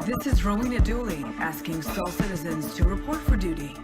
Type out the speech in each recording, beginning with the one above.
This is Rowena Dooley asking Sol citizens to report for duty.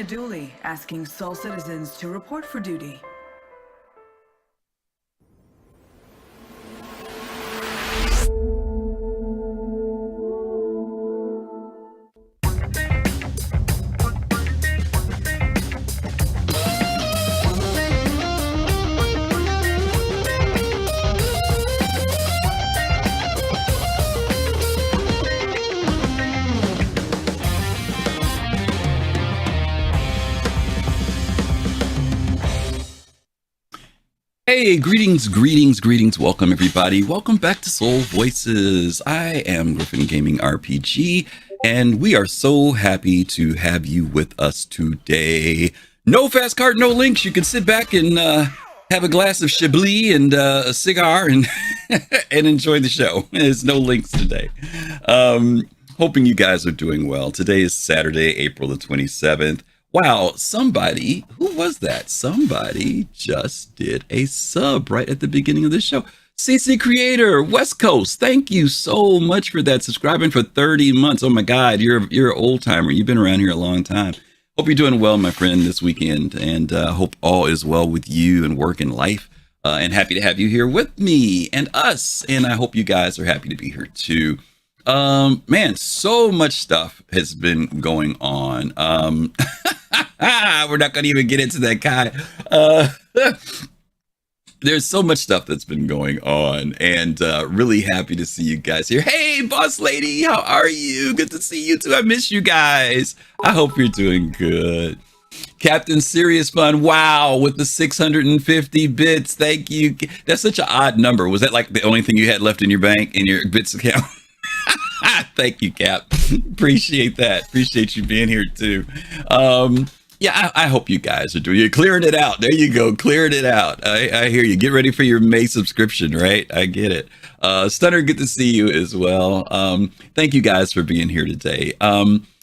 Dooley asking Sol citizens to report for duty. Hey, greetings. Welcome, everybody. Welcome back to Soul Voices. I am GriffinGamingRPG, and we are so happy to have you with us today. No fast card, no links. You can sit back and have a glass of Chablis and a cigar and and enjoy the show. There's no links today. Hoping you guys are doing well. Today is Saturday, April the 27th. Wow, somebody, who was that? Somebody just did a sub right at the beginning of the show. CC Creator, West Coast, thank you so much for that. Subscribing for 30 months. Oh my God, you're an old timer. You've been around here a long time. Hope you're doing well, my friend, this weekend, and hope all is well with you and work and life. And happy to have you here with me and us. And I hope you guys are happy to be here too. Man, so much stuff has been going on. We're not going to even get into that, Kai. There's so much stuff that's been going on, and really happy to see you guys here. Hey, boss lady, how are you? Good to see you too. I miss you guys. I hope you're doing good. Captain Serious Fun, wow, with the 650 bits. Thank you. That's such an odd number. Was that like the only thing you had left in your bank, in your bits account? Thank you, Cap. Appreciate that. Appreciate you being here too. Yeah, I hope you guys are doing. You're clearing it out. There you go, clearing it out. I hear you. Get ready for your May subscription, right? I get it. Stunner, good to see you as well. Thank you guys for being here today.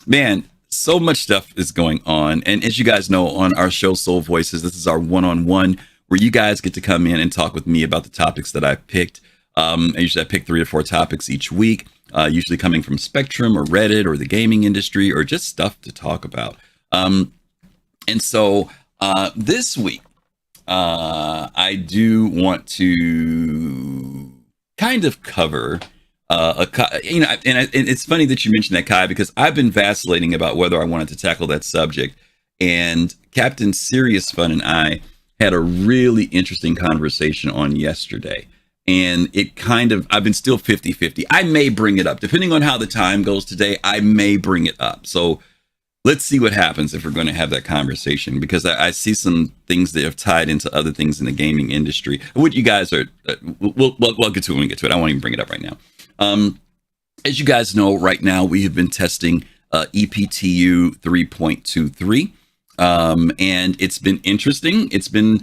Man, so much stuff is going on, and as you guys know, on our show Soul Voices, this is our one-on-one where you guys get to come in and talk with me about the topics that I've picked. Usually I pick 3 or 4 topics each week, usually coming from Spectrum or Reddit or the gaming industry or just stuff to talk about. And so this week, I do want to kind of cover, and it's funny that you mentioned that, Kai, because I've been vacillating about whether I wanted to tackle that subject. And Captain Serious Fun and I had a really interesting conversation on yesterday. And it kind of, I've been still 50-50. I may bring it up. Depending on how the time goes today, I may bring it up. So let's see what happens if we're going to have that conversation, because I see some things that have tied into other things in the gaming industry. What you guys are, we'll get to it when we get to it. I won't even bring it up right now. As you guys know, right now we have been testing EPTU 3.23, and it's been interesting. It's been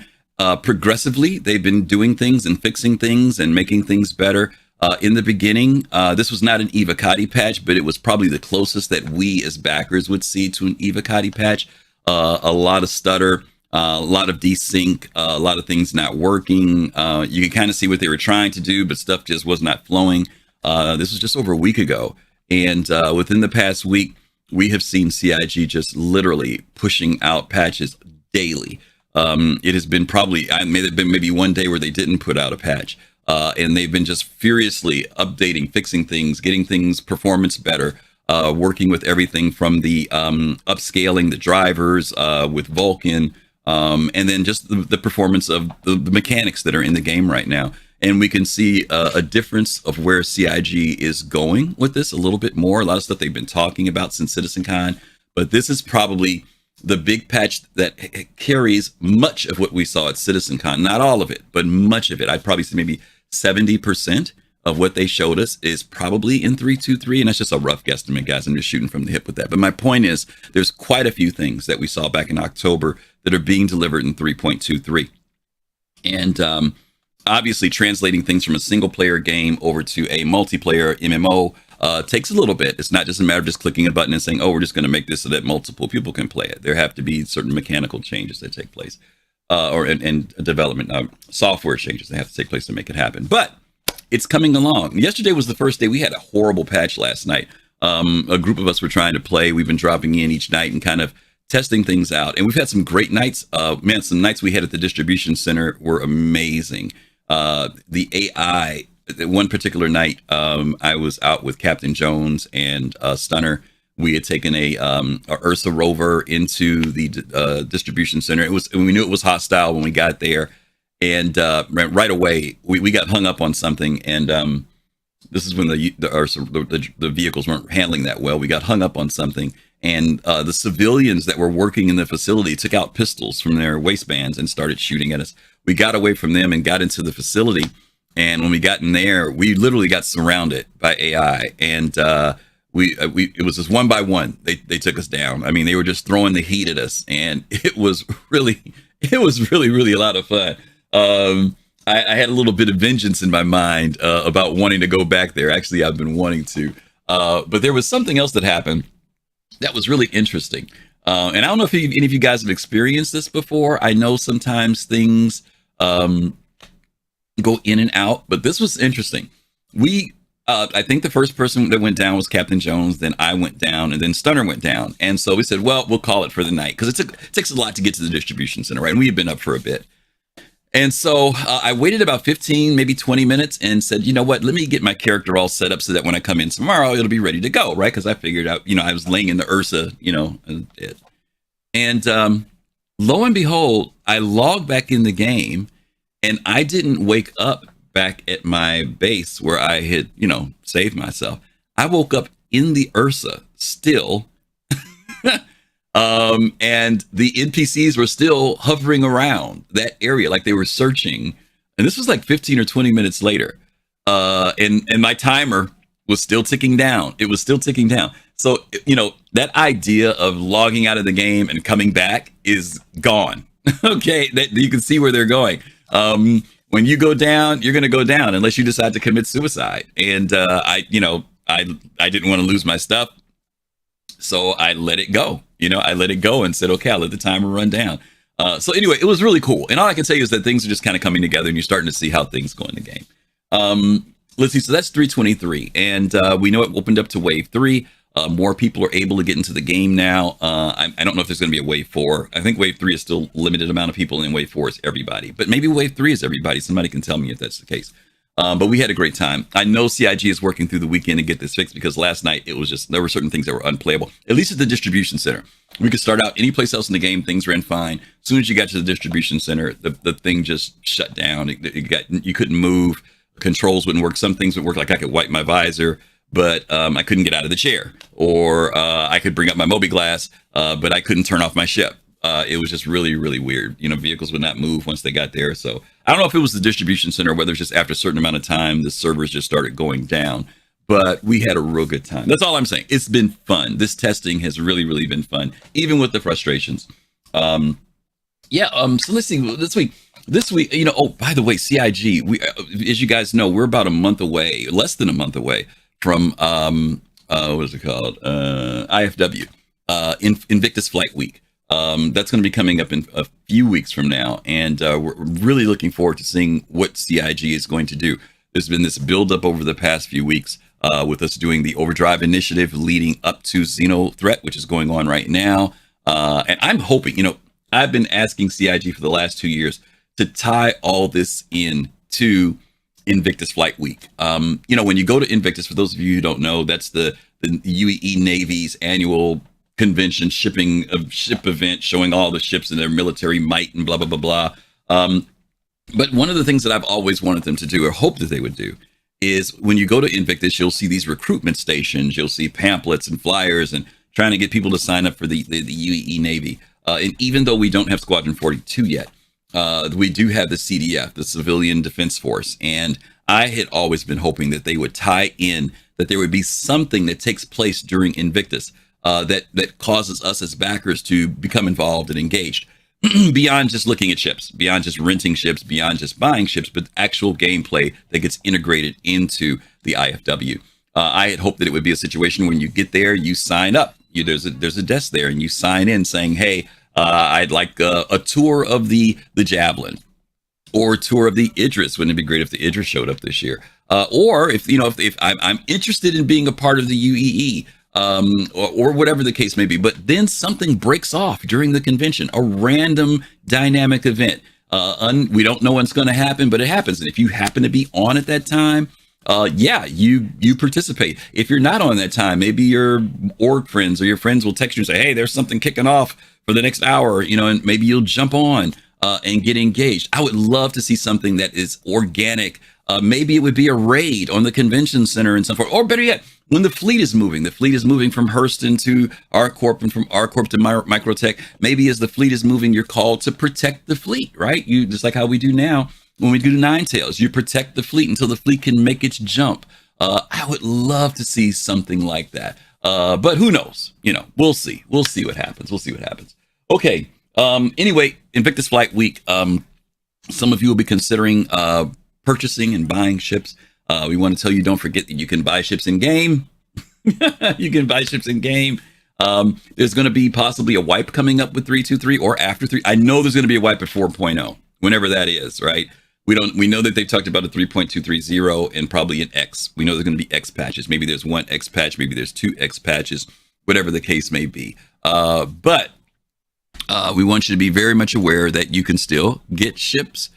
progressively, they've been doing things and fixing things and making things better. In the beginning, this was not an Evocati patch, but it was probably the closest that we as backers would see to an Evocati patch. A lot of stutter, A lot of desync, a lot of things not working. You can kind of see what they were trying to do, but stuff just was not flowing. This was just over a week ago. And within the past week, we have seen CIG just literally pushing out patches daily. It has been probably, maybe one day where they didn't put out a patch. And they've been just furiously updating, fixing things, getting things performance better, working with everything from the upscaling the drivers with Vulkan, and then just the performance of the mechanics that are in the game right now. And we can see a difference of where CIG is going with this a little bit more. A lot of stuff they've been talking about since CitizenCon, but this is probably the big patch that carries much of what we saw at CitizenCon. Not all of it, but much of it. I'd probably say maybe 70% of what they showed us is probably in 3.2.3, and that's just a rough guesstimate, guys. I'm just shooting from the hip with that. But my point is, there's quite a few things that we saw back in October that are being delivered in 3.2.3. And obviously, translating things from a single-player game over to a multiplayer MMO takes a little bit. It's not just a matter of just clicking a button and saying, oh, we're just going to make this so that multiple people can play it. There have to be certain mechanical changes that take place, and development software changes that have to take place to make it happen. But it's coming along. Yesterday was the first day. We had a horrible patch last night. A group of us were trying to play. We've been dropping in each night and kind of testing things out. And we've had some great nights. Man, some nights we had at the distribution center were amazing. The AI, one particular night, I was out with Captain Jones and Stunner. We had taken a Ursa rover into the distribution center. We knew it was hostile when we got there, and right away we got hung up on something. And this is when the vehicles weren't handling that well. We got hung up on something, and the civilians that were working in the facility took out pistols from their waistbands and started shooting at us. We got away from them and got into the facility. And when we got in there, we literally got surrounded by AI. And it was just one by one. They took us down. I mean, they were just throwing the heat at us. And it was really, really a lot of fun. I had a little bit of vengeance in my mind about wanting to go back there. Actually, I've been wanting to. But there was something else that happened that was really interesting. And I don't know if any of you guys have experienced this before. I know sometimes things go in and out, but this was interesting. I think the first person that went down was Captain Jones, then I went down, and then Stunner went down. And so we said, well, we'll call it for the night, because it takes a lot to get to the distribution center, right? And we had been up for a bit. And so I waited about 15, maybe 20 minutes and said, you know what, let me get my character all set up so that when I come in tomorrow, it'll be ready to go, right? Because I figured out, I was laying in the Ursa, and lo and behold, I logged back in the game, and I didn't wake up back at my base where I had, saved myself. I woke up in the Ursa still. And the NPCs were still hovering around that area, like they were searching. And this was like 15 or 20 minutes later. And my timer was still ticking down. It was still ticking down. So, that idea of logging out of the game and coming back is gone. Okay. That you can see where they're going. When you go down, you're going to go down unless you decide to commit suicide. And, I didn't want to lose my stuff. So I let it go. I let it go and said, okay, I'll let the timer run down. So anyway, it was really cool. And all I can tell you is that things are just kind of coming together and you're starting to see how things go in the game. Let's see. So that's 3.23. And we know it opened up to wave 3. More people are able to get into the game now. I don't know if there's going to be a wave 4. I think wave 3 is still limited amount of people, and wave 4 is everybody. But maybe wave 3 is everybody. Somebody can tell me if that's the case. But we had a great time. I know CIG is working through the weekend to get this fixed, because last night it was just, there were certain things that were unplayable, at least at the distribution center. We could start out any place else in the game, things ran fine. As soon as you got to the distribution center, the thing just shut down. You couldn't move, controls wouldn't work. Some things would work, like I could wipe my visor, but I couldn't get out of the chair, or I could bring up my mobi-glass, but I couldn't turn off my ship. It was just really, really weird. Vehicles would not move once they got there. So I don't know if it was the distribution center, or whether it's just after a certain amount of time, the servers just started going down. But we had a real good time. That's all I'm saying. It's been fun. This testing has really, really been fun, even with the frustrations. So let's see. This week, oh, by the way, CIG, as you guys know, we're about a month away, less than a month away from, what is it called? IFW, Invictus Flight Week. That's going to be coming up in a few weeks from now, and we're really looking forward to seeing what CIG is going to do. There's been this buildup over the past few weeks with us doing the Overdrive initiative leading up to Xeno Threat, which is going on right now. And I'm hoping, I've been asking CIG for the last 2 years to tie all this in to Invictus Flight Week. When you go to Invictus, for those of you who don't know, that's the UEE Navy's annual convention ship event showing all the ships and their military might and blah, blah, blah, blah. But one of the things that I've always wanted them to do, or hope that they would do, is when you go to Invictus, you'll see these recruitment stations, you'll see pamphlets and flyers and trying to get people to sign up for the UEE Navy. And even though we don't have Squadron 42 yet, we do have the CDF, the Civilian Defense Force. And I had always been hoping that they would tie in, that there would be something that takes place during Invictus that causes us as backers to become involved and engaged. Beyond just looking at ships, beyond just renting ships, beyond just buying ships, but actual gameplay that gets integrated into the IFW. I had hoped that it would be a situation when you get there, you sign up. There's a desk there, and you sign in saying, "Hey, I'd like a tour of the Javelin, or a tour of the Idris." Wouldn't it be great if the Idris showed up this year? Or if I'm interested in being a part of the UEE. Or whatever the case may be, but then something breaks off during the convention, a random dynamic event. We don't know what's going to happen, but it happens. And if you happen to be on at that time, you participate. If you're not on that time, maybe your org friends or your friends will text you and say, "Hey, there's something kicking off for the next hour," and maybe you'll jump on and get engaged. I would love to see something that is organic. Maybe it would be a raid on the convention center and so forth. Or better yet, when the fleet is moving from Hurston to ArcCorp and from ArcCorp to Microtech. Maybe as the fleet is moving, you're called to protect the fleet, right? You just like how we do now when we do Nine Tails. You protect the fleet until the fleet can make its jump. I would love to see something like that. But who knows? We'll see. We'll see what happens. Okay. Anyway, Invictus Flight Week. Some of you will be considering purchasing and buying ships. We want to tell you, don't forget that you can buy ships in game. You can buy ships in game. There's going to be possibly a wipe coming up with 3.2.3 or after 3. I know there's going to be a wipe at 4.0, whenever that is, right? We know that they've talked about a 3.230 and probably an X. We know there's going to be X patches. Maybe there's one X patch, maybe there's two X patches, whatever the case may be. But we want you to be very much aware that you can still get ships.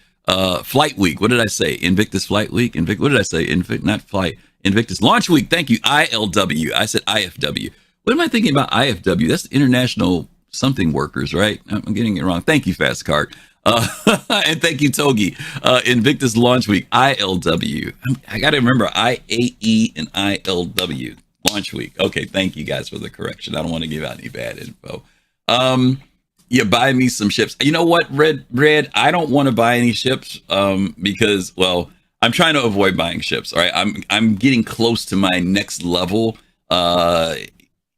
Flight Week. What did I say? Invictus Flight Week. What did I say? Not Flight. Invictus Launch Week. Thank you. ILW. I said IFW. What am I thinking about IFW? That's the International Something Workers, right? I'm getting it wrong. Thank you, Fast Cart. And thank you, Togi. Invictus Launch Week. ILW. I got to remember IAE and ILW. Launch Week. Okay. Thank you guys for the correction. I don't want to give out any bad info. Buy me some ships. You know what, Red? I don't want to buy any ships because, well, I'm trying to avoid buying ships. All right, I'm getting close to my next level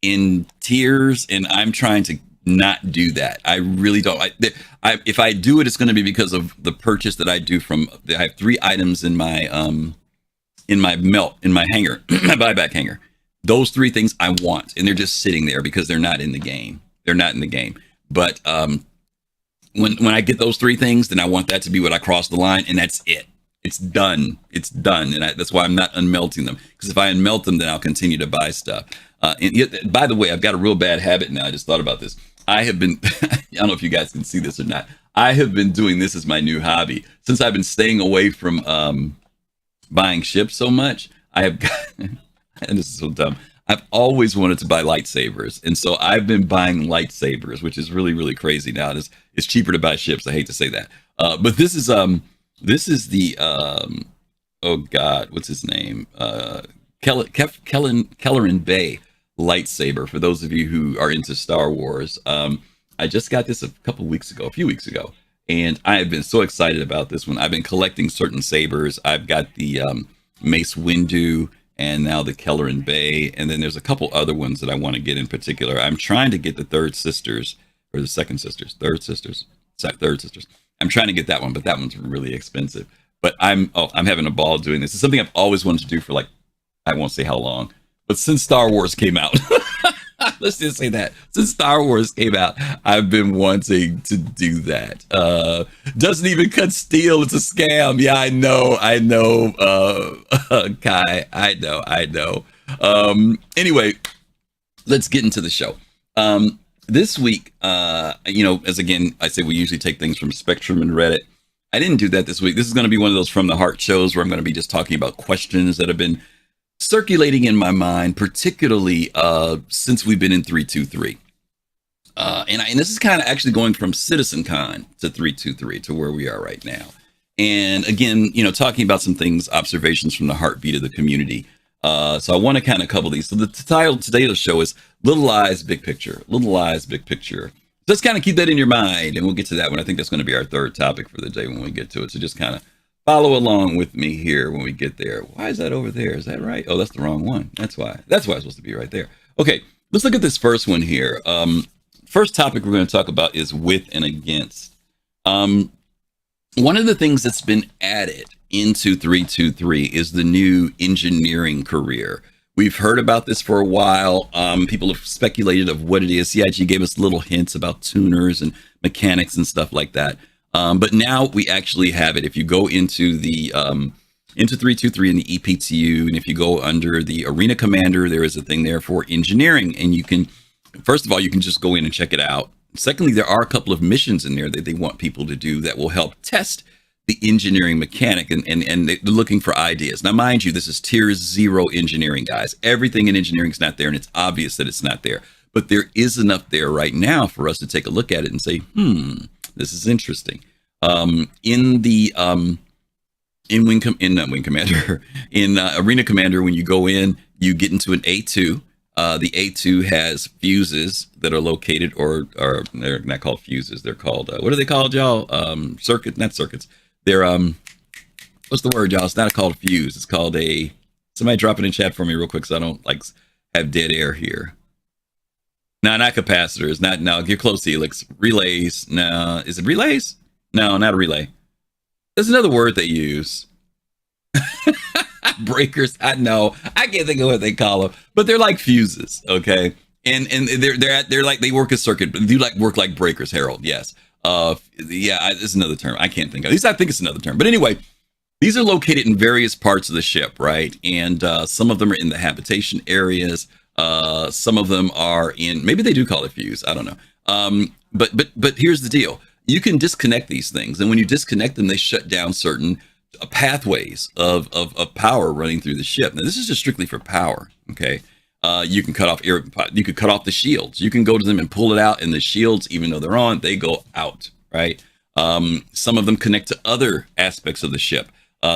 in tiers, and I'm trying to not do that. I really don't. If I do it, it's going to be because of the purchase that I do from. I have 3 items in my hangar, my buyback hangar. Those 3 things I want, and they're just sitting there because they're not in the game. But when I get those 3 things, then I want that to be what I cross the line, and that's it. It's done. And that's why I'm not unmelting them. Because if I unmelt them, then I'll continue to buy stuff. And by the way, I've got a real bad habit now. I just thought about this. I have been, I don't know if you guys can see this or not. I have been doing this as my new hobby. Since I've been staying away from buying ships so much, I have got, and this is so dumb, I've always wanted to buy lightsabers. And so I've been buying lightsabers, which is really, really crazy now. It's cheaper to buy ships. I hate to say that. But this is the, oh God, what's his name? Kelleran Bay lightsaber. For those of you who are into Star Wars. I just got this a few weeks ago. And I have been so excited about this one. I've been collecting certain sabers. I've got the Mace Windu, and now the Kelleran Bay, and then there's a couple other ones that I want to get in particular. I'm trying to get the Third Sisters. I'm trying to get that one, but that one's really expensive. But I'm having a ball doing this. It's something I've always wanted to do for, like, I won't say how long, but since Star Wars came out. Let's just say that since Star Wars came out, I've been wanting to do that. Doesn't even cut steel. It's a scam. Yeah, I know. Kai, I know. Anyway, let's get into the show. This week, as again, I say we usually take things from Spectrum and Reddit. I didn't do that this week. This is going to be one of those From the Heart shows where I'm going to be just talking about questions that have been circulating in my mind, particularly since we've been in 323. And this is kind of actually going from CitizenCon to 323 to where we are right now. And again, talking about some things, observations from the heartbeat of the community. So I want to kind of cover these. So the title of today's show is Little Eyes, Big Picture. Little Eyes, Big Picture. Just kind of keep that in your mind, and we'll get to that one. I think that's going to be our third topic for the day when we get to it. So just kind of follow along with me here when we get there. Why is that over there? Is that right? Oh, that's the wrong one. That's why. That's why it's supposed to be right there. Okay, let's look at this first one here. First topic we're going to talk about is with and against. One of the things that's been added into 323 is the new engineering career. We've heard about this for a while. People have speculated of what it is. CIG gave us little hints about tuners and mechanics and stuff like that. But now we actually have it. If you go into the into 323 in the EPTU, and if you go under the Arena Commander, there is a thing there for engineering, and you can, first of all, you can just go in and check it out. Secondly, there are a couple of missions in there that they want people to do that will help test the engineering mechanic, and they're looking for ideas. Now, mind you, this is tier 0 engineering, guys. Everything in engineering is not there, and it's obvious that it's not there. But there is enough there right now for us to take a look at it and say, this is interesting. In Arena Commander, when you go in, you get into an A2. The A2 has fuses that are located, or they're not called fuses. They're called, what are they called, y'all? Not circuits. They're, what's the word, y'all? It's not called a fuse. It's called somebody drop it in chat for me real quick, so I don't have dead air here. No, not capacitors. No, you're close, Helix. Relays. No, is it relays? No, not a relay. There's another word they use. Breakers. I know. I can't think of what they call them, but they're like fuses, okay? And they're like, they work as circuit, but they work like breakers, Harold. Yes. It's another term. I can't think of. At least I think it's another term. But anyway, these are located in various parts of the ship, right? And some of them are in the habitation areas. Some of them are in, maybe they do call it fuse. I don't know. But here's the deal. You can disconnect these things, and when you disconnect them, they shut down certain pathways of power running through the ship. Now, this is just strictly for power. Okay. You can cut off you could cut off the shields. You can go to them and pull it out, and the shields, even though they're on, they go out, right? Some of them connect to other aspects of the ship.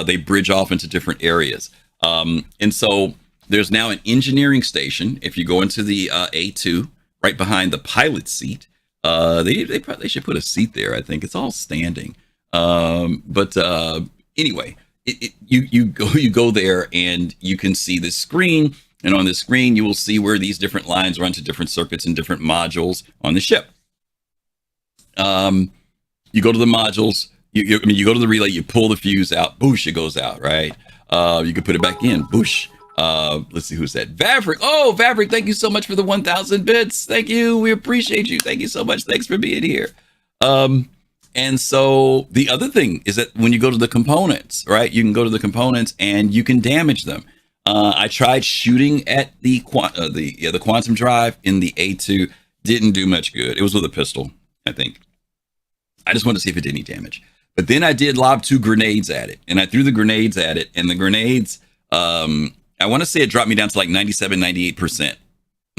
They bridge off into different areas. And so there's now an engineering station. If you go into the A2, right behind the pilot seat, they should put a seat there. I think it's all standing. Anyway, you go there, and you can see the screen. And on the screen, you will see where these different lines run to different circuits and different modules on the ship. You go to the modules. You go to the relay. You pull the fuse out. Boosh! It goes out. Right. You can put it back in. Boosh! Let's see who's that. Vaverick. Oh, Vaverick! Thank you so much for the 1,000 bits. Thank you. We appreciate you. Thank you so much. Thanks for being here. And so the other thing is that when you go to the components, right? You can go to the components and you can damage them. I tried shooting at the quantum drive in the A2. Didn't do much good. It was with a pistol, I think. I just wanted to see if it did any damage. But then I did lob 2 grenades at it, and I threw the grenades at it, and the grenades, I want to say it dropped me down to 97, 98%.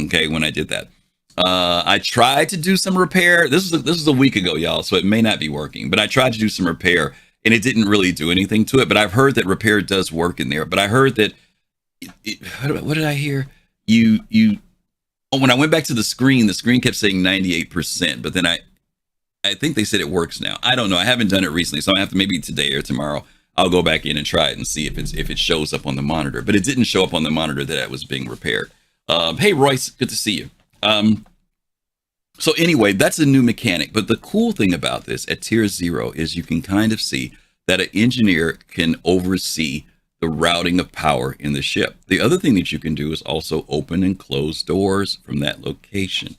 Okay, when I did that. I tried to do some repair. This was a week ago, y'all, so it may not be working, but I tried to do some repair, and it didn't really do anything to it. But I've heard that repair does work in there. But I heard that what did I hear? When I went back to the screen kept saying 98%, but then I think they said it works now. I don't know. I haven't done it recently, so I have to, maybe today or tomorrow, I'll go back in and try it and see if it shows up on the monitor. But it didn't show up on the monitor that it was being repaired. Hey, Royce, good to see you. So anyway, that's a new mechanic. But the cool thing about this at tier 0 is you can kind of see that an engineer can oversee the routing of power in the ship. The other thing that you can do is also open and close doors from that location.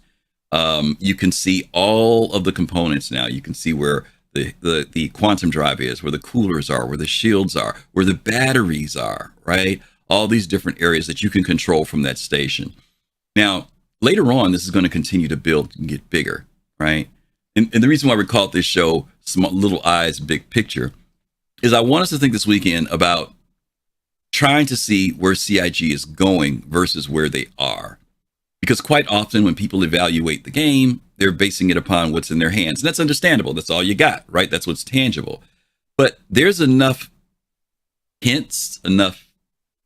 You can see all of the components now. You can see where the quantum drive is, where the coolers are, where the shields are, where the batteries are, right? All these different areas that you can control from that station. Now, later on, this is going to continue to build and get bigger, right? And the reason why we call this show Small Little Eyes, Big Picture is I want us to think this weekend about trying to see where CIG is going versus where they are. Because quite often when people evaluate the game, they're basing it upon what's in their hands. And that's understandable. That's all you got, right? That's what's tangible. But there's enough hints, enough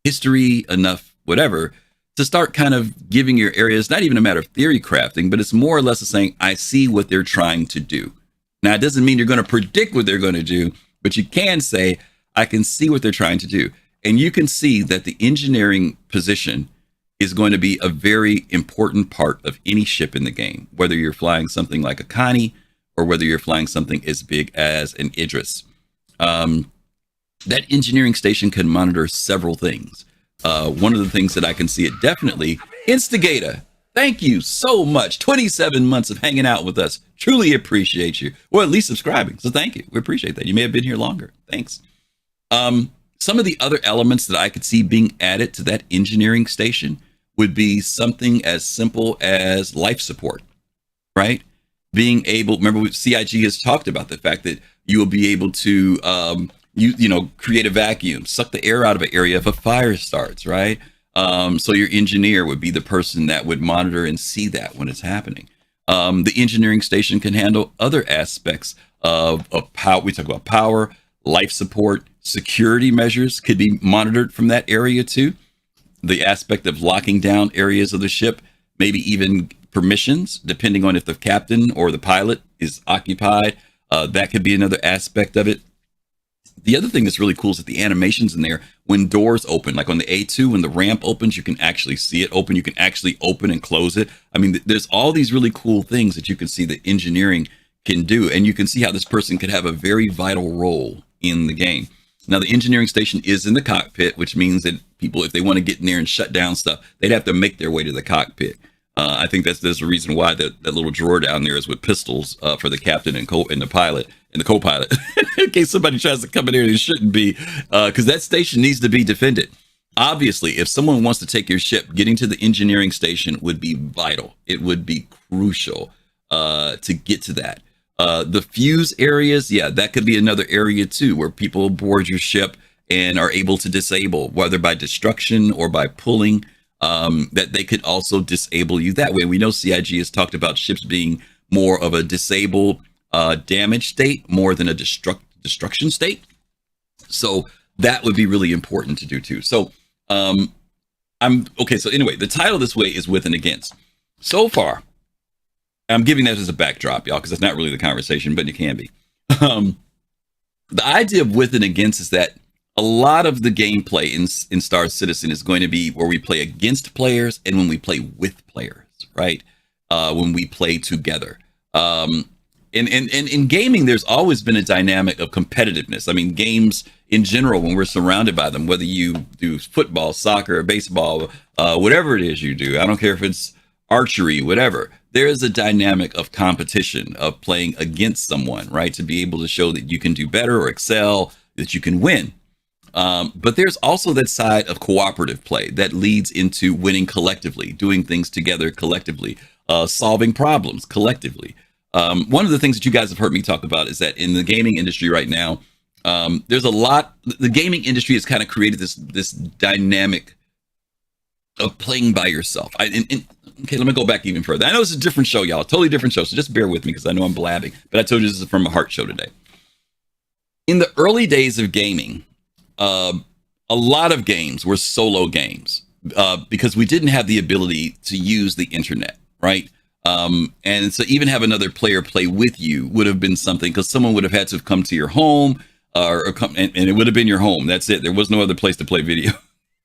history, enough whatever to start kind of giving your areas, not even a matter of theory crafting, but it's more or less of saying, I see what they're trying to do. Now, it doesn't mean you're going to predict what they're going to do, but you can say, I can see what they're trying to do. And you can see that the engineering position is going to be a very important part of any ship in the game, whether you're flying something like a Connie or whether you're flying something as big as an Idris. That engineering station can monitor several things. One of the things that I can see it definitely, Instigator, thank you so much. 27 months of hanging out with us. Truly appreciate you. Or at least subscribing. So thank you. We appreciate that. You may have been here longer. Thanks. Some of the other elements that I could see being added to that engineering station would be something as simple as life support, right? Being able, remember CIG has talked about the fact that you will be able to, create a vacuum, suck the air out of an area if a fire starts, right? So your engineer would be the person that would monitor and see that when it's happening. The engineering station can handle other aspects of power. We talk about power, life support, security measures could be monitored from that area too. The aspect of locking down areas of the ship, maybe even permissions, depending on if the captain or the pilot is occupied. That could be another aspect of it. The other thing that's really cool is that the animations in there, when doors open, like on the A2, when the ramp opens, you can actually see it open. You can actually open and close it. I mean, there's all these really cool things that you can see that engineering can do. And you can see how this person could have a very vital role in the game. Now, the engineering station is in the cockpit, which means that people, if they want to get in there and shut down stuff, they'd have to make their way to the cockpit. I think there's a reason why that little drawer down there is with pistols for the captain and the pilot and the co-pilot, in case somebody tries to come in here and it shouldn't be, because that station needs to be defended. Obviously, if someone wants to take your ship, getting to the engineering station would be vital. It would be crucial to get to that. The fuse areas, yeah, that could be another area too, where people board your ship and are able to disable, whether by destruction or by pulling, that they could also disable you that way. We know CIG has talked about ships being more of a disable damage state more than a destruction state. So that would be really important to do too. So okay. So anyway, the title of this way is With and Against. So far, I'm giving that as a backdrop, y'all, because it's not really the conversation, but it can be. The idea of With and Against is that a lot of the gameplay in Star Citizen is going to be where we play against players and when we play with players, right? When we play together. In gaming, there's always been a dynamic of competitiveness. I mean, games in general, when we're surrounded by them, whether you do football, soccer, baseball, whatever it is you do, I don't care if it's archery, whatever, there is a dynamic of competition, of playing against someone, right? To be able to show that you can do better or excel, that you can win. But there's also that side of cooperative play that leads into winning collectively, doing things together collectively, solving problems collectively. One of the things that you guys have heard me talk about is that in the gaming industry right now, there's a lot, the gaming industry has kind of created this dynamic of playing by yourself. Okay, let me go back even further. I know it's a different show, y'all, totally different show, so just bear with me because I know I'm blabbing, but I told you this is from a heart show today. In the early days of gaming, a lot of games were solo games because we didn't have the ability to use the internet, right? And so even have another player play with you would have been something, because someone would have had to have come to your home or come, and it would have been your home. That's it. There was no other place to play video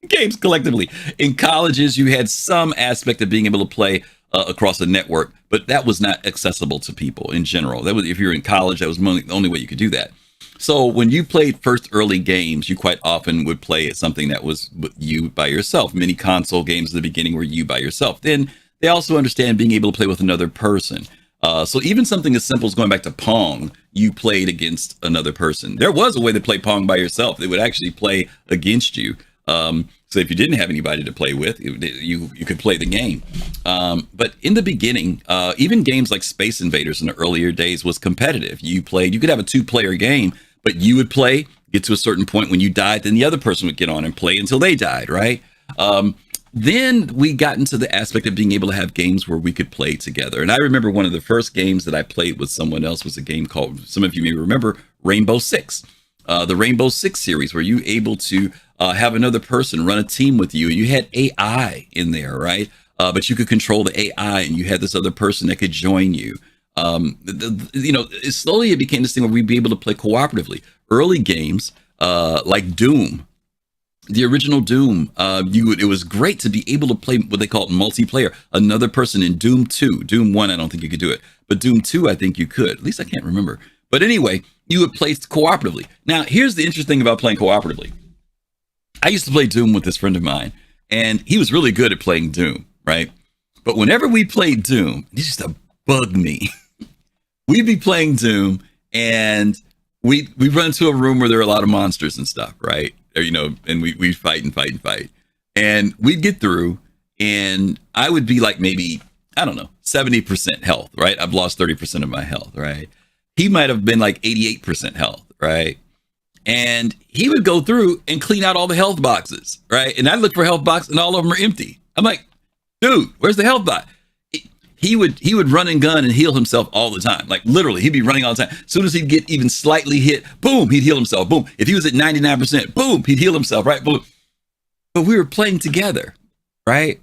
games collectively. In colleges, you had some aspect of being able to play across a network, but that was not accessible to people in general. That was, if you're in college, that was the only way you could do that. So when you played first early games, you quite often would play at something that was you by yourself. Many console games at the beginning were you by yourself. Then they also understand being able to play with another person. So even something as simple as going back to Pong, you played against another person. There was a way to play Pong by yourself. They would actually play against you. So if you didn't have anybody to play with, you could play the game. But in the beginning, even games like Space Invaders in the earlier days was competitive. You could have a 2-player game, but you would play, get to a certain point when you died, then the other person would get on and play until they died, right? Then we got into the aspect of being able to have games where we could play together. And I remember one of the first games that I played with someone else was a game called, some of you may remember, Rainbow Six. The Rainbow Six series, where you were able to have another person run a team with you, and you had AI in there, right? But you could control the AI, and you had this other person that could join you. Slowly it became this thing where we'd be able to play cooperatively. Early games like Doom, the original Doom, it was great to be able to play what they call multiplayer. Another person in Doom 2. Doom 1, I don't think you could do it. But Doom 2, I think you could. At least I can't remember. But anyway, you would play cooperatively. Now, here's the interesting thing about playing cooperatively. I used to play Doom with this friend of mine, and he was really good at playing Doom, right? But whenever we played Doom, it used to bug me. We'd be playing Doom, and we run into a room where there are a lot of monsters and stuff, right? Or, and we fight and fight and fight. And we'd get through, and I would be like maybe, I don't know, 70% health, right? I've lost 30% of my health, right? He might have been like 88% health, right? And he would go through and clean out all the health boxes, right? And I'd look for health boxes, and all of them are empty. I'm like, dude, where's the health box? He would run and gun and heal himself all the time. Like literally, he'd be running all the time. As soon as he'd get even slightly hit, boom, he'd heal himself. Boom. If he was at 99%, boom, he'd heal himself, right? Boom. But we were playing together, right?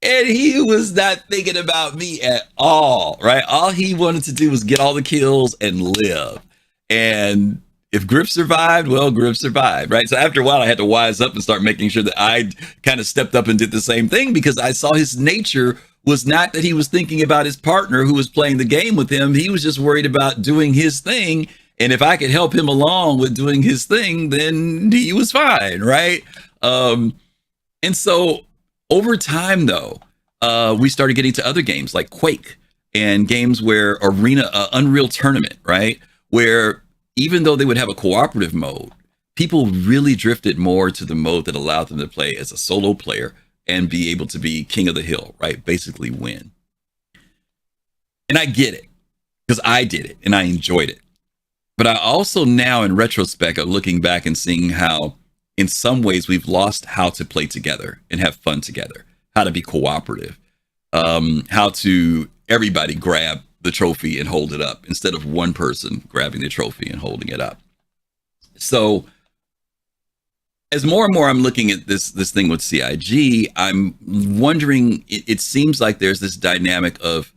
And he was not thinking about me at all, right? All he wanted to do was get all the kills and live. And if Griff survived, well, Griff survived, right? So after a while, I had to wise up and start making sure that I kind of stepped up and did the same thing, because I saw his nature was not that he was thinking about his partner who was playing the game with him. He was just worried about doing his thing. And if I could help him along with doing his thing, then he was fine, right? And so over time, though, we started getting to other games like Quake and games where Unreal Tournament, right? Where even though they would have a cooperative mode, people really drifted more to the mode that allowed them to play as a solo player and be able to be king of the hill, right? Basically win. And I get it, because I did it and I enjoyed it. But I also now, in retrospect, am looking back and seeing how, in some ways, we've lost how to play together and have fun together, how to be cooperative, how to everybody grab the trophy and hold it up instead of one person grabbing the trophy and holding it up. So as more and more I'm looking at this thing with CIG, I'm wondering, it seems like there's this dynamic of,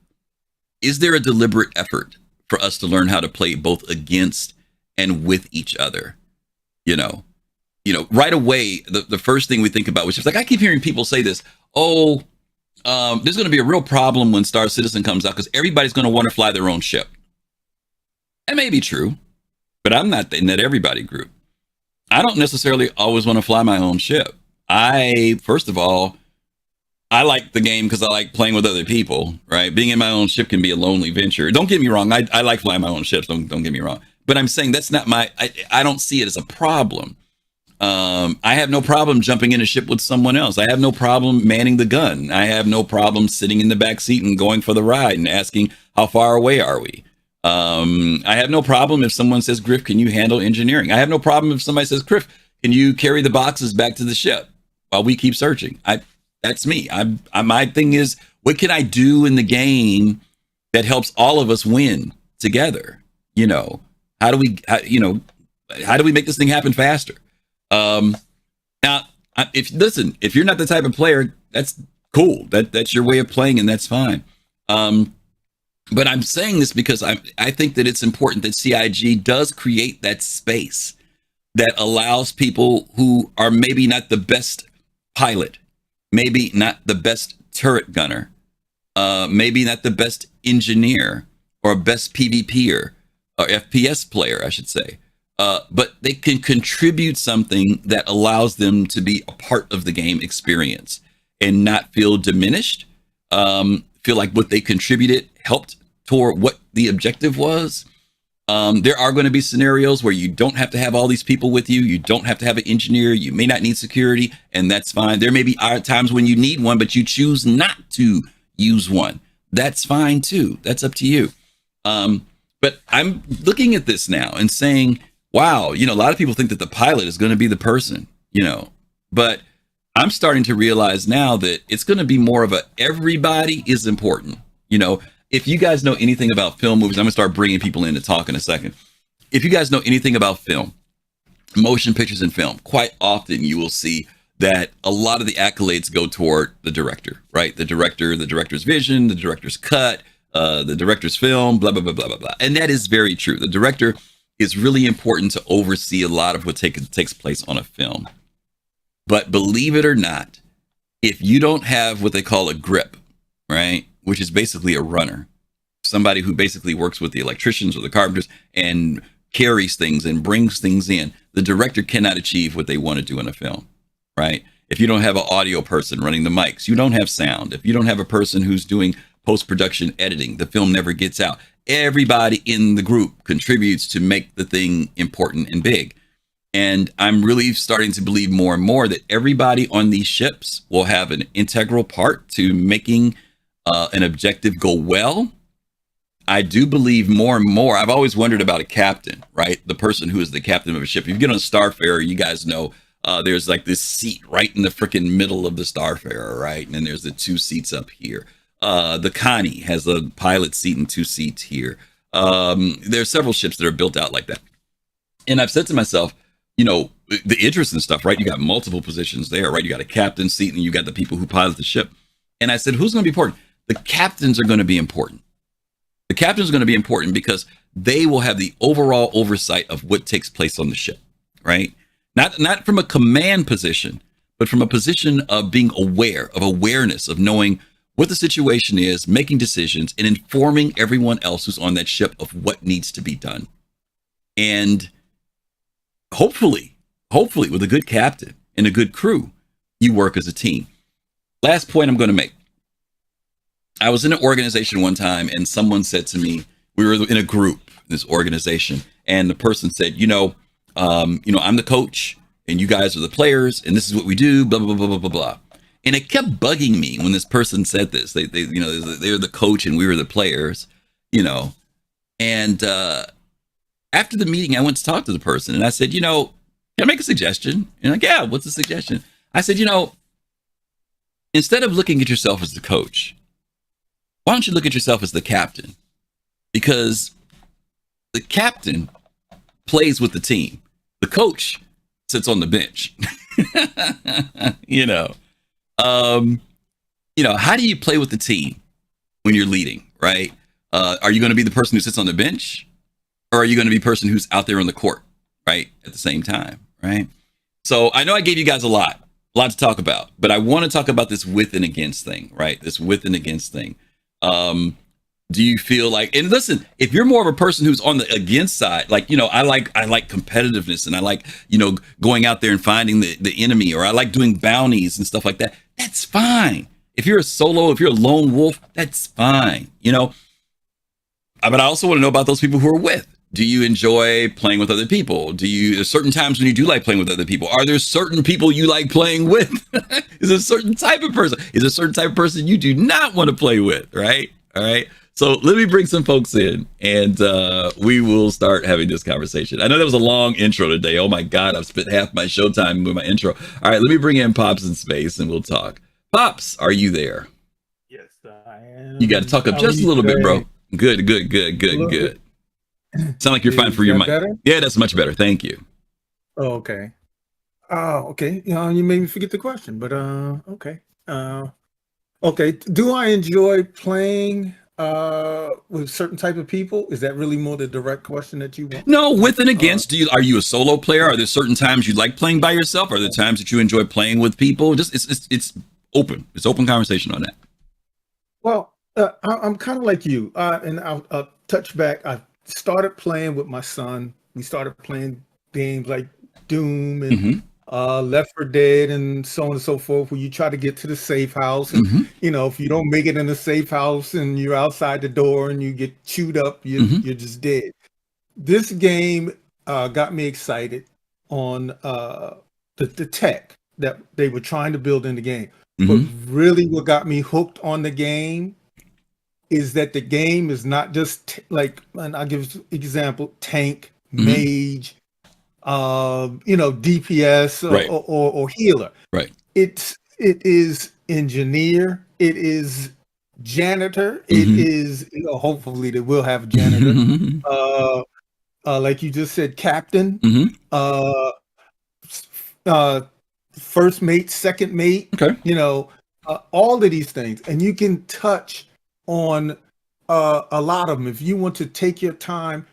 is there a deliberate effort for us to learn how to play both against and with each other? Right away, the first thing we think about, which is like, I keep hearing people say this, there's going to be a real problem when Star Citizen comes out, because everybody's going to want to fly their own ship. That may be true, but I'm not in that everybody group. I don't necessarily always want to fly my own ship. First of all, I like the game because I like playing with other people, right? Being in my own ship can be a lonely venture. Don't get me wrong. I like flying my own ships. Don't get me wrong. But I'm saying that's not I don't see it as a problem. I have no problem jumping in a ship with someone else. I have no problem manning the gun. I have no problem sitting in the back seat and going for the ride and asking, how far away are we? I have no problem if someone says, Griff, can you handle engineering? I have no problem if somebody says, Griff, can you carry the boxes back to the ship while we keep searching? That's me. My thing is, what can I do in the game that helps all of us win together? How do we make this thing happen faster? Now, if you're not the type of player, that's cool. That's your way of playing, and that's fine. But I'm saying this because I think that it's important that CIG does create that space that allows people who are maybe not the best pilot, maybe not the best turret gunner, maybe not the best engineer or best PvPer, or FPS player, I should say. But they can contribute something that allows them to be a part of the game experience and not feel diminished. Feel like what they contributed helped toward what the objective was. There are going to be scenarios where you don't have to have all these people with you. You don't have to have an engineer. You may not need security, and that's fine. There may be times when you need one, but you choose not to use one. That's fine too. That's up to you. But I'm looking at this now and saying, wow, a lot of people think that the pilot is going to be the person, but I'm starting to realize now that it's going to be more of everybody is important. If you guys know anything about film movies, I'm going to start bringing people in to talk in a second. If you guys know anything about film, motion pictures and film, quite often you will see that a lot of the accolades go toward the director, right? The director's vision, the director's cut, the director's film, blah, blah, blah, blah, blah, blah. And that is very true. The director is really important to oversee a lot of what takes place on a film. But believe it or not, if you don't have what they call a grip, right? Which is basically a runner, somebody who basically works with the electricians or the carpenters and carries things and brings things in, the director cannot achieve what they want to do in a film, right? If you don't have an audio person running the mics, you don't have sound. If you don't have a person who's doing post-production editing, the film never gets out. Everybody in the group contributes to make the thing important and big. And I'm really starting to believe more and more that everybody on these ships will have an integral part to making an objective go well. I do believe more and more. I've always wondered about a captain, right? The person who is the captain of a ship. If you get on a Starfarer, you guys know there's like this seat right in the freaking middle of the Starfarer, right? And then there's the 2 seats up here. The Connie has a pilot seat and 2 seats here. There's several ships that are built out like that. And I've said to myself, the interest in stuff, right? You got multiple positions there, right? You got a captain seat and you got the people who pilot the ship. And I said, who's going to be important? The captains are going to be important. The captains are going to be important because they will have the overall oversight of what takes place on the ship, right? Not from a command position, but from a position of being aware, of awareness, of knowing what the situation is, making decisions, and informing everyone else who's on that ship of what needs to be done. And hopefully, with a good captain and a good crew, you work as a team. Last point I'm going to make. I was in an organization one time and someone said to me, we were in a group, this organization, and the person said, I'm the coach and you guys are the players and this is what we do, blah, blah, blah, blah, blah, blah. And it kept bugging me when this person said this. They're the coach and we were the players, and after the meeting, I went to talk to the person and I said, can I make a suggestion? And like, yeah, what's the suggestion? I said, instead of looking at yourself as the coach, why don't you look at yourself as the captain? Because the captain plays with the team. The coach sits on the bench. How do you play with the team when you're leading, right? Are you going to be the person who sits on the bench? Or are you going to be the person who's out there on the court, right? At the same time, right? So I know I gave you guys a lot to talk about, but I want to talk about this with and against thing, right? This with and against thing. Do you feel like, and listen, if you're more of a person who's on the against side, like, I like competitiveness and I like, going out there and finding the enemy, or I like doing bounties and stuff like that. That's fine. If you're if you're a lone wolf, that's fine, But I also want to know about those people who are with. Do you enjoy playing with other people? There's certain times when you do like playing with other people? Are there certain people you like playing with? Is there a certain type of person? Is there a certain type of person you do not want to play with? Right? All right. So let me bring some folks in and we will start having this conversation. I know that was a long intro today. Oh my God, I've spent half my showtime with my intro. All right, let me bring in Pops in space and we'll talk. Pops, are you there? Yes, I am. You got to talk up just a little bit, bro. Good. Sound like you're fine for your mic. Better? Yeah, that's much better. Thank you. Oh, okay. Okay. You made me forget the question, but okay. Okay. Do I enjoy playing with certain type of people? Is that really more the direct question that you want? No, with and against. Are you a solo player? Are there certain times you like playing by yourself? Are there times that you enjoy playing with people? Just it's open. It's open conversation on that. Well, I'm kind of like you, and I'll touch back. I've started playing with my son. We started playing games like Doom and Left 4 Dead and so on and so forth, where you try to get to the safe house. And, if you don't make it in the safe house and you're outside the door and you get chewed up, you're just dead. This game got me excited on the tech that they were trying to build in the game. But really what got me hooked on the game is that the game is not just and I'll give an example, tank, mage, DPS Right. or healer. Right. It is engineer. It is janitor. It is, hopefully they will have a janitor. Like you just said, captain, first mate, second mate, all of these things. And you can touch on a lot of them. If you want to take your time,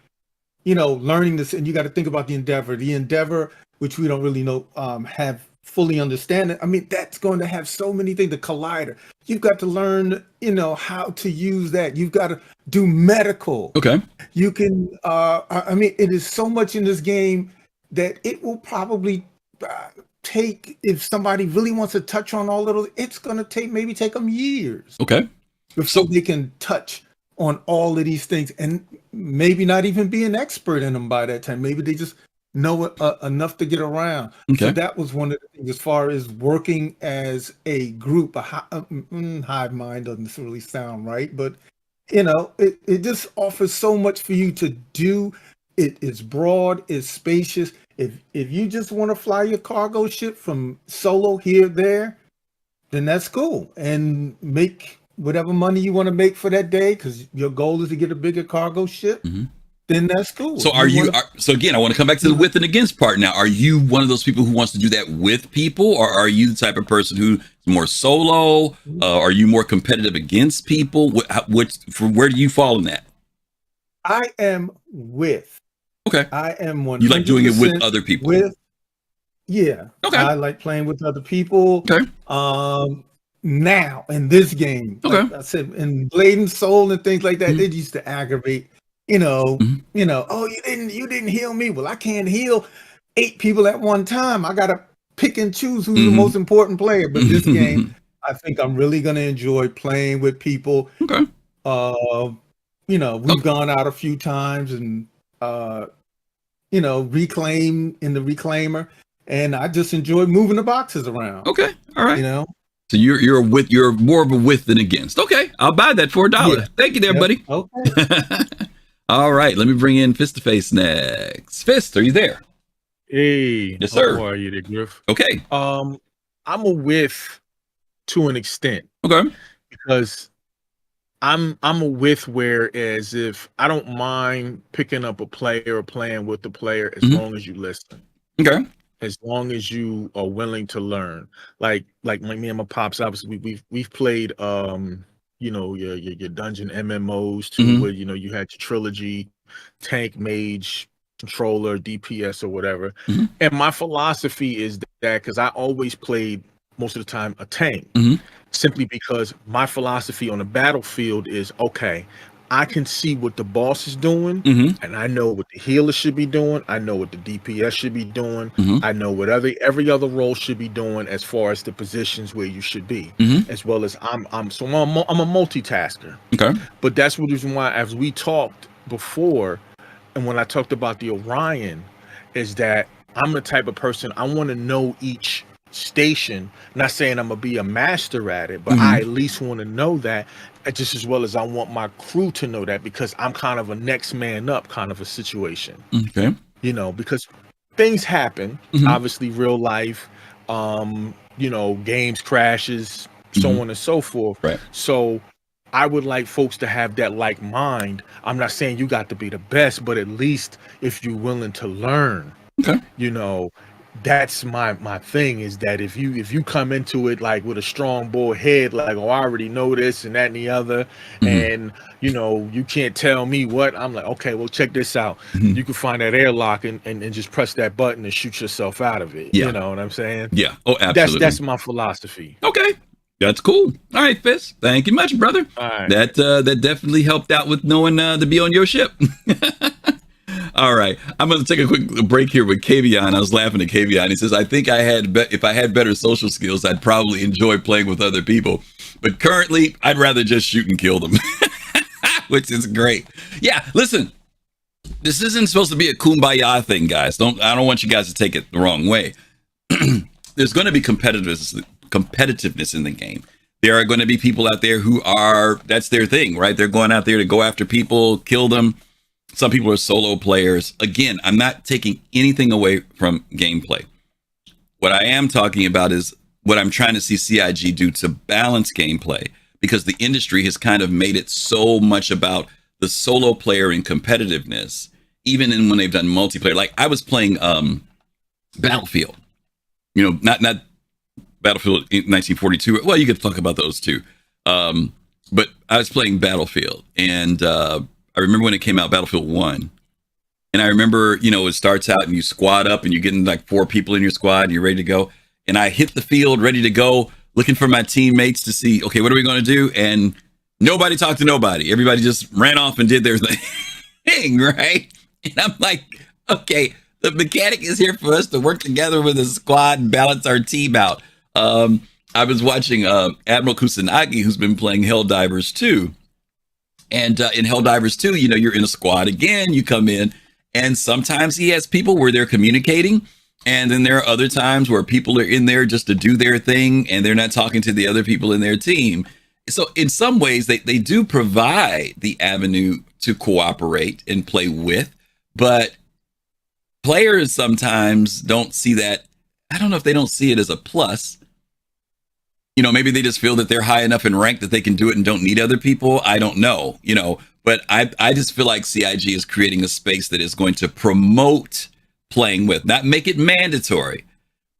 learning this, and you got to think about the Endeavor, which we don't really know, have fully understand it. I mean, that's going to have so many things. The Collider, you've got to learn, how to use that. You've got to do medical. Okay. You can, it is so much in this game that it will probably take, if somebody really wants to touch on all of those, it's going to take them years. Okay. Before they can touch on all of these things, and maybe not even be an expert in them by that time. Maybe they just know enough to get around. Okay. So that was one of the things as far as working as a group. Hive mind doesn't really sound right, but it just offers so much for you to do. It is broad, it's spacious. If you just want to fly your cargo ship from solo here, there, then that's cool. And make whatever money you want to make for that day, because your goal is to get a bigger cargo ship, then that's cool. So so again, I want to come back to the with and against part now. Are you one of those people who wants to do that with people, or are you the type of person who's more solo? Are you more competitive against people? Where do you fall in that? I am with. Okay. I am one. You like doing it with other people? Yeah. Okay. I like playing with other people. Okay. Now in this game, okay, like I said, in Blade and Soul and things like that, they used to aggravate. Oh, you didn't heal me. Well, I can't heal 8 people at one time. I gotta pick and choose who's the most important player. But this game, I think I'm really gonna enjoy playing with people. Okay. We've gone out a few times and reclaim in the reclaimer, and I just enjoy moving the boxes around. Okay. All right. So you're more of a with than against. Okay, I'll buy that for $1. Yeah. Thank you there, buddy. Okay. All right, let me bring in Fist to Face next. Fist, are you there? Hey. Yes, sir. How are you there, Griff? Okay. I'm a with to an extent. Okay. Because I'm a with, whereas if I don't mind picking up a player or playing with the player as long as you listen. Okay. As long as you are willing to learn, like me and my pops, obviously we've played your dungeon MMOs too, where you had your trilogy, tank, mage, controller, DPS or whatever. And my philosophy is that because I always played most of the time a tank, simply because my philosophy on the battlefield is okay. I can see what the boss is doing, and I know what the healer should be doing. I know what the DPS should be doing. I know what every other role should be doing as far as the positions where you should be, as well as I'm a multitasker. Okay, but that's the reason why, as we talked before, and when I talked about the Orion, is that I'm the type of person I want to know each station. Not saying I'm gonna be a master at it, but I at least want to know that, just as well as I want my crew to know that, because I'm kind of a next man up kind of a situation. Okay. Because things happen, obviously real life, games crashes, so on and so forth. Right. So I would like folks to have that like mind. I'm not saying you got to be the best, but at least if you're willing to learn, that's my thing, is that if you come into it like with a strong bull head, like, oh, I already know this and that and the other, and you can't tell me what, I'm like, okay, well, check this out. You can find that airlock and just press that button and shoot yourself out of it. Yeah. You know what I'm saying? Yeah. Oh, absolutely. That's my philosophy. Okay. That's cool. All right, Fist. Thank you much, brother. All right. That definitely helped out with knowing to be on your ship. All right, I'm going to take a quick break here with Kavion. I was laughing at Kavion. He says, "I think if I had better social skills, I'd probably enjoy playing with other people. But currently, I'd rather just shoot and kill them," which is great. Yeah, listen, this isn't supposed to be a kumbaya thing, guys. I don't want you guys to take it the wrong way. There's going to be competitiveness in the game. There are going to be people out there who that's their thing, right? They're going out there to go after people, kill them. Some people are solo players. Again, I'm not taking anything away from gameplay. What I am talking about is what I'm trying to see CIG do to balance gameplay, because the industry has kind of made it so much about the solo player and competitiveness, even when they've done multiplayer. Like I was playing Battlefield, not Battlefield 1942. Well, you could talk about those too. But I was playing Battlefield, and I remember when it came out, Battlefield 1. And I remember, it starts out and you squad up and you're getting like 4 people in your squad and you're ready to go. And I hit the field ready to go, looking for my teammates to see, okay, what are we going to do? And nobody talked to nobody. Everybody just ran off and did their thing, right? And I'm like, okay, the mechanic is here for us to work together with a squad and balance our team out. I was watching Admiral Kusanagi, who's been playing Helldivers 2. And in Helldivers 2, you're in a squad again, you come in, and sometimes he has people where they're communicating. And then there are other times where people are in there just to do their thing and they're not talking to the other people in their team. So in some ways, they do provide the avenue to cooperate and play with, but players sometimes don't see that. I don't know if they don't see it as a plus. Maybe they just feel that they're high enough in rank that they can do it and don't need other people. I don't know, but I just feel like CIG is creating a space that is going to promote playing with, not make it mandatory,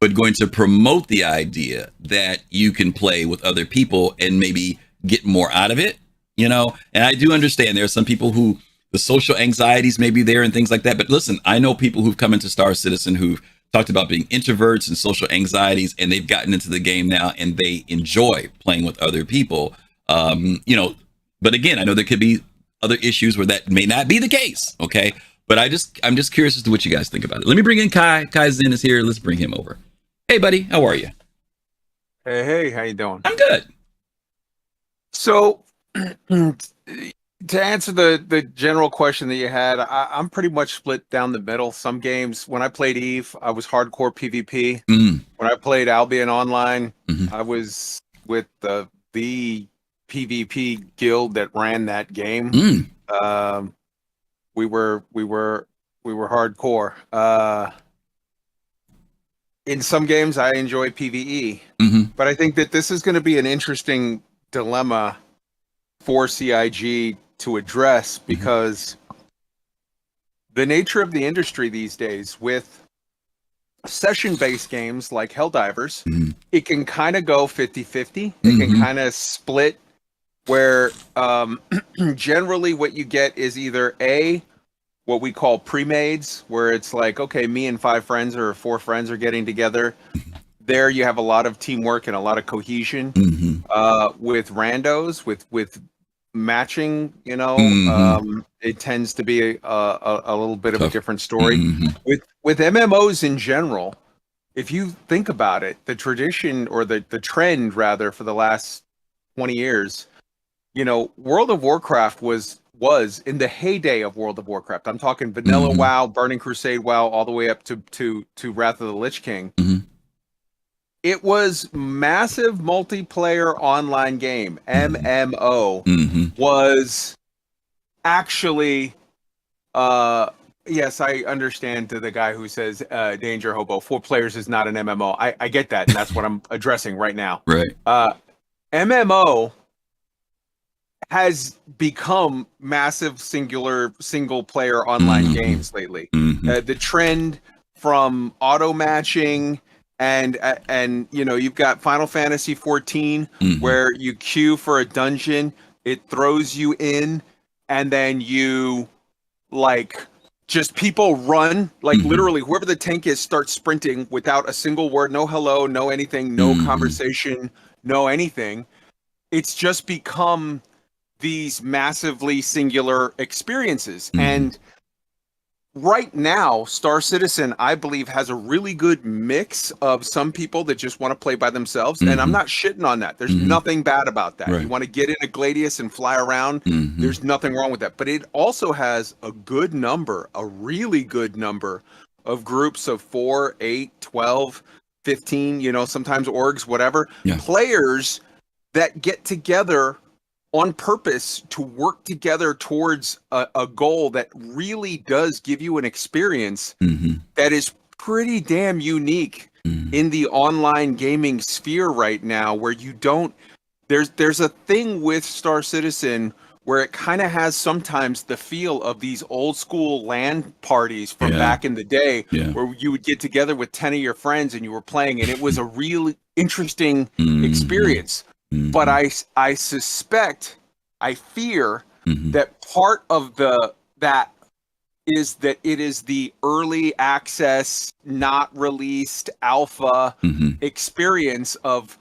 but going to promote the idea that you can play with other people and maybe get more out of it, And I do understand there are some people who the social anxieties may be there and things like that. But listen, I know people who've come into Star Citizen who've talked about being introverts and social anxieties, and they've gotten into the game now and they enjoy playing with other people. But again, I know there could be other issues where that may not be the case. Okay. But I'm just curious as to what you guys think about it. Let me bring in Kai. Kai Zen is here. Let's bring him over. Hey, buddy. How are you? Hey, how you doing? I'm good. So, to answer the general question that you had, I'm pretty much split down the middle. Some games, when I played EVE, I was hardcore PvP. When I played Albion Online, I was with the PvP guild that ran that game. We were hardcore. In some games, I enjoy PvE, but I think that this is going to be an interesting dilemma for CIG to address, because the nature of the industry these days with session-based games like Helldivers, it can kind of go 50-50. It can kind of split where generally what you get is either what we call pre-mades, where it's like, okay, me and 5 friends or 4 friends are getting together. There you have a lot of teamwork and a lot of cohesion. With randos, with matching, it tends to be a little bit of a different story. With MMOs in general, if you think about it, the tradition or the trend rather for the last 20 years, World of Warcraft was in the heyday of World of Warcraft. I'm talking vanilla WoW, Burning Crusade WoW, all the way up to Wrath of the Lich King. It was massive multiplayer online game. MMO was actually, yes, I understand to the guy who says Danger Hobo, 4 players is not an MMO. I get that, and that's what I'm addressing right now. Right. MMO has become massive single player online games lately. The trend from auto matching and you've got Final Fantasy 14 where you queue for a dungeon, it throws you in, and then you just people run, literally whoever the tank is starts sprinting without a single word, no hello, no anything, no conversation, know anything. It's just become these massively singular experiences. And right now, Star Citizen, I believe, has a really good mix of some people that just want to play by themselves. And I'm not shitting on that. There's nothing bad about that. Right. You want to get in a Gladius and fly around. There's nothing wrong with that. But it also has a good number, a really good number of groups of 4, 8, 12, 15, you know, sometimes orgs, whatever, players that get together on purpose to work together towards a goal that really does give you an experience that is pretty damn unique in the online gaming sphere right now, where you don't, there's a thing with Star Citizen where it kind of has sometimes the feel of these old school LAN parties from back in the day, where you would get together with 10 of your friends and you were playing, and it was a really interesting experience. But I suspect, I fear that part of that is that it is the early access, not released alpha experience of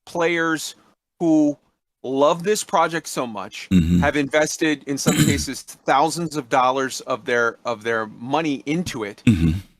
players who love this project so much, have invested in some cases thousands of dollars of their money into it,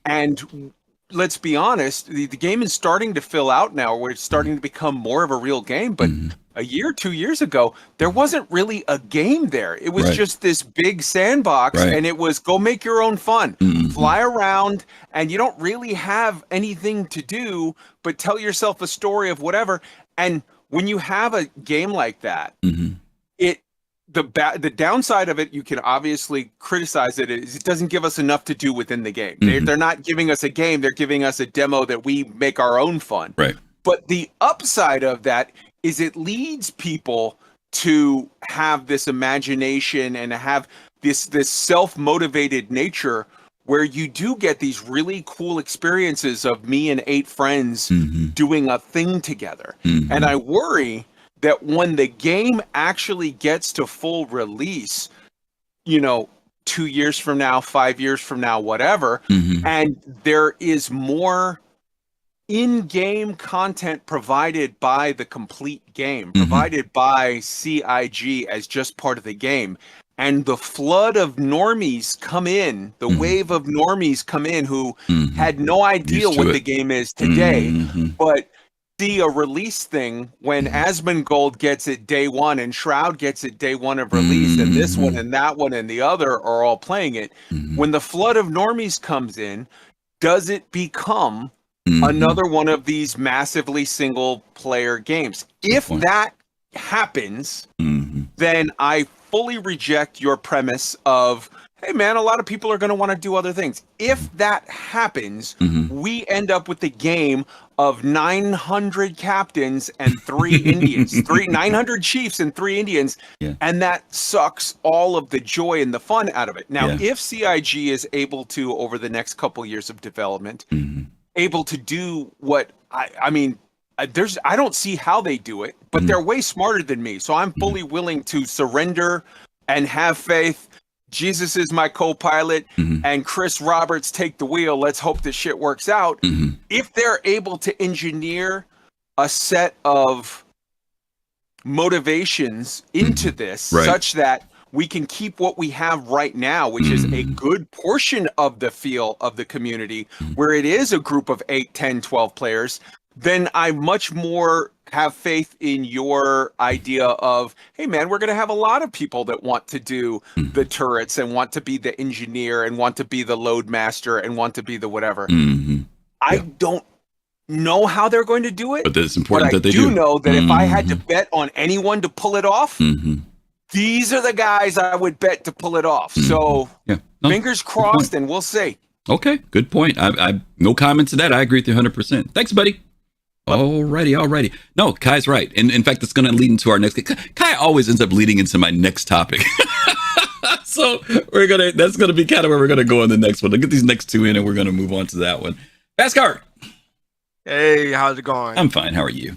and let's be honest, the game is starting to fill out now, where it's starting to become more of a real game. But a year, 2 years ago, there wasn't really a game there. It was just this big sandbox, and it was go make your own fun, fly around, and you don't really have anything to do but tell yourself a story of whatever. And when you have a game like that, the downside of it, you can obviously criticize it, is it doesn't give us enough to do within the game. They're not giving us a game, they're giving us a demo that we make our own fun. Right. But the upside of that is it leads people to have this imagination and have this self-motivated nature, where you do get these really cool experiences of me and 8 friends doing a thing together. And I worry that when the game actually gets to full release, you know, 2 years from now, 5 years from now, whatever, and there is more in-game content provided by the complete game, provided by CIG as just part of the game, and the flood of normies come in, the wave of normies come in who had no idea what the game is today, but see a release thing when Asmongold gets it day one and Shroud gets it day one of release, and this one and that one and the other are all playing it. When the flood of normies comes in, does it become another one of these massively single player games? If that happens, then I fully reject your premise of, hey man, a lot of people are going to want to do other things. If that happens, we end up with the game of 900 captains and 3 Indians, 900 chiefs and 3 Indians, and that sucks all of the joy and the fun out of it. Now, if CIG is able to, over the next couple years of development, able to do what I mean, I don't see how they do it, but they're way smarter than me. So I'm fully willing to surrender and have faith. Jesus is my co-pilot, and Chris Roberts take the wheel. Let's hope this shit works out. If they're able to engineer a set of motivations into this, such that we can keep what we have right now, which is a good portion of the feel of the community, where it is a group of 8, 10, 12 players, then I much more have faith in your idea of, hey man, we're going to have a lot of people that want to do the turrets and want to be the engineer and want to be the load master and want to be the whatever. I don't know how they're going to do it, but it's important that they do know that if I had to bet on anyone to pull it off, these are the guys I would bet to pull it off. So fingers crossed, and we'll see. Okay, good point. I no comment to that. I agree with you 100%. Thanks, buddy. Alrighty. No, Kai's right. And in fact, it's going to lead into our next. Kai always ends up leading into my next topic. So that's going to be kind of where we're going to go on the next one. I'll get these next 2 in and we're going to move on to that one. Asgard. Hey, how's it going? I'm fine. How are you?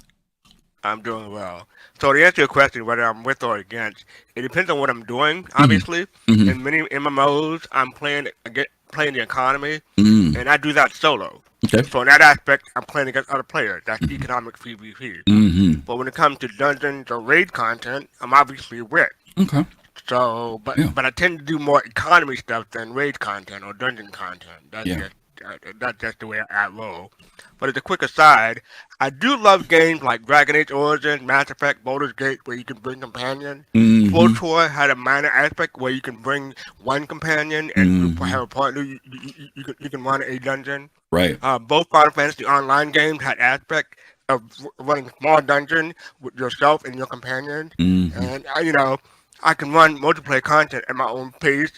I'm doing well. So to answer your question, whether I'm with or against, it depends on what I'm doing, obviously. In many MMOs, I'm playing the economy, and I do that solo. Okay. So in that aspect, I'm playing against other players. That's economic PvP. Mm-hmm. But when it comes to dungeons or raid content, I'm obviously with. Okay. So, but I tend to do more economy stuff than raid content or dungeon content. That's just the way I roll. But as a quick aside, I do love games like Dragon Age Origins, Mass Effect, Baldur's Gate, where you can bring companions. Mm-hmm. Flow Tour had a minor aspect where you can bring one companion and have a partner. You can run a dungeon. Right. Both Final Fantasy Online games had aspect of running a small dungeon with yourself and your companion. Mm-hmm. And I can run multiplayer content at my own pace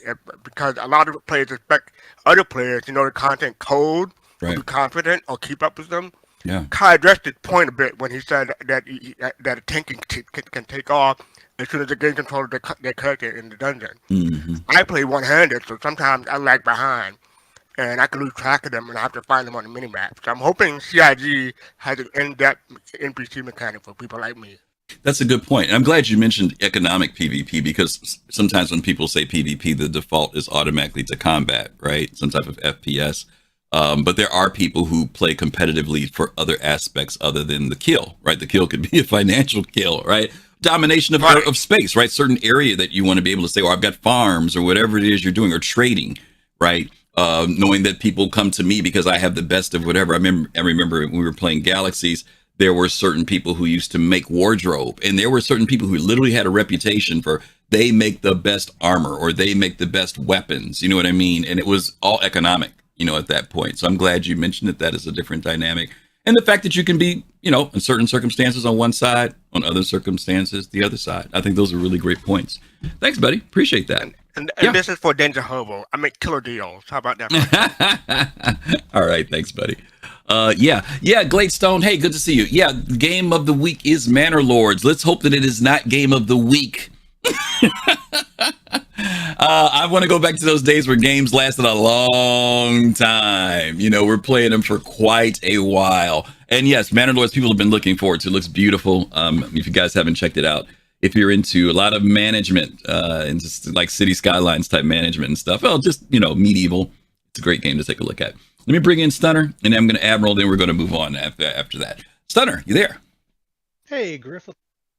because a lot of players expect other players to know the content code, or be confident, or keep up with them. Yeah. Kai addressed his point a bit when he said that a tank can take off as soon as they gain control of their character in the dungeon. Mm-hmm. I play one-handed, so sometimes I lag behind, and I can lose track of them, and I have to find them on the minimap. So I'm hoping CIG has an in-depth NPC mechanic for people like me. That's a good point. And I'm glad you mentioned economic PvP, because sometimes when people say PvP, the default is automatically to combat, right? Some type of FPS. But there are people who play competitively for other aspects other than the kill, right? The kill could be a financial kill, right? Domination of space, right? Certain area that you want to be able to say, oh, I've got farms or whatever it is you're doing, or trading, right? Knowing that people come to me because I have the best of whatever. I remember when we were playing Galaxies, there were certain people who used to make wardrobe, and there were certain people who literally had a reputation for they make the best armor or they make the best weapons. You know what I mean? And it was all economic, at that point. So I'm glad you mentioned that is a different dynamic. And the fact that you can be, in certain circumstances on one side, on other circumstances, the other side. I think those are really great points. Thanks, buddy. Appreciate that. And this is for Danger Hobo. I make killer deals. How about that? All right. Thanks, buddy. Yeah, Gladestone. Hey, good to see you. Yeah, game of the week is Manor Lords. Let's hope that it is not game of the week. I want to go back to those days where games lasted a long time. We're playing them for quite a while. And yes, Manor Lords, people have been looking forward to. It looks beautiful. If you guys haven't checked it out, if you're into a lot of management, and just like city skylines type management and stuff, just, medieval, it's a great game to take a look at. Let me bring in Stunner, and I'm going to Admiral, then we're going to move on after that. Stunner, you there? Hey, Griff.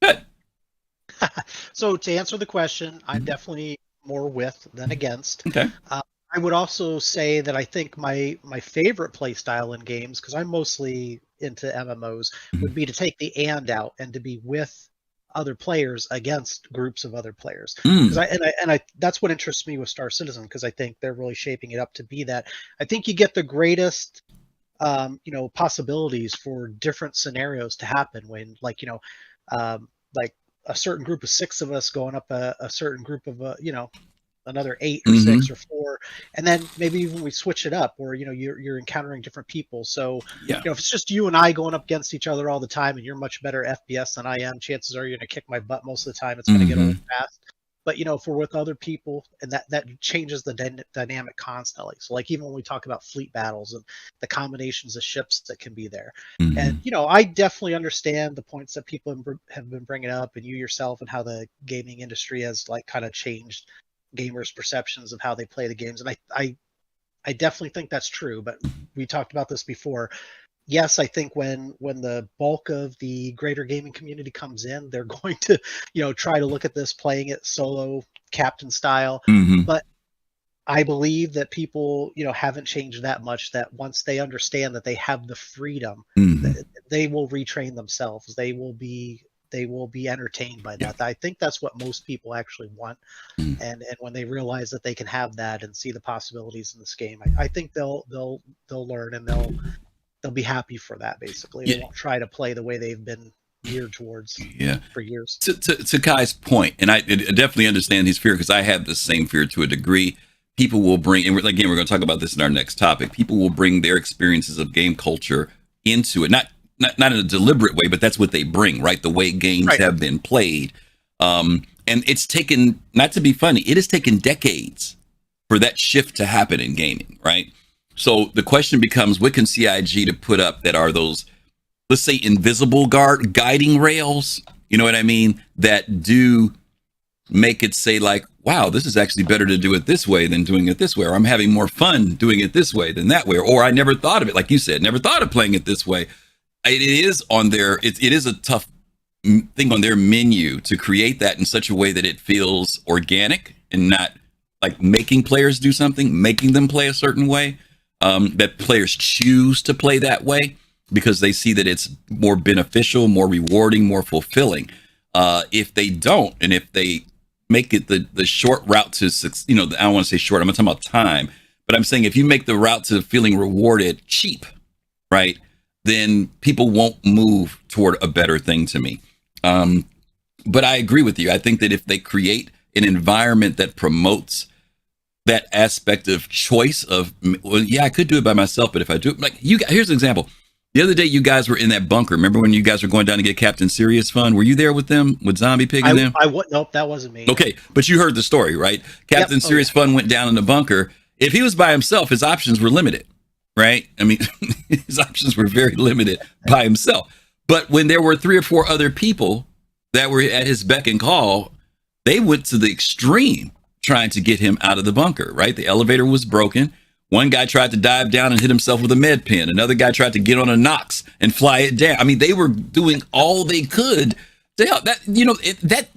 Good. So to answer the question, I'm definitely more with than against. Okay. I would also say that I think my favorite play style in games, because I'm mostly into MMOs, would be to take the and out and to be with other players against groups of other players. Because I that's what interests me with Star Citizen, because I think they're really shaping it up to be that. I think you get the greatest possibilities for different scenarios to happen when, like a certain group of 6 of us going up a certain group of another 8 or 6 or 4, and then maybe even we switch it up where you're encountering different people. So if it's just you and I going up against each other all the time, and you're much better FPS than I am, chances are you're going to kick my butt most of the time. It's going to get old fast. But if we're with other people, and that changes the dynamic constantly. So like even when we talk about fleet battles and the combinations of ships that can be there, and I definitely understand the points that people have been bringing up, and you yourself, and how the gaming industry has like kind of changed gamers' perceptions of how they play the games, and I definitely think that's true. But we talked about this before. Yes, I think when the bulk of the greater gaming community comes in, they're going to try to look at this playing it solo captain style. But I believe that people haven't changed that much, that once they understand that they have the freedom, they will retrain themselves. They will be entertained by that. I think that's what most people actually want. And when they realize that they can have that and see the possibilities in this game, I think they'll learn, and they'll be happy for that. Basically, they won't try to play the way they've been geared towards for years. To Kai's point, and I definitely understand his fear, because I have the same fear to a degree. People will bring, and again, we're going to talk about this in our next topic. People will bring their experiences of game culture into it, not in a deliberate way, but that's what they bring, right? The way games have been played. And it's taken, not to be funny, it has taken decades for that shift to happen in gaming, right? So the question becomes, what can CIG to put up that are those, let's say, invisible guiding rails, you know what I mean, that do make it say like, wow, this is actually better to do it this way than doing it this way, or I'm having more fun doing it this way than that way, or I never thought of it, like you said, never thought of playing it this way. It is on their, it is a tough thing on their menu to create that in such a way that it feels organic and not like making players do something, making them play a certain way, that players choose to play that way because they see that it's more beneficial, more rewarding, more fulfilling. If they don't, and if they make it the short route to, I don't want to say short, I'm not talking about time, but I'm saying if you make the route to feeling rewarded cheap, right, then people won't move toward a better thing to me. But I agree with you. I think that if they create an environment that promotes that aspect of choice of, well, yeah, I could do it by myself, but if I do it, like here's an example. The other day, you guys were in that bunker. Remember when you guys were going down to get Captain Serious Fun? Were you there with them, with Zombie Pig and them? Nope, that wasn't me. Okay, but you heard the story, right? Captain Serious Fun went down in the bunker. If he was by himself, his options were limited, right? I mean, his options were very limited by himself. But when there were 3 or 4 other people that were at his beck and call, they went to the extreme trying to get him out of the bunker, right? The elevator was broken. One guy tried to dive down and hit himself with a med pen. Another guy tried to get on a Nox and fly it down. I mean, they were doing all they could to help. That,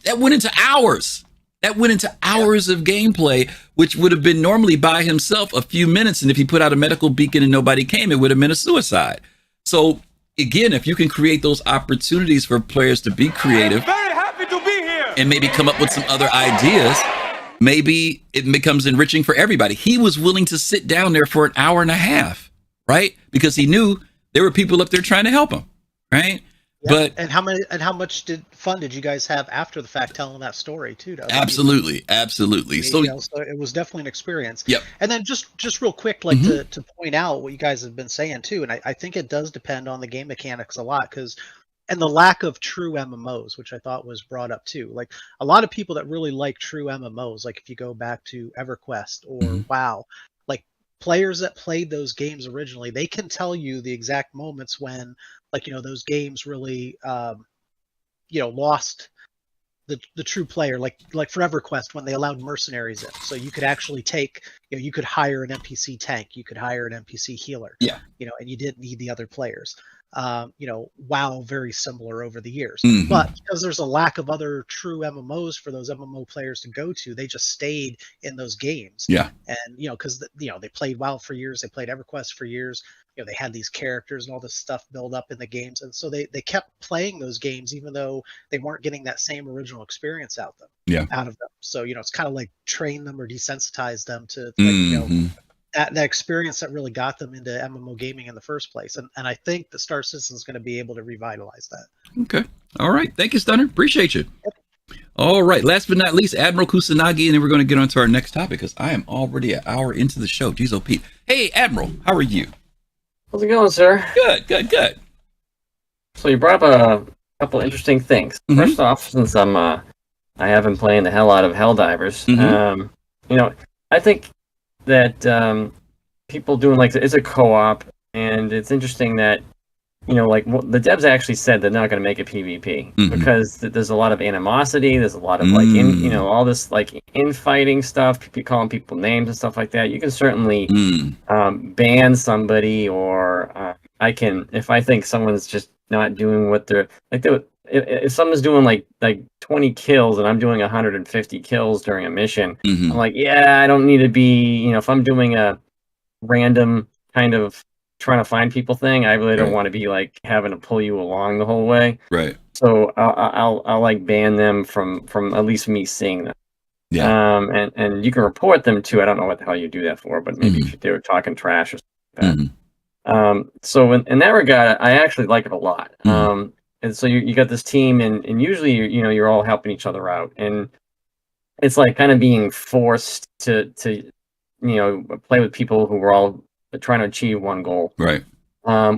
that went into hours. That went into hours of gameplay, which would have been normally by himself a few minutes. And if he put out a medical beacon and nobody came, it would have been a suicide. So again, if you can create those opportunities for players to be creative, very happy to be here, and maybe come up with some other ideas, maybe it becomes enriching for everybody. He was willing to sit down there for an hour and a half, right? Because he knew there were people up there trying to help him, right? Yeah. But how much fun did you guys have after the fact telling that story too? Absolutely. So it was definitely an experience. Yep. And then just real quick, like to point out what you guys have been saying too, and I think it does depend on the game mechanics a lot, and the lack of true MMOs, which I thought was brought up too. Like a lot of people that really like true MMOs, like if you go back to EverQuest or WoW, like players that played those games originally, they can tell you the exact moments when, like, those games really, lost the true player, like for EverQuest when they allowed mercenaries in. So you could actually you could hire an NPC tank, you could hire an NPC healer, and you didn't need the other players. WoW very similar over the years, but because there's a lack of other true MMOs for those MMO players to go to, they just stayed in those games. Yeah. And because they played WoW for years, they played EverQuest for years. They had these characters and all this stuff build up in the games, and so they kept playing those games even though they weren't getting that same original experience out of them. So it's kind of like train them or desensitize them to that experience that really got them into MMO gaming in the first place. And I think the Star Citizen is going to be able to revitalize that. Okay. All right. Thank you, Stunner. Appreciate you. Yep. All right. Last but not least, Admiral Kusanagi, and then we're going to get on to our next topic because I am already an hour into the show. Jeez, oh, Pete. Hey, Admiral, how are you? How's it going, sir? Good. So you brought up a couple interesting things. First off, since I have been playing the hell out of Helldivers, I think that people doing it's a co-op, and it's interesting that the devs actually said they're not going to make it PvP because there's a lot of animosity, there's a lot of all this infighting stuff, people calling people names and stuff like that. You can certainly ban somebody, or if I think someone's just not doing what they're if someone's doing like 20 kills and I'm doing 150 kills during a mission, I'm like, yeah, I don't need to be, if I'm doing a random kind of trying to find people thing, I really don't want to be having to pull you along the whole way. Right. So I'll ban them from at least me seeing them. Yeah. And you can report them too. I don't know what the hell you do that for, but maybe if they were talking trash or something like that. So in that regard, I actually like it a lot. And so you got this team, and usually you're all helping each other out, and it's like kind of being forced to play with people who are all trying to achieve one goal, right?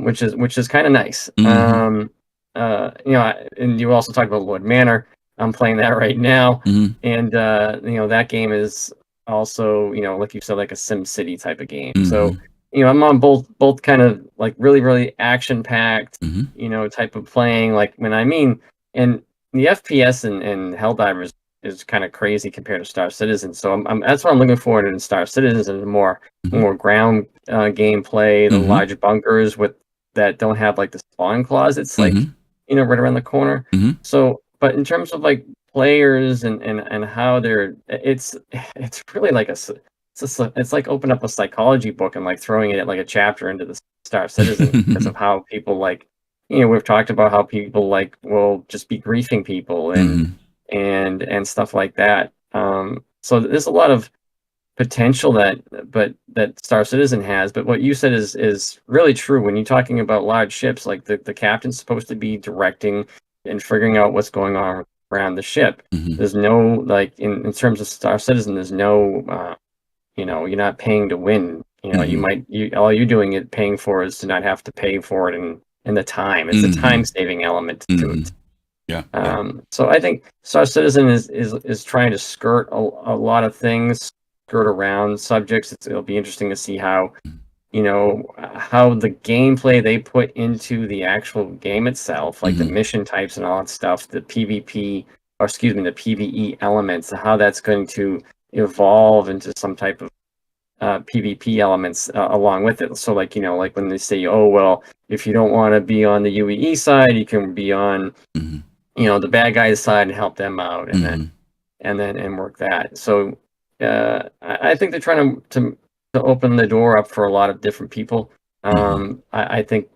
Which is kind of nice. And you also talked about Lord Manor. I'm playing that right now, and that game is also like you said, like a Sim City type of game. So I'm on both kind of really, really action packed, type of playing. And the FPS in Helldivers is kind of crazy compared to Star Citizen. So that's what I'm looking forward to in Star Citizen, is more ground gameplay, the large bunkers that don't have like the spawn closets, like right around the corner. So, but in terms of like players and how it's really like it's like open up a psychology book and like throwing it like a chapter into the Star Citizen because of how people like, we've talked about how people like will just be griefing people and stuff like that. So there's a lot of potential that Star Citizen has, but what you said is really true when you're talking about large ships. Like the captain's supposed to be directing and figuring out what's going on around the ship. There's no like in terms of Star Citizen, there's no you're not paying to win. All you're doing it paying for is to not have to pay for it in the time. It's a time saving element to it. So I think Star Citizen is trying to skirt a lot of things, skirt around subjects. It'll be interesting to see how the gameplay they put into the actual game itself, like the mission types and all that stuff, the PvP, or excuse me, the PvE elements, how that's going to evolve into some type of PvP elements along with it. So like when they say, oh well, if you don't want to be on the UEE side, you can be on the bad guys side and help them out, and then work that. So I think they're trying to open the door up for a lot of different people. I think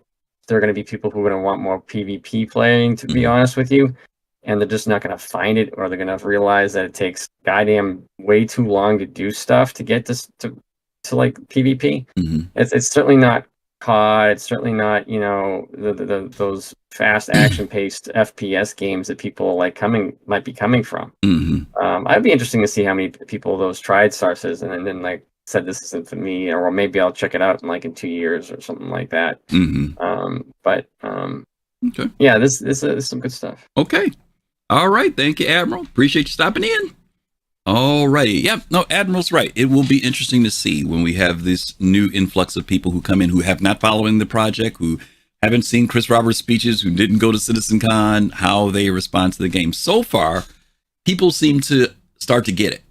there are going to be people who are going to want more PvP playing, to be honest with you, and they're just not going to find it, or they're going to realize that it takes goddamn way too long to do stuff to get to like PvP. It's certainly not COD. It's certainly not those fast action paced FPS games that people might be coming from. I'd be interesting to see how many people those tried Star Citizen and then like said this isn't for me, or maybe I'll check it out in 2 years or something like that. Okay. Yeah, this is some good stuff. Okay. All right. Thank you, Admiral. Appreciate you stopping in. All righty. Yeah, no, Admiral's right. It will be interesting to see when we have this new influx of people who come in who have not following the project, who haven't seen Chris Roberts' speeches, who didn't go to CitizenCon, how they respond to the game. So far, people seem to start to get it.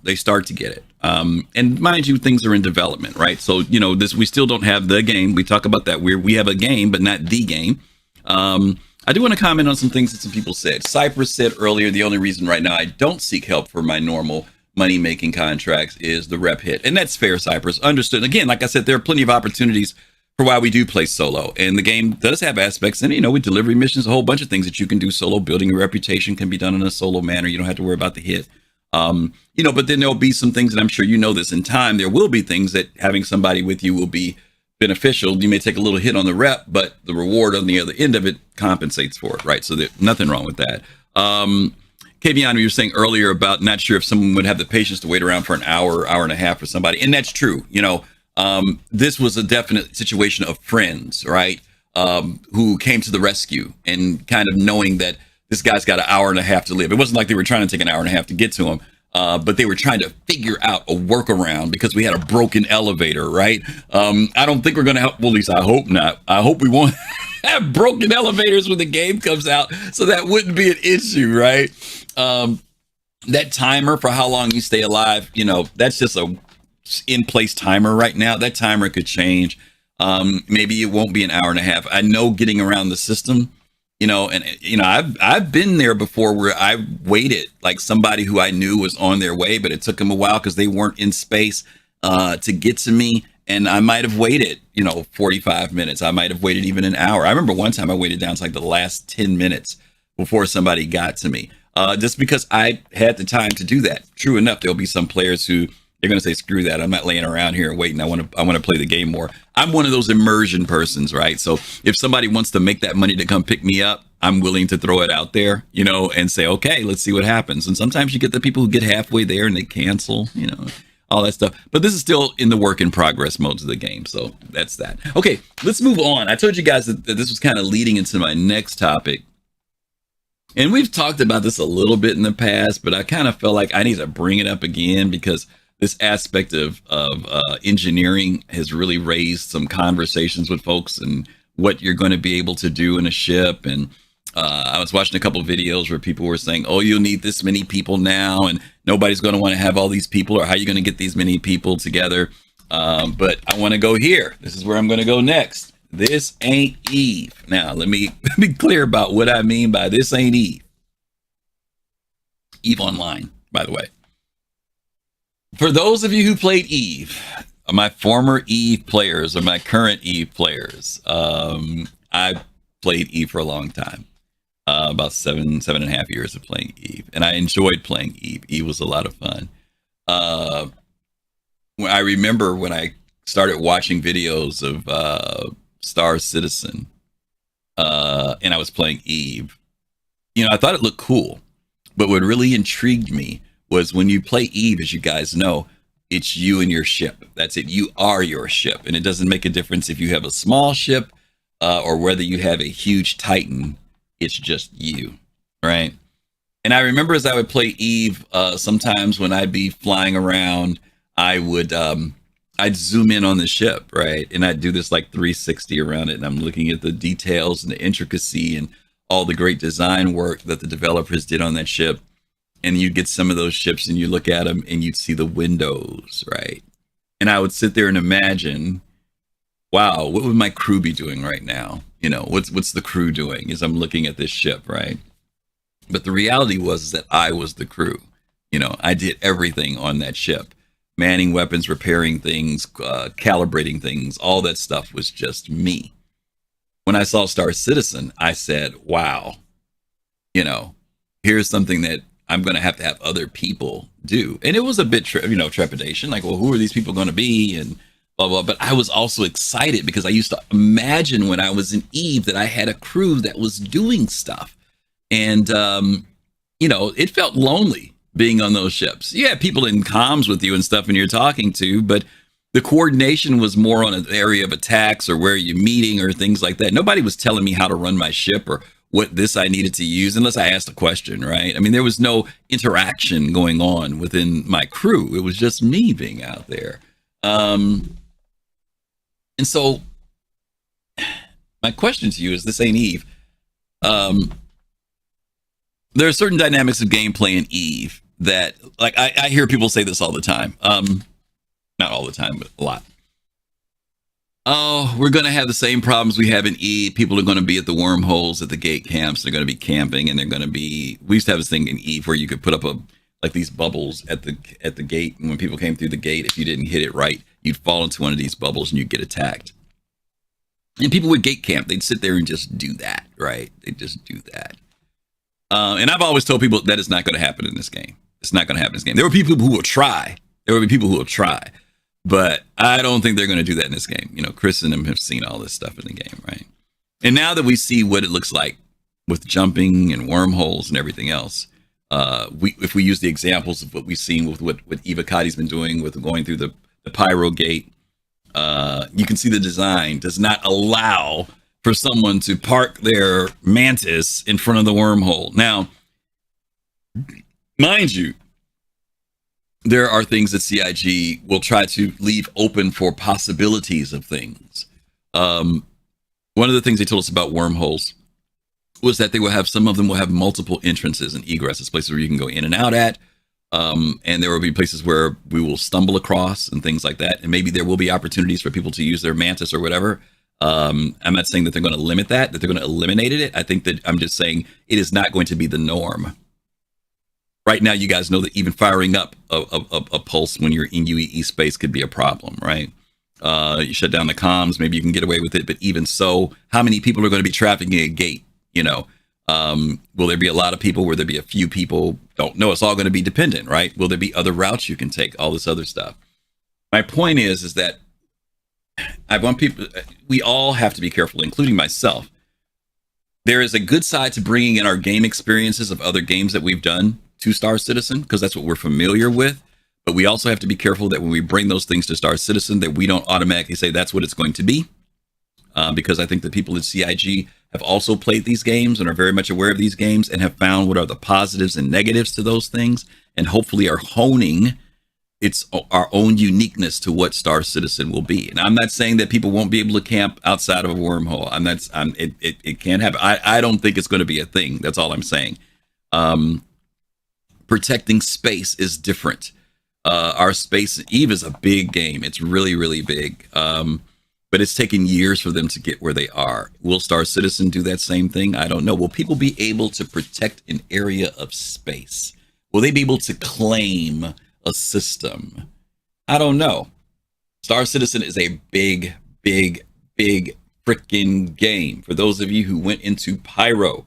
They start to get it. And mind you, things are in development, right? So, we still don't have the game. We talk about that. We have a game, but not the game. I do want to comment on some things that some people said. Cypress said earlier, the only reason right now I don't seek help for my normal money-making contracts is the rep hit. And that's fair, Cypress. Understood. Again, like I said, there are plenty of opportunities for why we do play solo. And the game does have aspects in it, with delivery missions, a whole bunch of things that you can do solo. Building a reputation can be done in a solo manner. You don't have to worry about the hit. But then there'll be some things, and I'm sure this in time, there will be things that having somebody with you will be beneficial. You may take a little hit on the rep, but the reward on the other end of it compensates for it, right? So there's nothing wrong with that. Kaviana, you were saying earlier about not sure if someone would have the patience to wait around for an hour and a half for somebody. And that's true. This was a definite situation of friends, right? Who came to the rescue and kind of knowing that this guy's got an hour and a half to live. It wasn't like they were trying to take an hour and a half to get to him. But they were trying to figure out a workaround because we had a broken elevator, right? I don't think we're going to help. Well, at least I hope not. I hope we won't have broken elevators when the game comes out. So that wouldn't be an issue, right? That timer for how long you stay alive, that's just a in-place timer right now. That timer could change. Maybe it won't be an hour and a half. I know getting around the system, I've been there before where I waited, like somebody who I knew was on their way, but it took them a while because they weren't in space to get to me. And I might have waited, 45 minutes. I might have waited even an hour. I remember one time I waited down to like the last 10 minutes before somebody got to me, just because I had the time to do that. True enough, there'll be some players who they're going to say, screw that. I'm not laying around here and waiting. I want to play the game more. I'm one of those immersion persons, right? So if somebody wants to make that money to come pick me up, I'm willing to throw it out there, and say, okay, let's see what happens. And sometimes you get the people who get halfway there and they cancel, all that stuff. But this is still in the work in progress modes of the game. So that's that. Okay, let's move on. I told you guys that this was kind of leading into my next topic. And we've talked about this a little bit in the past, but I kind of felt like I need to bring it up again because this aspect of engineering has really raised some conversations with folks and what you're going to be able to do in a ship. And I was watching a couple of videos where people were saying, oh, you'll need this many people now, and nobody's going to want to have all these people, or how are you going to get these many people together? But I want to go here. This is where I'm going to go next. This ain't Eve. Now, let me be clear about what I mean by this ain't Eve. Eve Online, by the way. For those of you who played Eve, my former Eve players or my current Eve players, I played Eve for a long time. About seven and a half years of playing Eve. And I enjoyed playing Eve. Eve was a lot of fun. I remember when I started watching videos of Star Citizen, and I was playing Eve, I thought it looked cool. But what really intrigued me was when you play Eve, as you guys know, it's you and your ship. That's it. You are your ship. And it doesn't make a difference if you have a small ship or whether you have a huge Titan. It's just you, right? And I remember as I would play Eve, sometimes when I'd be flying around, I'd zoom in on the ship, right? And I'd do this like 360 around it. And I'm looking at the details and the intricacy and all the great design work that the developers did on that ship. And you'd get some of those ships and you look at them and you'd see the windows, right? And I would sit there and imagine, wow, what would my crew be doing right now? What's the crew doing as I'm looking at this ship, right? But the reality was that I was the crew. I did everything on that ship. Manning weapons, repairing things, calibrating things, all that stuff was just me. When I saw Star Citizen, I said, wow, here's something that I'm going to have other people do. And it was a bit, trepidation, like, well, who are these people going to be? And blah, blah. But I was also excited because I used to imagine when I was in Eve that I had a crew that was doing stuff. And, it felt lonely being on those ships. You had people in comms with you and stuff and you're talking to, but the coordination was more on an area of attacks or where you're meeting or things like that. Nobody was telling me how to run my ship or what this I needed to use unless I asked a question, right? I mean, there was no interaction going on within my crew. It was just me being out there. And so my question to you is, this ain't Eve. There are certain dynamics of gameplay in Eve that, like, I hear people say this all the time. Not all the time, but a lot. Oh, we're going to have the same problems we have in Eve. People are going to be at the wormholes at the gate camps. They're going to be camping, and they're going to be. We used to have this thing in Eve where you could put up these bubbles at the gate, and when people came through the gate, if you didn't hit it right, you'd fall into one of these bubbles and you'd get attacked. And people would gate camp. They'd sit there and just do that, right? They'd just do that. And I've always told people that is not going to happen in this game. It's not going to happen in this game. There will be people who will try. But I don't think they're going to do that in this game. Chris and them have seen all this stuff in the game, right? And now that we see what it looks like with jumping and wormholes and everything else, if we use the examples of what we've seen with what Eva Cotti's been doing with going through the Pyro Gate, you can see the design does not allow for someone to park their Mantis in front of the wormhole. Now, mind you, there are things that CIG will try to leave open for possibilities of things. One of the things they told us about wormholes was that some of them will have multiple entrances and egresses, places where you can go in and out at. And there will be places where we will stumble across and things like that. And maybe there will be opportunities for people to use their Mantis or whatever. I'm not saying that they're going to limit that they're going to eliminate it. I think that I'm just saying it is not going to be the norm. Right now, you guys know that even firing up a pulse when you're in UEE space could be a problem, right? You shut down the comms, maybe you can get away with it. But even so, how many people are going to be trafficking a gate? Will there be a lot of people? Will there be a few people? Don't know. It's all going to be dependent, right? Will there be other routes you can take? All this other stuff. My point is that I want people, we all have to be careful, including myself. There is a good side to bringing in our game experiences of other games that we've done to Star Citizen, because that's what we're familiar with. But we also have to be careful that when we bring those things to Star Citizen, that we don't automatically say that's what it's going to be. Because I think the people at CIG have also played these games and are very much aware of these games and have found what are the positives and negatives to those things, and hopefully are honing it's our own uniqueness to what Star Citizen will be. And I'm not saying that people won't be able to camp outside of a wormhole. It can't happen. I don't think it's going to be a thing. That's all I'm saying. Protecting space is different. Our space, Eve is a big game. It's really, really big. But it's taken years for them to get where they are. Will Star Citizen do that same thing? I don't know. Will people be able to protect an area of space? Will they be able to claim a system? I don't know. Star Citizen is a big, big, big freaking game. For those of you who went into Pyro,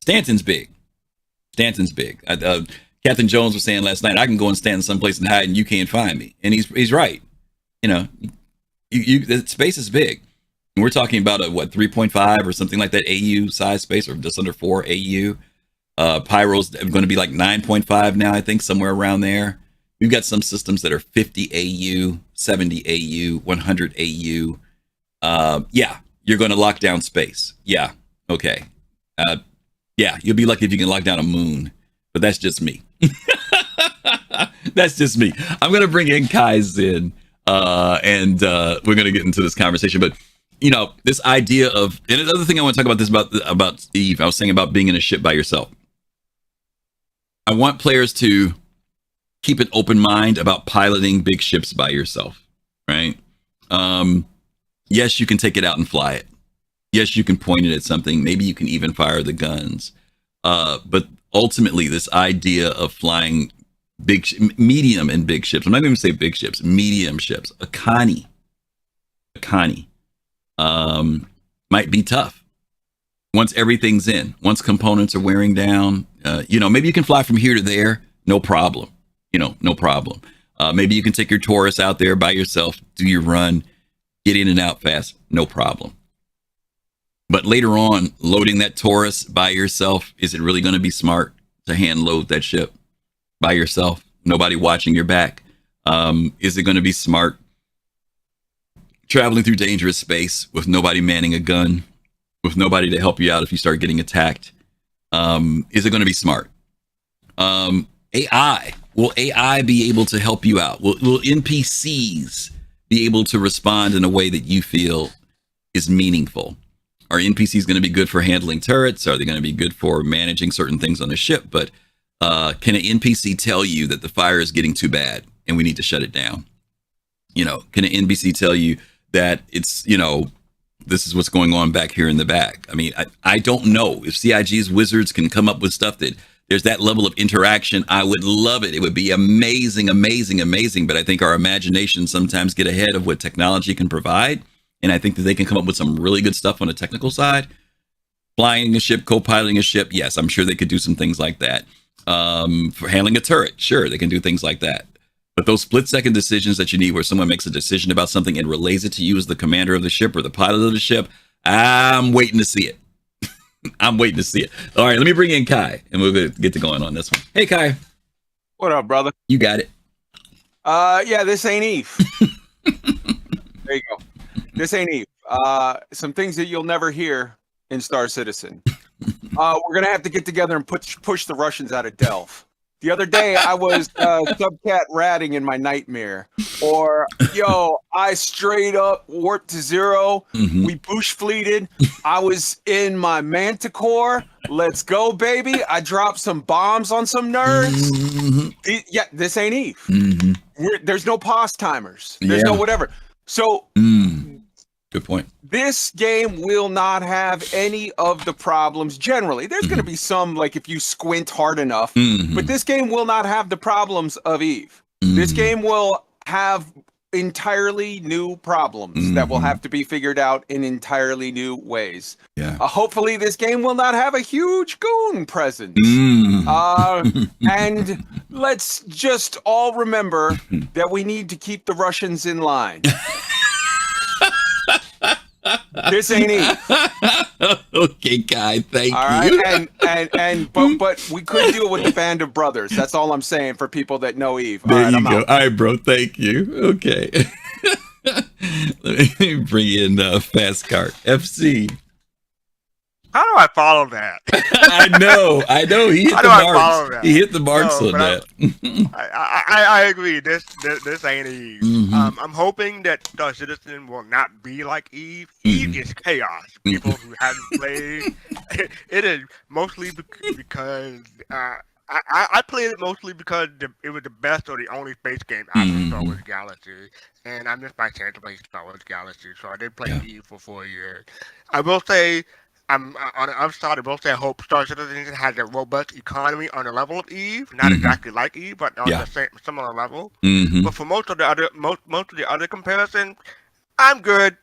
Stanton's big. Captain Jones was saying last night, I can go and stand someplace and hide and you can't find me. And he's right. You know, the space is big. And we're talking about a 3.5 or something like that AU size space, or just under 4 AU. Pyro's going to be like 9.5 now, I think, somewhere around there. We've got some systems that are 50 AU, 70 AU, 100 AU. Yeah, you're going to lock down space. Yeah, okay. Yeah, you'll be lucky if you can lock down a moon. But that's just me. That's just me. I'm going to bring in Kai's in, and we're going to get into this conversation. But, you know, this idea of, and another thing I want to talk about this about Eve, I was saying about being in a ship by yourself. I want players to keep an open mind about piloting big ships by yourself, right? Yes, you can take it out and fly it. Yes, you can point it at something. Maybe you can even fire the guns. But ultimately, this idea of flying medium and big ships, I'm not going to say big ships, medium ships, a Connie, might be tough. Once everything's in, once components are wearing down, you know, maybe you can fly from here to there, no problem. You know, no problem. Maybe you can take your Taurus out there by yourself, do your run, get in and out fast, no problem. But later on, loading that Taurus by yourself, is it really going to be smart to hand load that ship by yourself? Nobody watching your back. Is it going to be smart traveling through dangerous space with nobody manning a gun, with nobody to help you out if you start getting attacked? Is it going to be smart? AI. Will AI be able to help you out? Will NPCs be able to respond in a way that you feel is meaningful? Are NPCs going to be good for handling turrets? Are they going to be good for managing certain things on a ship? But can an NPC tell you that the fire is getting too bad and we need to shut it down? You know, can an NPC tell you that it's, you know, this is what's going on back here in the back? I mean, I don't know. If CIG's wizards can come up with stuff that there's that level of interaction, I would love it. It would be amazing, amazing, amazing. But I think our imaginations sometimes get ahead of what technology can provide. And I think that they can come up with some really good stuff on the technical side. Flying a ship, co-piloting a ship, yes, I'm sure they could do some things like that. For handling a turret, sure, they can do things like that. But those split-second decisions that you need, where someone makes a decision about something and relays it to you as the commander of the ship or the pilot of the ship, I'm waiting to see it. I'm waiting to see it. All right, let me bring in Kai, and we'll get to going on this one. Hey, Kai. What up, brother? You got it. Yeah, this ain't Eve. There you go. This ain't Eve. Some things that you'll never hear in Star Citizen. We're gonna have to get together and push the Russians out of Delph. The other day, I was subcat ratting in my nightmare. Or, yo, I straight up warped to zero. Mm-hmm. We bush fleeted. I was in my Manticore. Let's go, baby. I dropped some bombs on some nerds. Mm-hmm. Yeah, this ain't Eve. Mm-hmm. There's no pause timers. There's no whatever. So, good point. This game will not have any of the problems generally. There's going to be some, like if you squint hard enough, but this game will not have the problems of Eve. This game will have entirely new problems that will have to be figured out in entirely new ways. Yeah. Hopefully this game will not have a huge goon presence. And let's just all remember that we need to keep the Russians in line. This ain't Eve. Okay, Kai, thank you. All right, but we could deal with the band of brothers. That's all I'm saying for people that know Eve. There you go. All right, bro, thank you. Okay. Let me bring in Fast Cart. FC. How do I follow that? I know. He hit How the do I follow marks. that? He hit the marks No, on but that. I agree. This ain't Eve. Mhm. I'm hoping that Star Citizen will not be like Eve. Mhm. Eve is chaos. People who haven't played, it is mostly because I played it mostly because it was the best or the only space game after Star Wars Galaxy, and I missed my chance to play Star Wars Galaxy, so I did play Eve for 4 years. I will say. I'm on the upside. I will say I hope Star Citizen has a robust economy on the level of Eve, not exactly like Eve, but on the same similar level. But for most of the other comparisons, I'm good.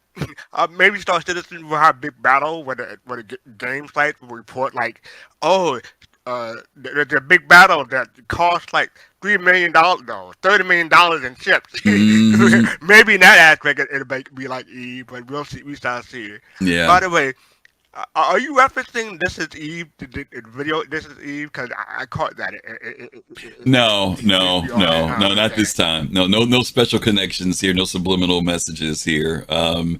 Maybe Star Citizen will have a big battle where the game sites will report like, oh, there's a big battle that costs like $3 million, no, $30 million in chips. Maybe in that aspect it'll be like Eve, but we'll see. We shall see. Yeah. By the way. Are you referencing This Is Eve, the video? This Is Eve, because I caught that. No, not this time. No special connections here. No subliminal messages here. And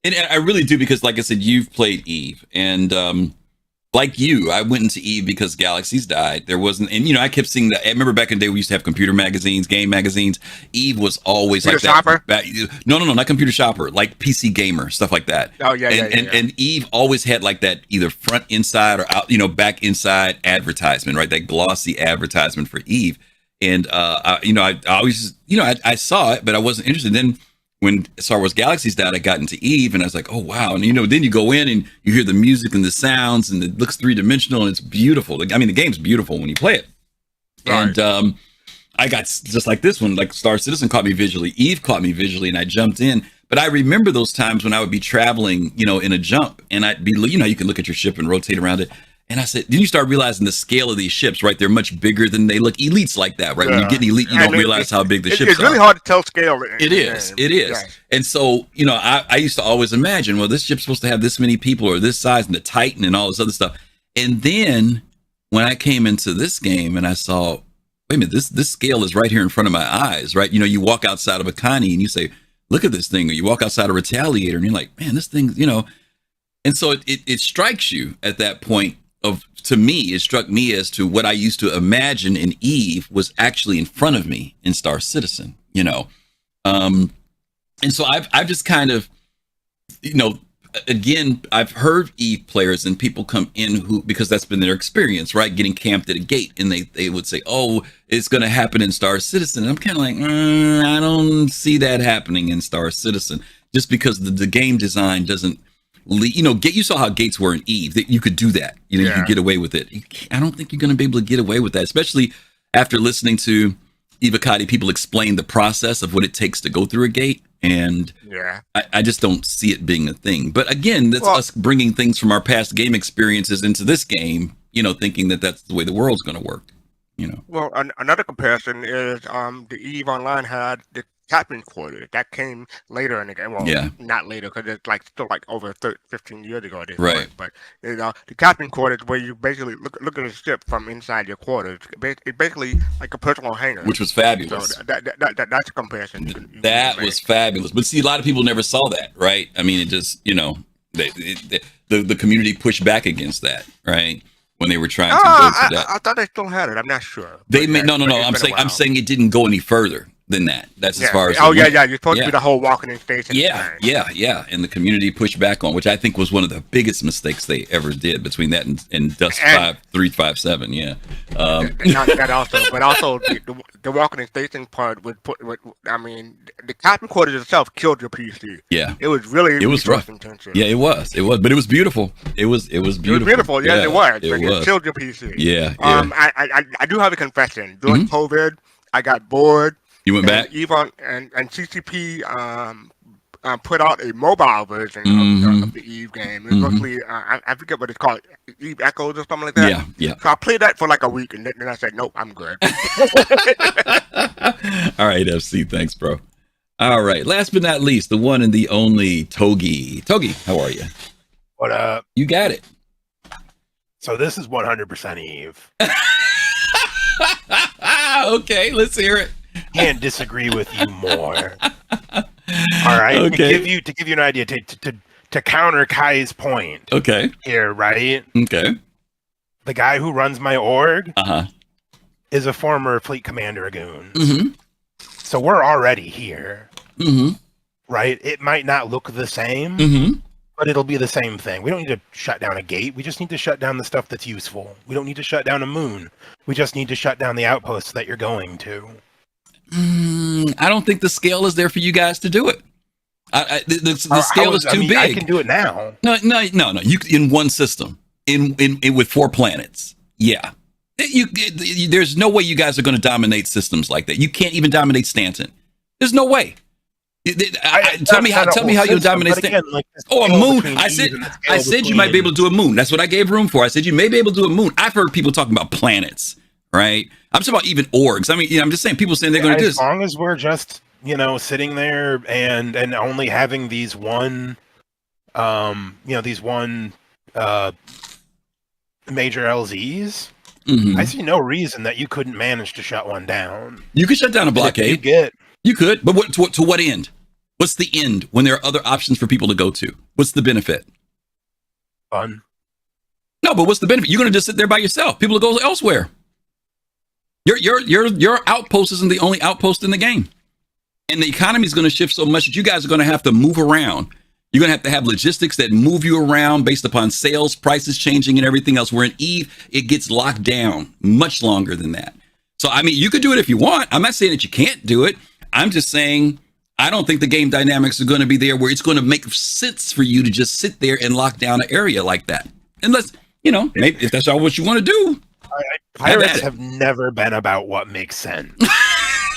I really do because, like I said, you've played Eve, and like you, I went into Eve because Galaxies died. There wasn't, and I kept seeing that. I remember back in the day we used to have computer magazines, game magazines. Eve was always Computer like Shopper? that. No, not Computer Shopper, like PC Gamer, stuff like that. Oh yeah, and Eve always had like that either front inside or out, back inside advertisement, right? That glossy advertisement for Eve. And I always, I saw it, but I wasn't interested. Then when Star Wars Galaxies died, I got into Eve, and I was like, oh, wow. And, then you go in and you hear the music and the sounds, and it looks three-dimensional, and it's beautiful. I mean, the game's beautiful when you play it. Right. And I got, just like this one, like Star Citizen caught me visually. Eve caught me visually, and I jumped in. But I remember those times when I would be traveling, in a jump, and I'd be, you can look at your ship and rotate around it. And I said, then you start realizing the scale of these ships, right? They're much bigger than they look. Elites like that, right? Yeah. When you get an elite, you don't realize how big the ships are. It's really hard to tell scale. It is. Yes. And so, I used to always imagine, well, this ship's supposed to have this many people or this size and the Titan and all this other stuff. And then when I came into this game and I saw, wait a minute, this scale is right here in front of my eyes, right? You walk outside of a Connie and you say, look at this thing. Or you walk outside of Retaliator and you're like, man, this thing, And so it strikes you at that point. It struck me as to what I used to imagine in Eve was actually in front of me in Star Citizen, and so I've just kind of, again, I've heard Eve players and people come in because that's been their experience, right? Getting camped at a gate, and they would say, oh, it's going to happen in Star Citizen. And I'm kind of like, I don't see that happening in Star Citizen, just because the game design doesn't. You saw how gates were in Eve. That you could do that. You could get away with it. I don't think you're going to be able to get away with that, especially after listening to Evocati people explain the process of what it takes to go through a gate. And I just don't see it being a thing. But again, that's us bringing things from our past game experiences into this game, thinking that that's the way the world's going to work. Well, another comparison is the Eve Online had the captain's quarters. That came later in the game. Well, not later, because it's still over 15 years ago. Right. But the captain's quarters, where you basically look at the ship from inside your quarters. It's basically like a personal hangar, which was fabulous. So that's a comparison. That was fabulous. But see, a lot of people never saw that, right? I mean, it just the community pushed back against that, right? When they were trying to go to that. I thought they still had it. I'm not sure. They may no. I'm saying it didn't go any further than that. That's as far as. You're supposed to be the whole walking in station. Yeah. And the community pushed back on, which I think was one of the biggest mistakes they ever did between that and Dust 357. Yeah. That also, but also the walking in station part would put. The captain quarters itself killed your PC. Yeah. It was really. It was rough. Intensive. Yeah, it was, but it was beautiful. It was beautiful. It was beautiful. Yes, it was. It killed your PC. Yeah. I do have a confession. During COVID, I got bored. You went back? Even and CCP put out a mobile version of the Eve game. It's mostly I forget what it's called, Eve Echoes or something like that. Yeah. So I played that for like a week, and then I said, nope, I'm good. All right, FC, thanks, bro. All right, last but not least, the one and the only Togi. Togi, how are you? What up? You got it. So this is 100% Eve. Okay, let's hear it. Can't disagree with you more. All right. Okay. To give you an idea, to to counter Kai's point. Okay. Here, right? Okay. The guy who runs my org Uh-huh. is a former fleet commander of Goons. Mm-hmm. So we're already here. Mm-hmm. Right? It might not look the same, Mm-hmm. but it'll be the same thing. We don't need to shut down a gate. We just need to shut down the stuff that's useful. We don't need to shut down a moon. We just need to shut down the outposts that you're going to. I don't think the scale is there for you guys to do it. The scale is too big. I can do it now. No. You in one system, in with 4 planets. Yeah, there's no way you guys are going to dominate systems like that. You can't even dominate Stanton. There's no way. Tell me how you'll dominate Stanton. A moon. I said you might be able to do a moon. That's what I gave room for. I said you may be able to do a moon. I've heard people talking about planets, right? I'm talking about even orgs. I mean, I'm just saying people saying they're going to do this. As long as we're just, sitting there and only having these one, these one major LZs, I see no reason that you couldn't manage to shut one down. You could shut down a blockade. You could, but to what end? What's the end when there are other options for people to go to? What's the benefit? Fun. No, but what's the benefit? You're going to just sit there by yourself. People will go elsewhere. Your outpost isn't the only outpost in the game. And the economy is going to shift so much that you guys are going to have to move around. You're going to have logistics that move you around based upon sales, prices changing, and everything else. Where in Eve, it gets locked down much longer than that. So, I mean, you could do it if you want. I'm not saying that you can't do it. I'm just saying I don't think the game dynamics are going to be there where it's going to make sense for you to just sit there and lock down an area like that. Unless, maybe if that's all what you want to do. Pirates have never been about what makes sense.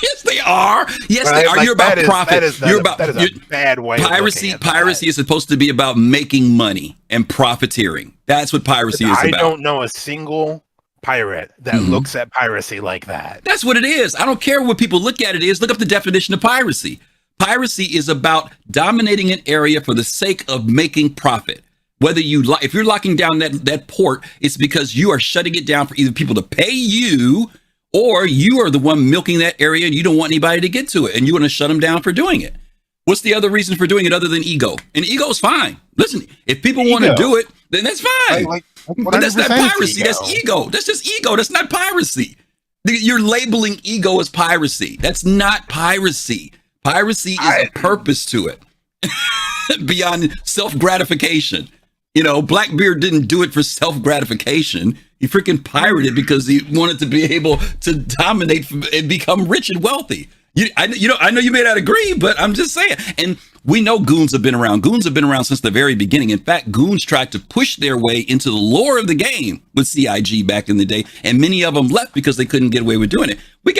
Yes, they are. Yes, they are. Like, you're about profit. You're about that is a bad way. Piracy is supposed to be about making money and profiteering. That's what piracy is about. I don't know a single pirate that looks at piracy like that. That's what it is. I don't care what people look at it is. Look up the definition of piracy. Piracy is about dominating an area for the sake of making profit. Whether if you're locking down that port, it's because you are shutting it down for either people to pay you, or you are the one milking that area and you don't want anybody to get to it and you want to shut them down for doing it. What's the other reason for doing it other than ego? And ego is fine. Listen, if people want to do it, then that's fine. But that's not piracy. That's ego. That's just ego. That's not piracy. You're labeling ego as piracy. That's not piracy. Piracy is a purpose to it beyond self-gratification. Blackbeard didn't do it for self-gratification. He freaking pirated because he wanted to be able to dominate and become rich and wealthy. I know you may not agree, but I'm just saying. And we know goons have been around. Goons have been around since the very beginning. In fact, goons tried to push their way into the lore of the game with CIG back in the day, and many of them left because they couldn't get away with doing it.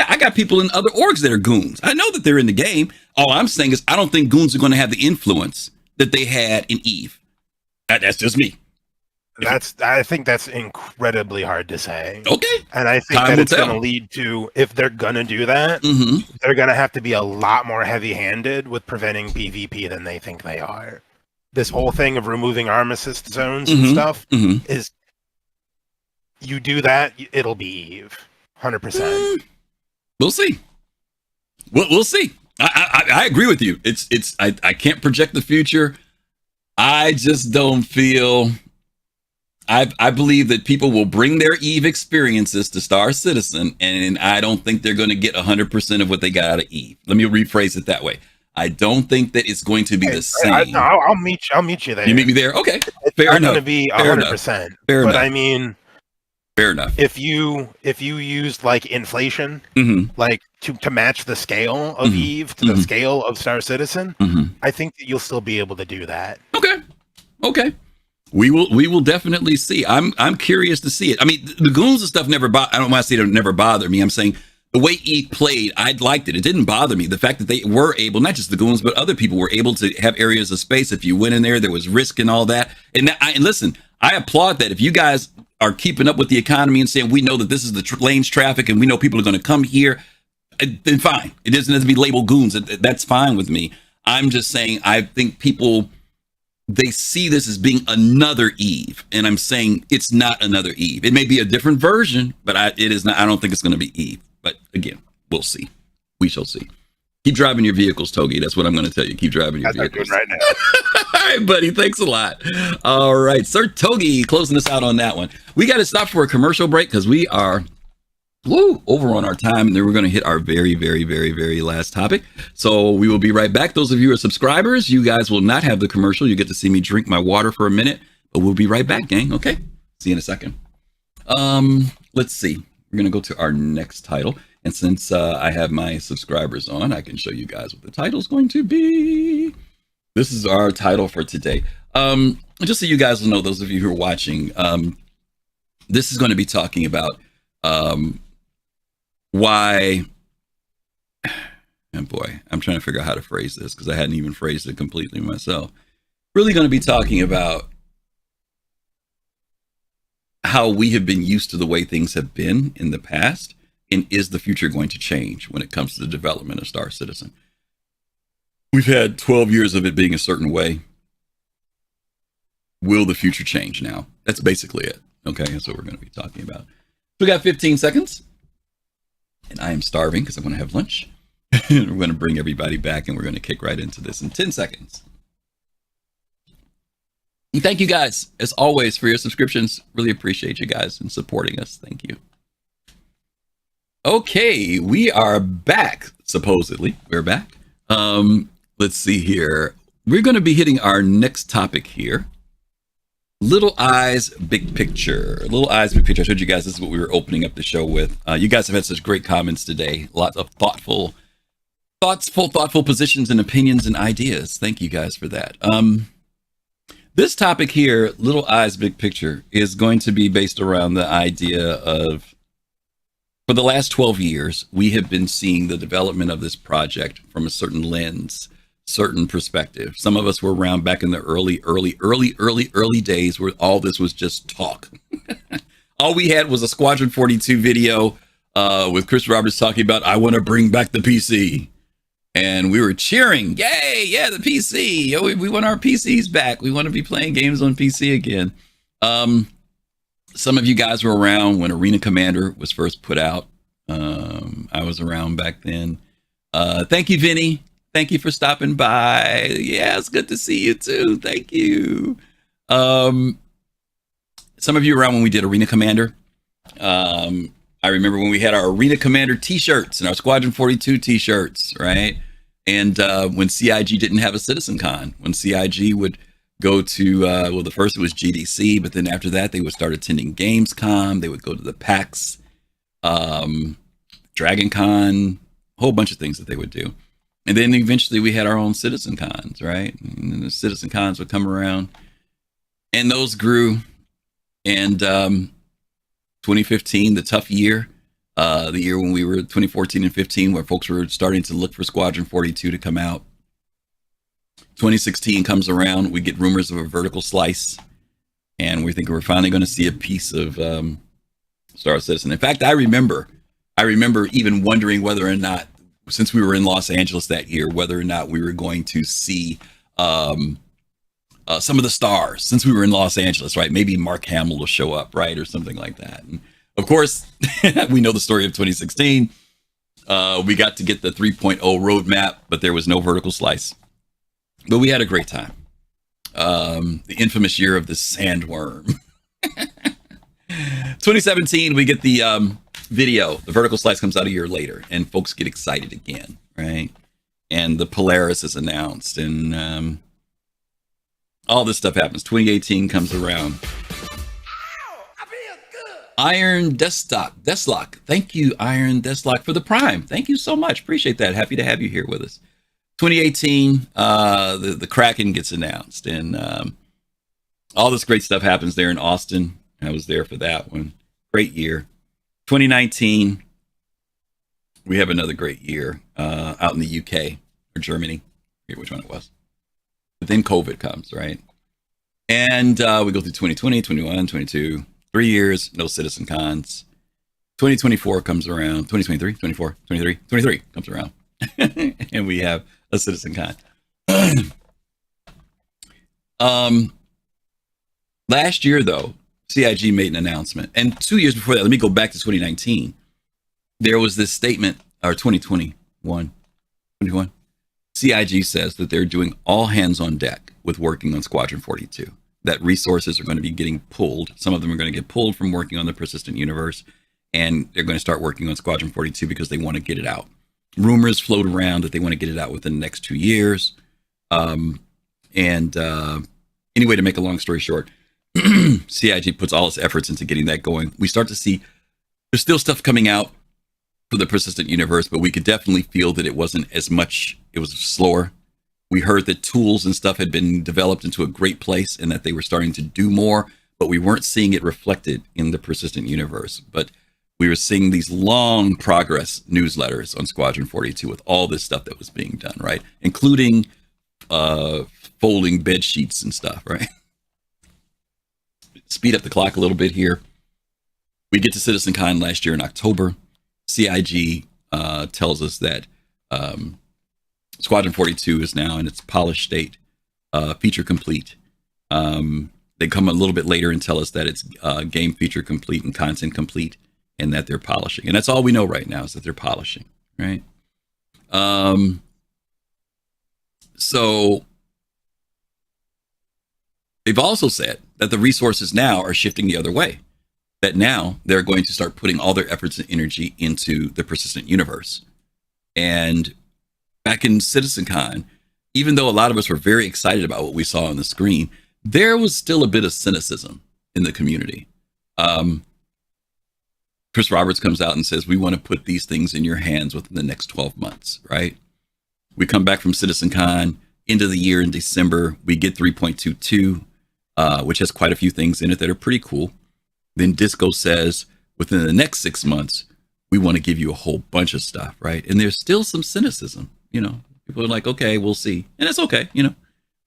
I got people in other orgs that are goons. I know that they're in the game. All I'm saying is I don't think goons are going to have the influence that they had in Eve. That's just me. I think that's incredibly hard to say. Okay. And I think that it's going to lead to, if they're going to do that, they're going to have to be a lot more heavy-handed with preventing PvP than they think they are. This whole thing of removing armistice zones and stuff is, you do that, it'll be Eve. 100%. We'll see. We'll see. I agree with you. I can't project the future. I just don't feel... I believe that people will bring their Eve experiences to Star Citizen, and I don't think they're going to get 100% of what they got out of Eve. Let me rephrase it that way. I don't think that it's going to be the same. I'll meet you there. You meet me there? Okay. Fair enough. It's going to be 100%. Fair enough. I mean, fair enough. If you used like inflation, like to match the scale of Eve to the scale of Star Citizen, I think that you'll still be able to do that. Okay. We will definitely see. I'm curious to see it. I mean, the goons and stuff I don't want to say it never bothered me. I'm saying the way Eve played, I liked it. It didn't bother me. The fact that they were able, not just the goons, but other people were able to have areas of space. If you went in there was risk and all that. And listen, I applaud that. If you guys are keeping up with the economy and saying, we know that this is the lanes traffic and we know people are going to come here, then fine. It doesn't have to be labeled goons. That's fine with me. I'm just saying, I think people... they see this as being another Eve, and I'm saying it's not another Eve. It may be a different version, but it is not. I don't think it's going to be Eve. But again, we'll see. We shall see. Keep driving your vehicles, Togi. That's what I'm going to tell you. Keep driving your vehicles. Right now. All right, buddy. Thanks a lot. All right, Sir Togi, closing us out on that one. We got to stop for a commercial break because we are over on our time, and then we're going to hit our very, very, very, very last topic. So we will be right back. Those of you who are subscribers, you guys will not have the commercial. You get to see me drink my water for a minute, but we'll be right back, gang. Okay. See you in a second. Let's see. We're going to go to our next title. And since I have my subscribers on, I can show you guys what the title is going to be. This is our title for today. Just so you guys will know, those of you who are watching, this is going to be talking about why, and boy, I'm trying to figure out how to phrase this because I hadn't even phrased it completely myself. Really going to be talking about how we have been used to the way things have been in the past, and is the future going to change when it comes to the development of Star Citizen? We've had 12 years of it being a certain way. Will the future change now? That's basically it. Okay, that's what we're going to be talking about. We got 15 seconds, and I am starving because I want to have lunch. We're going to bring everybody back, and we're going to kick right into this in 10 seconds. And thank you guys, as always, for your subscriptions. Really appreciate you guys and supporting us. Thank you. Okay, we are back, supposedly. We're back. Let's see here. We're going to be hitting our next topic here. Little Eyes, Big Picture. Little Eyes, Big Picture. I showed you guys this is what we were opening up the show with. You guys have had such great comments today. Lots of thoughtful positions and opinions and ideas. Thank you guys for that. This topic here, Little Eyes, Big Picture, is going to be based around the idea of, for the last 12 years, we have been seeing the development of this project from a certain lens, certain perspective. Some of us were around back in the early days where all this was just talk. All we had was a Squadron 42 video with Chris Roberts talking about, I want to bring back the PC. And we were cheering, yay, yeah, the PC. We want our PCs back. We want to be playing games on PC again. Some of you guys were around when Arena Commander was first put out. I was around back then. Thank you, Vinny. Thank you for stopping by. Yeah, it's good to see you too. Thank you. Some of you were around when we did Arena Commander. I remember when we had our Arena Commander t-shirts and our Squadron 42 t-shirts, right? And when CIG didn't have a CitizenCon, when CIG would go to, well, the first it was GDC, but then after that, they would start attending Gamescom. They would go to the PAX, DragonCon, a whole bunch of things that they would do. And then eventually we had our own CitizenCons, right? And the CitizenCons would come around and those grew. And 2015, the tough year, the year when we were 2014 and 15, where folks were starting to look for Squadron 42 to come out. 2016 comes around, we get rumors of a vertical slice, and we think we're finally going to see a piece of Star Citizen. In fact, I remember even wondering whether or not, since we were in Los Angeles that year, whether or not we were going to see some of the stars, since we were in Los Angeles, right? Maybe Mark Hamill will show up, right? Or something like that. And of course, we know the story of 2016. We got to get the 3.0 roadmap, but there was no vertical slice. But we had a great time. The infamous year of the sandworm. 2017, we get the video. The vertical slice comes out a year later, and folks get excited again, right? And the Polaris is announced, and all this stuff happens. 2018 comes around. Iron Deslock. Thank you, Iron Deslock, for the Prime. Thank you so much. Appreciate that. Happy to have you here with us. 2018, the Kraken gets announced, and all this great stuff happens there in Austin. I was there for that one. Great year. 2019, we have another great year out in the UK or Germany. I forget which one it was. But then COVID comes, right? And we go through 2020, 21, 22, 3 years, no CitizenCons. 2024 comes around, 2023, 24, 23, 23 comes around. And we have a CitizenCon. Last year, though, CIG made an announcement. And 2 years before that, let me go back to 2019. There was this statement, or 2021. 21. CIG says that they're doing all hands on deck with working on Squadron 42. That resources are going to be getting pulled. Some of them are going to get pulled from working on the persistent universe, and they're going to start working on Squadron 42 because they want to get it out. Rumors float around that they want to get it out within the next 2 years. Anyway, to make a long story short, CIG puts all its efforts into getting that going. We start to see there's still stuff coming out for the persistent universe, but we could definitely feel that it wasn't as much, it was slower. We heard that tools and stuff had been developed into a great place and that they were starting to do more, but we weren't seeing it reflected in the persistent universe. But we were seeing these long progress newsletters on Squadron 42 with all this stuff that was being done, right? Including folding bed sheets and stuff, right? Speed up the clock a little bit here. We get to CitizenCon last year in October. CIG tells us that Squadron 42 is now in its polished state, feature complete. They come a little bit later and tell us that it's game feature complete and content complete, and that they're polishing. And that's all we know right now, is that they're polishing, right? So they've also said that the resources now are shifting the other way. That now they're going to start putting all their efforts and energy into the persistent universe. And back in CitizenCon, even though a lot of us were very excited about what we saw on the screen, there was still a bit of cynicism in the community. Chris Roberts comes out and says, we want to put these things in your hands within the next 12 months, right? We come back from CitizenCon, end of the year in December, we get 3.22, which has quite a few things in it that are pretty cool. Then Disco says, within the next 6 months, we want to give you a whole bunch of stuff, right? And there's still some cynicism, you know. People are like, okay, we'll see. And it's okay, you know.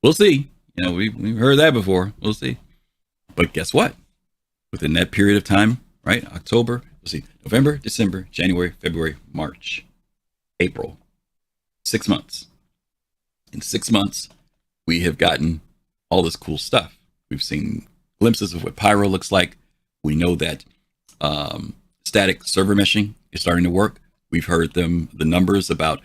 We'll see. You know, we've heard that before. We'll see. But guess what? Within that period of time, right? October, we'll see. November, December, January, February, March, April. 6 months. In 6 months, we have gotten all this cool stuff. We've seen glimpses of what Pyro looks like. We know that static server meshing is starting to work. We've heard the numbers about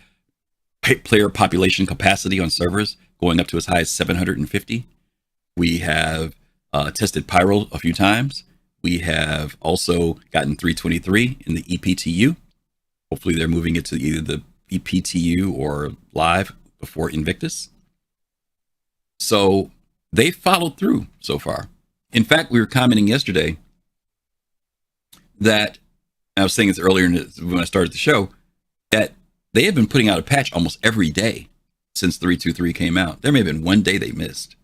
player population capacity on servers going up to as high as 750. We have tested Pyro a few times. We have also gotten 323 in the EPTU. Hopefully they're moving it to either the EPTU or live before Invictus. So they followed through so far. In fact, we were commenting yesterday that, I was saying this earlier when I started the show, that they have been putting out a patch almost every day since 323 came out. There may have been one day they missed,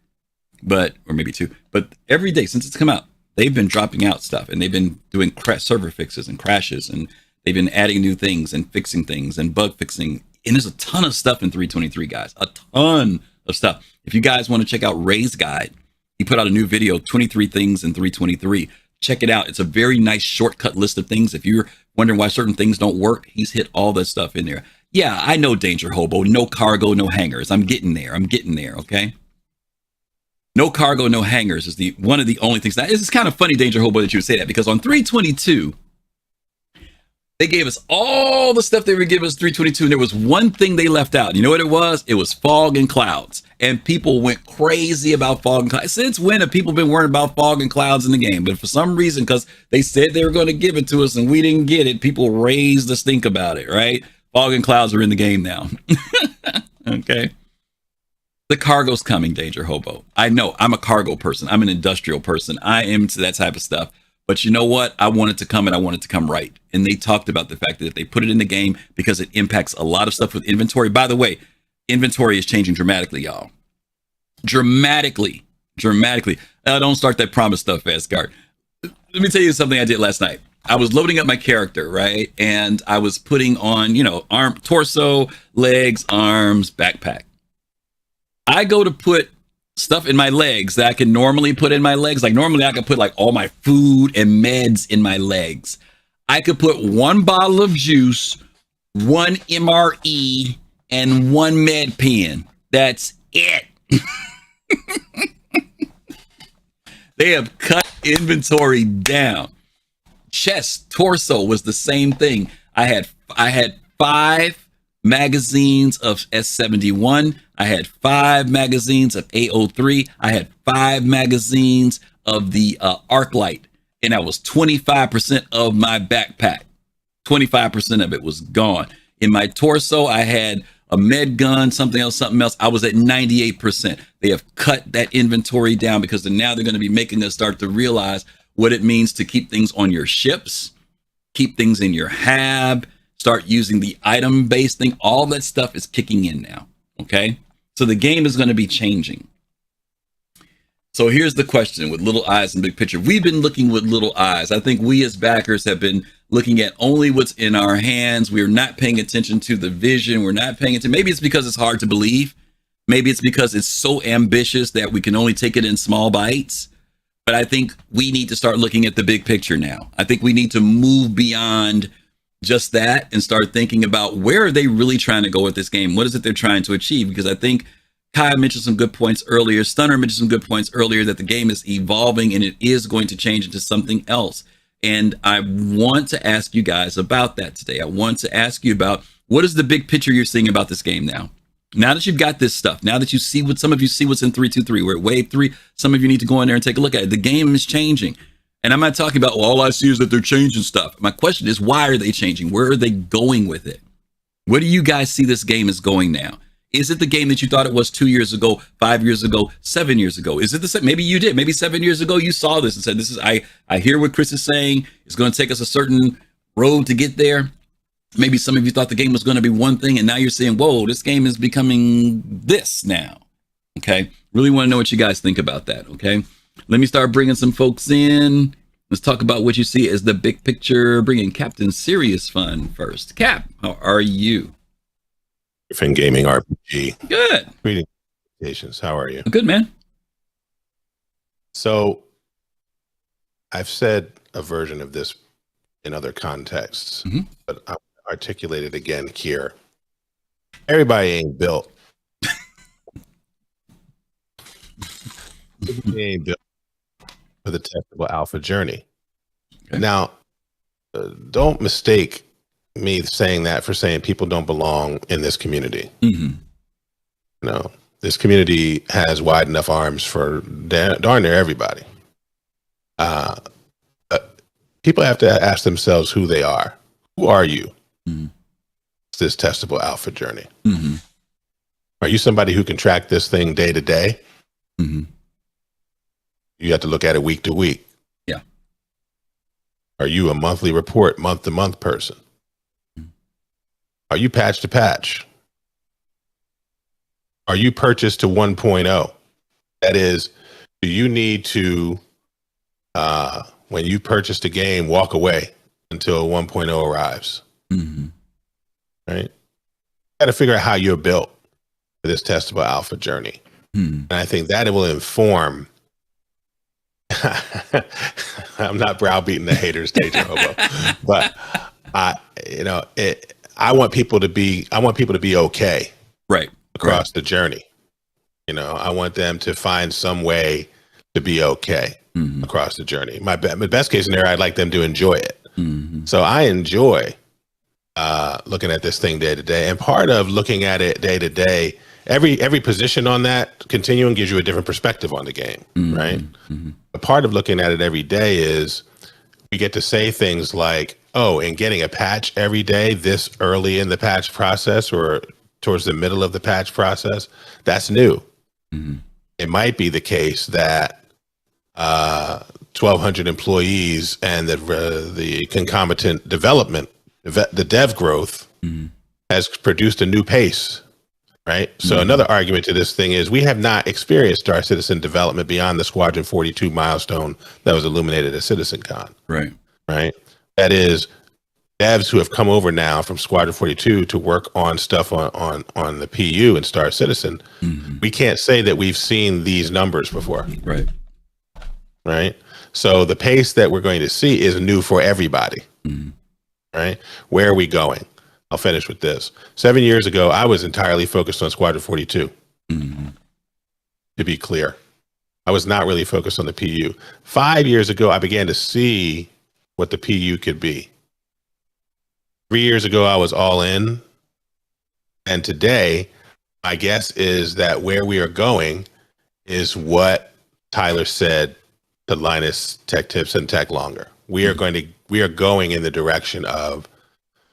or maybe two, but every day since it's come out, they've been dropping out stuff, and they've been doing server fixes and crashes, and they've been adding new things and fixing things and bug fixing. And there's a ton of stuff in 323, guys, a ton of stuff. If you guys want to check out Ray's guide, he put out a new video, 23 things in 323. Check it out. It's a very nice shortcut list of things. If you're wondering why certain things don't work, he's hit all that stuff in there. Yeah, I know, Danger Hobo. No cargo, no hangers. I'm getting there. Okay? No cargo, no hangers is one of the only things. Now, it's kind of funny, Danger Hobo, that you would say that, because on 322, they gave us all the stuff they would give us 322, and there was one thing they left out. You know what it was? It was fog and clouds. And people went crazy about fog and clouds. Since when have people been worrying about fog and clouds in the game? But for some reason, because they said they were going to give it to us and we didn't get it, people raised the stink about it, right? Fog and clouds are in the game now. Okay. The cargo's coming, Danger Hobo. I know, I'm a cargo person. I'm an industrial person. I am into that type of stuff. But you know what? I want it to come, and I want it to come right. And they talked about the fact that they put it in the game because it impacts a lot of stuff with inventory. By the way, inventory is changing dramatically, y'all. Dramatically. Don't start that promise stuff, Asgard. Let me tell you something I did last night. I was loading up my character, right? And I was putting on, arm, torso, legs, arms, backpack. I go to put stuff in my legs that I can normally put in my legs. Like normally I could put like all my food and meds in my legs. I could put one bottle of juice, one MRE, and one med pen. That's it. They have cut inventory down. Chest, torso was the same thing. I had 5 magazines of S71. I had 5 magazines of A03. I had 5 magazines of the Arclight. And that was 25% of my backpack. 25% of it was gone. In my torso, I had a med gun, something else. I was at 98%. They have cut that inventory down because now they're going to be making us start to realize what it means to keep things on your ships, keep things in your hab, start using the item-based thing. All that stuff is kicking in now, okay? So the game is going to be changing. So here's the question with little eyes and big picture. We've been looking with little eyes. I think we as backers have been looking at only what's in our hands. We're not paying attention to the vision. We're not paying attention. Maybe it's because it's hard to believe. Maybe it's because it's so ambitious that we can only take it in small bites. But I think we need to start looking at the big picture now. I think we need to move beyond just that and start thinking about where are they really trying to go with this game? What is it they're trying to achieve? Because I think Kai mentioned some good points earlier. Stunner mentioned some good points earlier that the game is evolving and it is going to change into something else. And I want to ask you guys about that today. I want to ask you about what is the big picture you're seeing about this game now? Now that you've got this stuff, now that you see what some of you see what's in 323, we're at wave 3. Some of you need to go in there and take a look at it. The game is changing. And I'm not talking about, well, all I see is that they're changing stuff. My question is, why are they changing? Where are they going with it? Where do you guys see this game is going now? Is it the game that you thought it was 2 years ago, 5 years ago, 7 years ago? Is it the same? Maybe you did. Maybe 7 years ago you saw this and said, "This is I hear what Chris is saying. It's going to take us a certain road to get there." Maybe some of you thought the game was going to be one thing, and now you're saying, "Whoa, this game is becoming this now." Okay, really want to know what you guys think about that. Okay, let me start bringing some folks in. Let's talk about what you see as the big picture. Bringing Captain Serious Fun first. Cap, how are you? GriffinGamingRPG. Good. Greetings. How are you? Good, man. So, I've said a version of this in other contexts, but I'll articulate it again here. Everybody ain't built. Everybody ain't built for the testable alpha journey. Okay. Now, don't mistake me saying that for saying people don't belong in this community. No, this community has wide enough arms for darn near everybody. People have to ask themselves who they are. Who are you? It's this testable alpha journey. Are you somebody who can track this thing day to day? You have to look at it week to week. Yeah. Are you a monthly report, month to month person? Are you patch to patch? Are you purchased to 1.0? That is, do you need to, when you purchased a game, walk away until 1.0 arrives? Right? Got to figure out how you're built for this testable alpha journey. And I think that it will inform. I'm not browbeating the haters, Teja Hobo, but I want people to be okay, right, across the journey. I want them to find some way to be okay across the journey. My best case scenario, I'd like them to enjoy it. So I enjoy looking at this thing day to day, and part of looking at it day to day, every position on that continuum gives you a different perspective on the game, right? A part of looking at it every day is we get to say things like, oh, and getting a patch every day this early in the patch process or towards the middle of the patch process, that's new. It might be the case that 1,200 employees and the concomitant development, the dev growth has produced a new pace, right? So another argument to this thing is we have not experienced Star Citizen development beyond the Squadron 42 milestone that was illuminated at CitizenCon. Right. That is, devs who have come over now from Squadron 42 to work on stuff on the PU and Star Citizen, we can't say that we've seen these numbers before. Right. So the pace that we're going to see is new for everybody. Right. Where are we going? I'll finish with this. 7 years ago, I was entirely focused on Squadron 42. To be clear, I was not really focused on the PU. 5 years ago, I began to see what the PU could be. 3 years ago, I was all in. And today, my guess is that where we are going is what Tyler said to Linus Tech Tips and Tech Longer. We are going in the direction of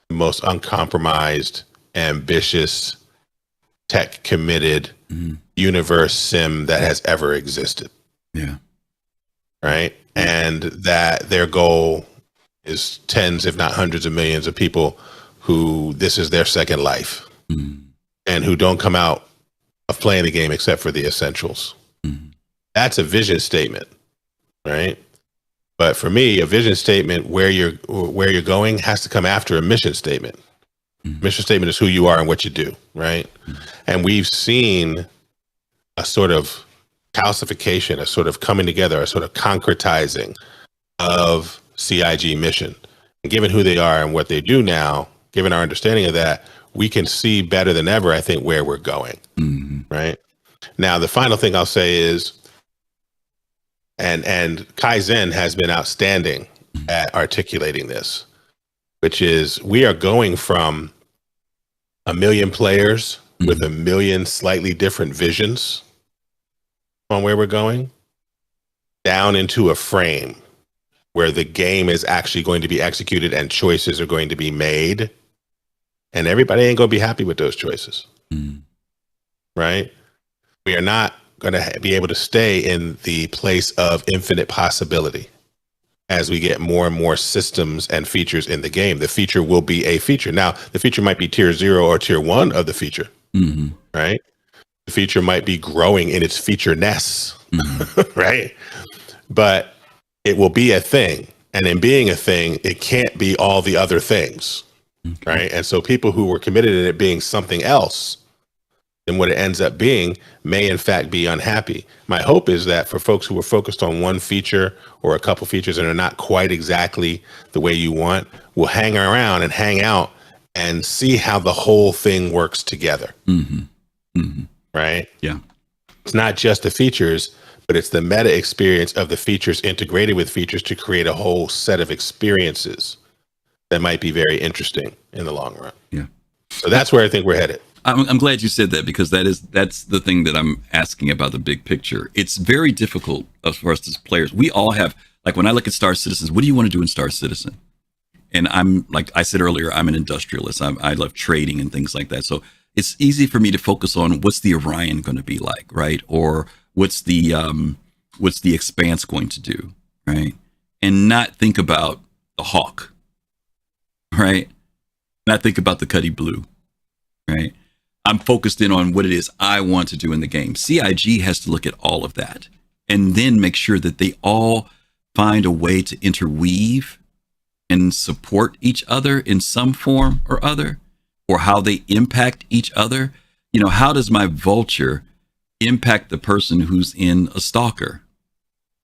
the most uncompromised, ambitious, tech committed universe sim that has ever existed. Yeah. Right. And that their goal is tens, if not hundreds of millions of people who this is their second life and who don't come out of playing the game except for the essentials. That's a vision statement. Right. But for me, a vision statement where you're going has to come after a mission statement. Mission statement is who you are and what you do, right? And we've seen a sort of calcification, a sort of coming together, a sort of concretizing of CIG mission. And given who they are and what they do now, given our understanding of that, we can see better than ever, I think, where we're going, right? Now, the final thing I'll say is, and Kaizen has been outstanding at articulating this, which is we are going from 1 million players with 1 million slightly different visions on where we're going down into a frame where the game is actually going to be executed and choices are going to be made. And everybody ain't going to be happy with those choices. Right? We are not going to be able to stay in the place of infinite possibility. As we get more and more systems and features in the game, the feature will be a feature. Now, the feature might be tier 0 or tier 1 of the feature, right? The feature might be growing in its feature-ness, right? But it will be a thing. And in being a thing, it can't be all the other things, right? And so people who were committed in it being something else than what it ends up being may in fact be unhappy. My hope is that for folks who are focused on one feature or a couple features and are not quite exactly the way you want, will hang around and hang out and see how the whole thing works together. Right? Yeah. It's not just the features, but it's the meta experience of the features integrated with features to create a whole set of experiences that might be very interesting in the long run. Yeah. So that's where I think we're headed. I'm glad you said that, because that's the thing that I'm asking about, the big picture. It's very difficult for us as players. We all have, like, when I look at Star Citizens, what do you want to do in Star Citizen? And I'm, like I said earlier, I'm an industrialist. I love trading and things like that. So it's easy for me to focus on what's the Orion going to be like, right? Or what's the Expanse going to do, right? And not think about the Hawk, right? Not think about the Cuddy Blue, right? I'm focused in on what it is I want to do in the game. CIG has to look at all of that and then make sure that they all find a way to interweave and support each other in some form or other, or how they impact each other. You know, how does my vulture impact the person who's in a stalker,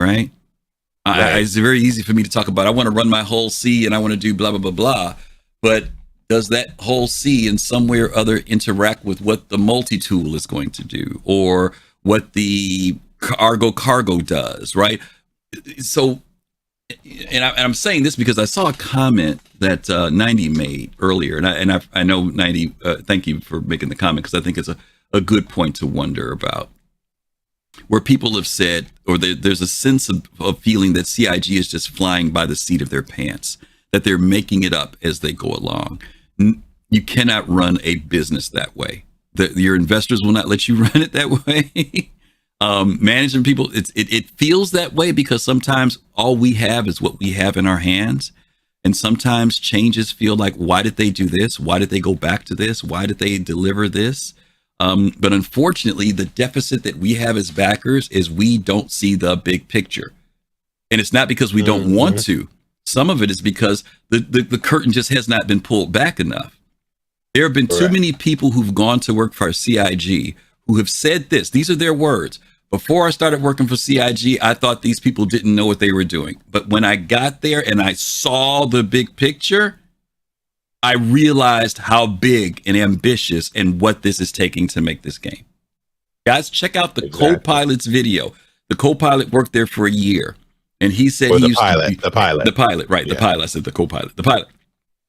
right? It's very easy for me to talk about, I want to run my whole C and I want to do blah, blah, blah, blah. But does that whole C in some way or other interact with what the multi-tool is going to do, or what the cargo does, right? So, and I'm saying this because I saw a comment that 90 made earlier, and I know 90. Thank you for making the comment, because I think it's a good point to wonder about, where people have said, or there's a sense of feeling that CIG is just flying by the seat of their pants, that they're making it up as they go along. You cannot run a business that way. Your investors will not let you run it that way. Managing people, it feels that way because sometimes all we have is what we have in our hands. And sometimes changes feel like, why did they do this? Why did they go back to this? Why did they deliver this? But unfortunately, the deficit that we have as backers is we don't see the big picture. And it's not because we don't want to. Some of it is because the curtain just has not been pulled back enough. There have been too many people who've gone to work for CIG who have said this. These are their words. Before I started working for CIG, I thought these people didn't know what they were doing. But when I got there and I saw the big picture, I realized how big and ambitious and what this is taking to make this game. Guys, check out the co-pilot's video. The co-pilot worked there for a year. And he said the pilot, right? Yeah. The pilot. I said the co-pilot. The pilot.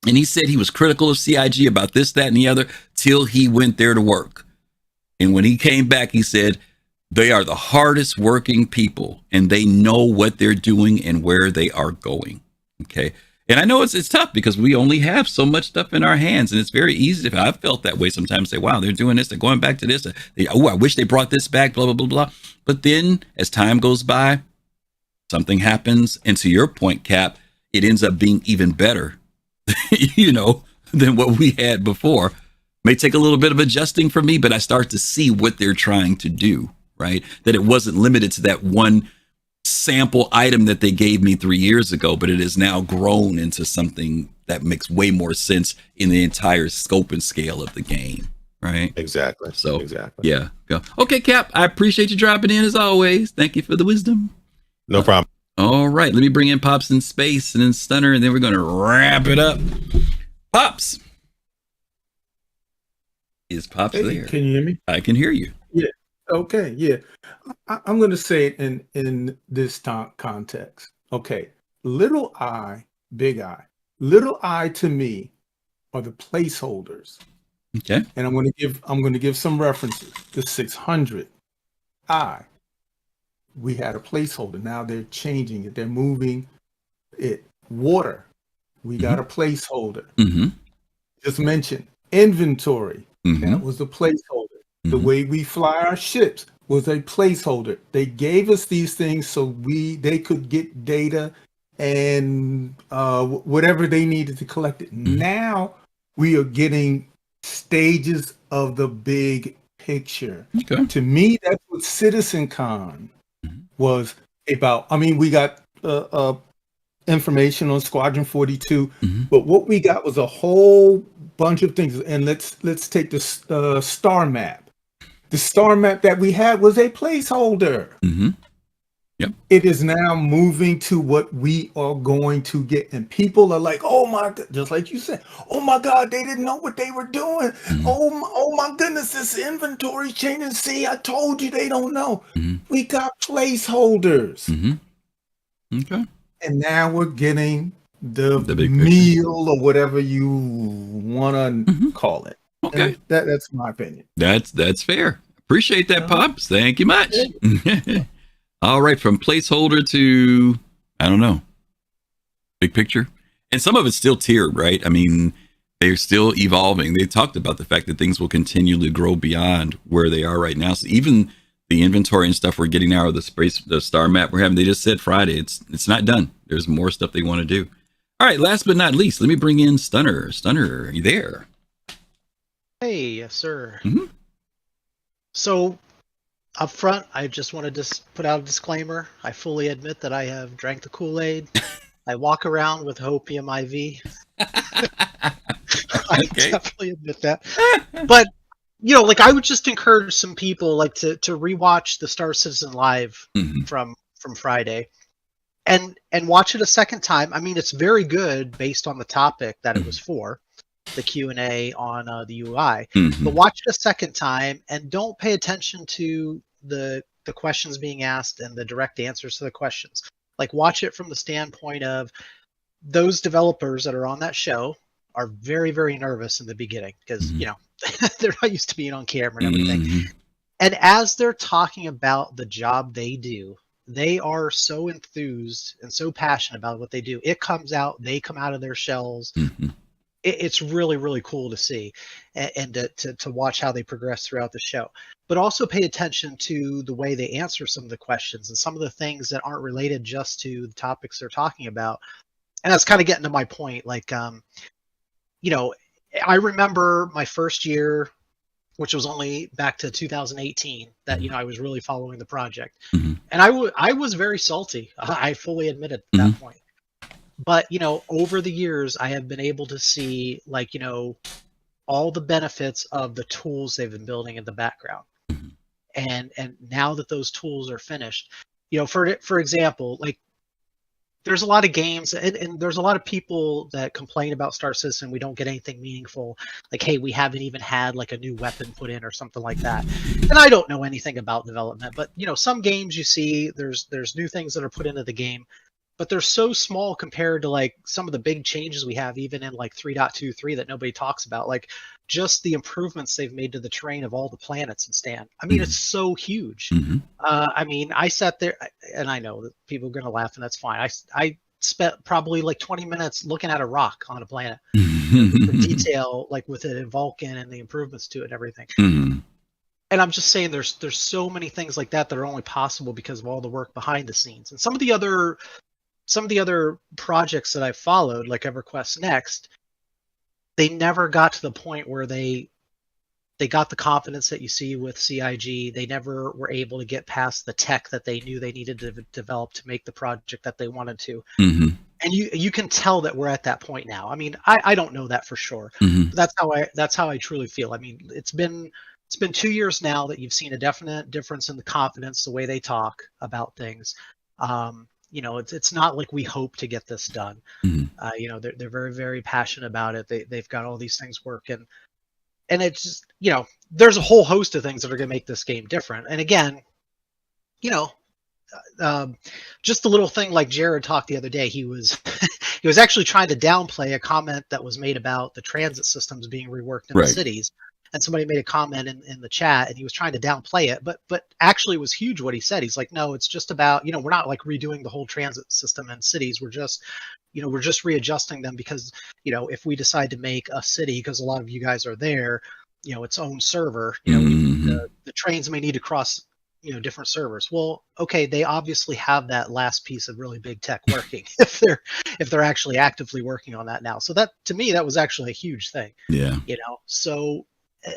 And he said he was critical of CIG about this, that, and the other till he went there to work. And when he came back, he said, they are the hardest working people and they know what they're doing and where they are going. Okay. And I know it's tough because we only have so much stuff in our hands, and it's very easy to, I've felt that way sometimes, say, wow, they're doing this, they're going back to this. I wish they brought this back, blah, blah, blah, blah. But then as time goes by, something happens. And to your point, Cap, it ends up being even better, than what we had before. May take a little bit of adjusting for me, but I start to see what they're trying to do, right? That it wasn't limited to that one sample item that they gave me 3 years ago, but it has now grown into something that makes way more sense in the entire scope and scale of the game, right? Exactly. So, exactly. Yeah. Go. Okay, Cap, I appreciate you dropping in as always. Thank you for the wisdom. No problem. All right, let me bring in Pops in Space and then Stunner, and then we're going to wrap it up. Pops. Is Pops there? Can you hear me? I can hear you. Yeah. Okay. Yeah. I'm going to say it in this context. Okay. Little I, big I. Little I to me are the placeholders. Okay. And I'm going to give some references. The 600 we had a placeholder. Now they're changing it. They're moving it. Water. We got a placeholder. Mm-hmm. Just mentioned inventory. Mm-hmm. That was the placeholder. The way we fly our ships was a placeholder. They gave us these things so they could get data and whatever they needed to collect it. Now we are getting stages of the big picture. Okay. To me, that's what CitizenCon was about. I mean, we got information on Squadron 42, but what we got was a whole bunch of things. And let's take the star map. The star map that we had was a placeholder. Mm-hmm. Yep. It is now moving to what we are going to get. And people are like, oh my, just like you said, oh my God, they didn't know what they were doing. Oh my goodness, this inventory changing. See, I told you they don't know. We got placeholders. Okay. And now we're getting the big meal or whatever you want to call it. Okay. That's my opinion. That's fair. Appreciate that, Pops. Thank you much. All right. From placeholder to, I don't know, big picture. And some of it's still tiered, right? I mean, they're still evolving. They talked about the fact that things will continually grow beyond where they are right now. So even the inventory and stuff we're getting out of the star map we're having, they just said Friday, it's not done. There's more stuff they want to do. All right. Last but not least, let me bring in Stunner. Stunner, are you there? Hey, yes, sir. So, up front, I just want to put out a disclaimer. I fully admit that I have drank the Kool-Aid. I walk around with Hopium IV. I definitely admit that. But, I would just encourage some people, to rewatch the Star Citizen Live from Friday and watch it a second time. I mean, it's very good based on the topic that it was for. The Q&A on the UI, but watch it a second time and don't pay attention to the questions being asked and the direct answers to the questions. Watch it from the standpoint of those developers that are on that show are very, very nervous in the beginning because they're not used to being on camera and everything. And as they're talking about the job they do, they are so enthused and so passionate about what they do. It comes out, they come out of their shells. It's really, really cool to see and to watch how they progress throughout the show. But also pay attention to the way they answer some of the questions and some of the things that aren't related just to the topics they're talking about. And that's kind of getting to my point. I remember my first year, which was only back to 2018, that, I was really following the project. And I was very salty. I fully admit it at that point. But, over the years, I have been able to see, all the benefits of the tools they've been building in the background. And now that those tools are finished, for example, there's a lot of games and there's a lot of people that complain about Star Citizen. We don't get anything meaningful. Hey, we haven't even had a new weapon put in or something like that. And I don't know anything about development, but, some games you see, there's new things that are put into the game. but they're so small compared to like some of the big changes we have even in like 3.23 that nobody talks about, like just the improvements they've made to the terrain of all the planets and Stan. I mean, it's so huge. I mean, I sat there, and I know that people are going to laugh, and that's fine. I spent probably like 20 minutes looking at a rock on a planet. The detail, like with it in Vulcan and the improvements to it and everything. And I'm just saying there's so many things like that are only possible because of all the work behind the scenes. And some of the other projects that I followed, like EverQuest Next, they never got to the point where they got the confidence that you see with CIG. They never were able to get past the tech that they knew they needed to develop to make the project that they wanted to. And you can tell that we're at that point now. I mean, I don't know that for sure. That's how I truly feel. I mean, it's been 2 years now that you've seen a definite difference in the confidence, the way they talk about things. You know, it's not like we hope to get this done. You know, they're very, very passionate about it. They've got all these things working, and it's just, you know, there's a whole host of things that are going to make this game different. And again, you know, just a little thing like Jared talked the other day. He was he was actually trying to downplay a comment that was made about the transit systems being reworked in the cities. And somebody made a comment in the chat, and he was trying to downplay it, but actually it was huge what he said. He's like, no, it's just about, you know, we're not like redoing the whole transit system in cities. We're just, you know, we're just readjusting them because, you know, if we decide to make a city, because a lot of you guys are there, you know, its own server, you know, the trains may need to cross, you know, different servers. Well, okay, they obviously have that last piece of really big tech working if they're actually actively working on that now. So that, to me, that was actually a huge thing. Yeah. You know, so.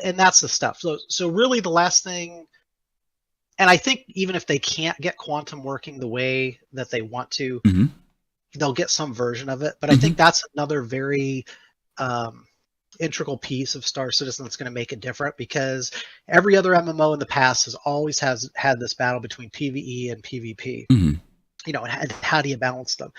And that's the stuff. So really the last thing, and I think even if they can't get quantum working the way that they want to, they'll get some version of it. But I think that's another very integral piece of Star Citizen that's going to make it different, because every other MMO in the past has had this battle between PvE and PvP. You know, and how do you balance them?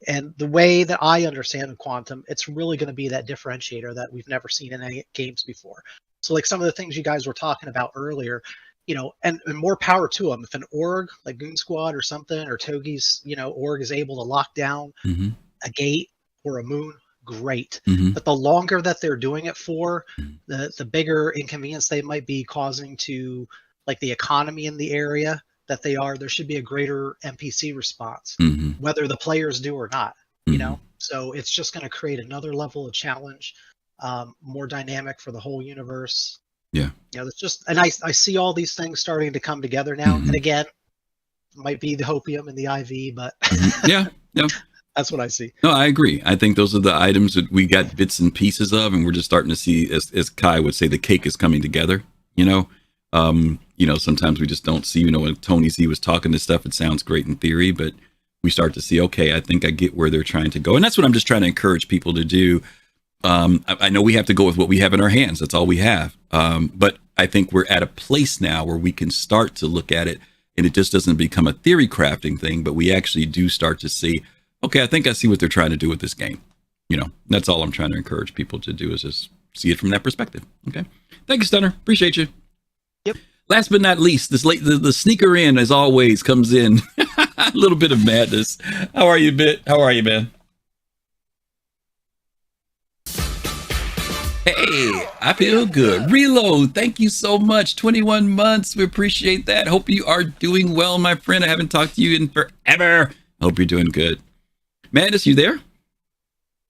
And the way that I understand quantum, it's really going to be that differentiator that we've never seen in any games before. So like some of the things you guys were talking about earlier, you know, and more power to them. If an org like Goon Squad or something, or Togi's, you know, org is able to lock down a gate or a moon, great. But the longer that they're doing it for, the bigger inconvenience they might be causing to like the economy in the area that they are. There should be a greater NPC response, whether the players do or not, you know? So it's just going to create another level of challenge. More dynamic for the whole universe. Yeah. You know, it's just, and I see all these things starting to come together now. And again, it might be the hopium and the IV, but yeah. That's what I see. No, I agree. I think those are the items that we got bits and pieces of, and we're just starting to see, as Kai would say, the cake is coming together. You know, sometimes we just don't see, you know, when Tony Z was talking this stuff, it sounds great in theory, but we start to see, okay, I think I get where they're trying to go. And that's what I'm just trying to encourage people to do. I know we have to go with what we have in our hands. That's all we have. But I think we're at a place now where we can start to look at it, and it just doesn't become a theory crafting thing, but we actually do start to see, okay, I think I see what they're trying to do with this game. You know, that's all I'm trying to encourage people to do, is just see it from that perspective. Okay. Thank you, Stunner. Appreciate you. Yep. Last but not least, the sneaker in, as always, comes in a little bit of madness. How are you, How are you, man? Hey, I feel good. Reload, thank you so much. 21 months. We appreciate that. Hope you are doing well, my friend. I haven't talked to you in forever. Hope you're doing good. Madness, you there?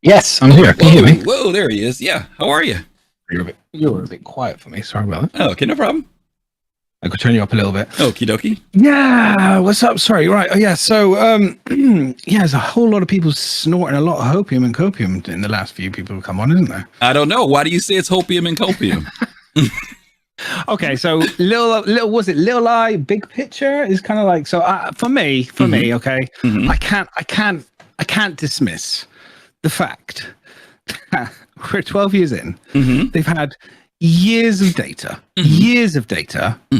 Yes, I'm here. Can you hear me? Whoa, there he is. Yeah, how are you? You're a bit quiet for me. Sorry about that. Oh, okay, no problem. I could turn you up a little bit. Okie dokie. Yeah, what's up? Sorry, right. Oh, yeah, so, yeah, there's a whole lot of people snorting a lot of hopium and copium in the last few people who come on, isn't there? I don't know. Why do you say it's hopium and copium? Okay, so little eye, big picture is kind of like, so for me, okay, I can't dismiss the fact that we're 12 years in. They've had years of data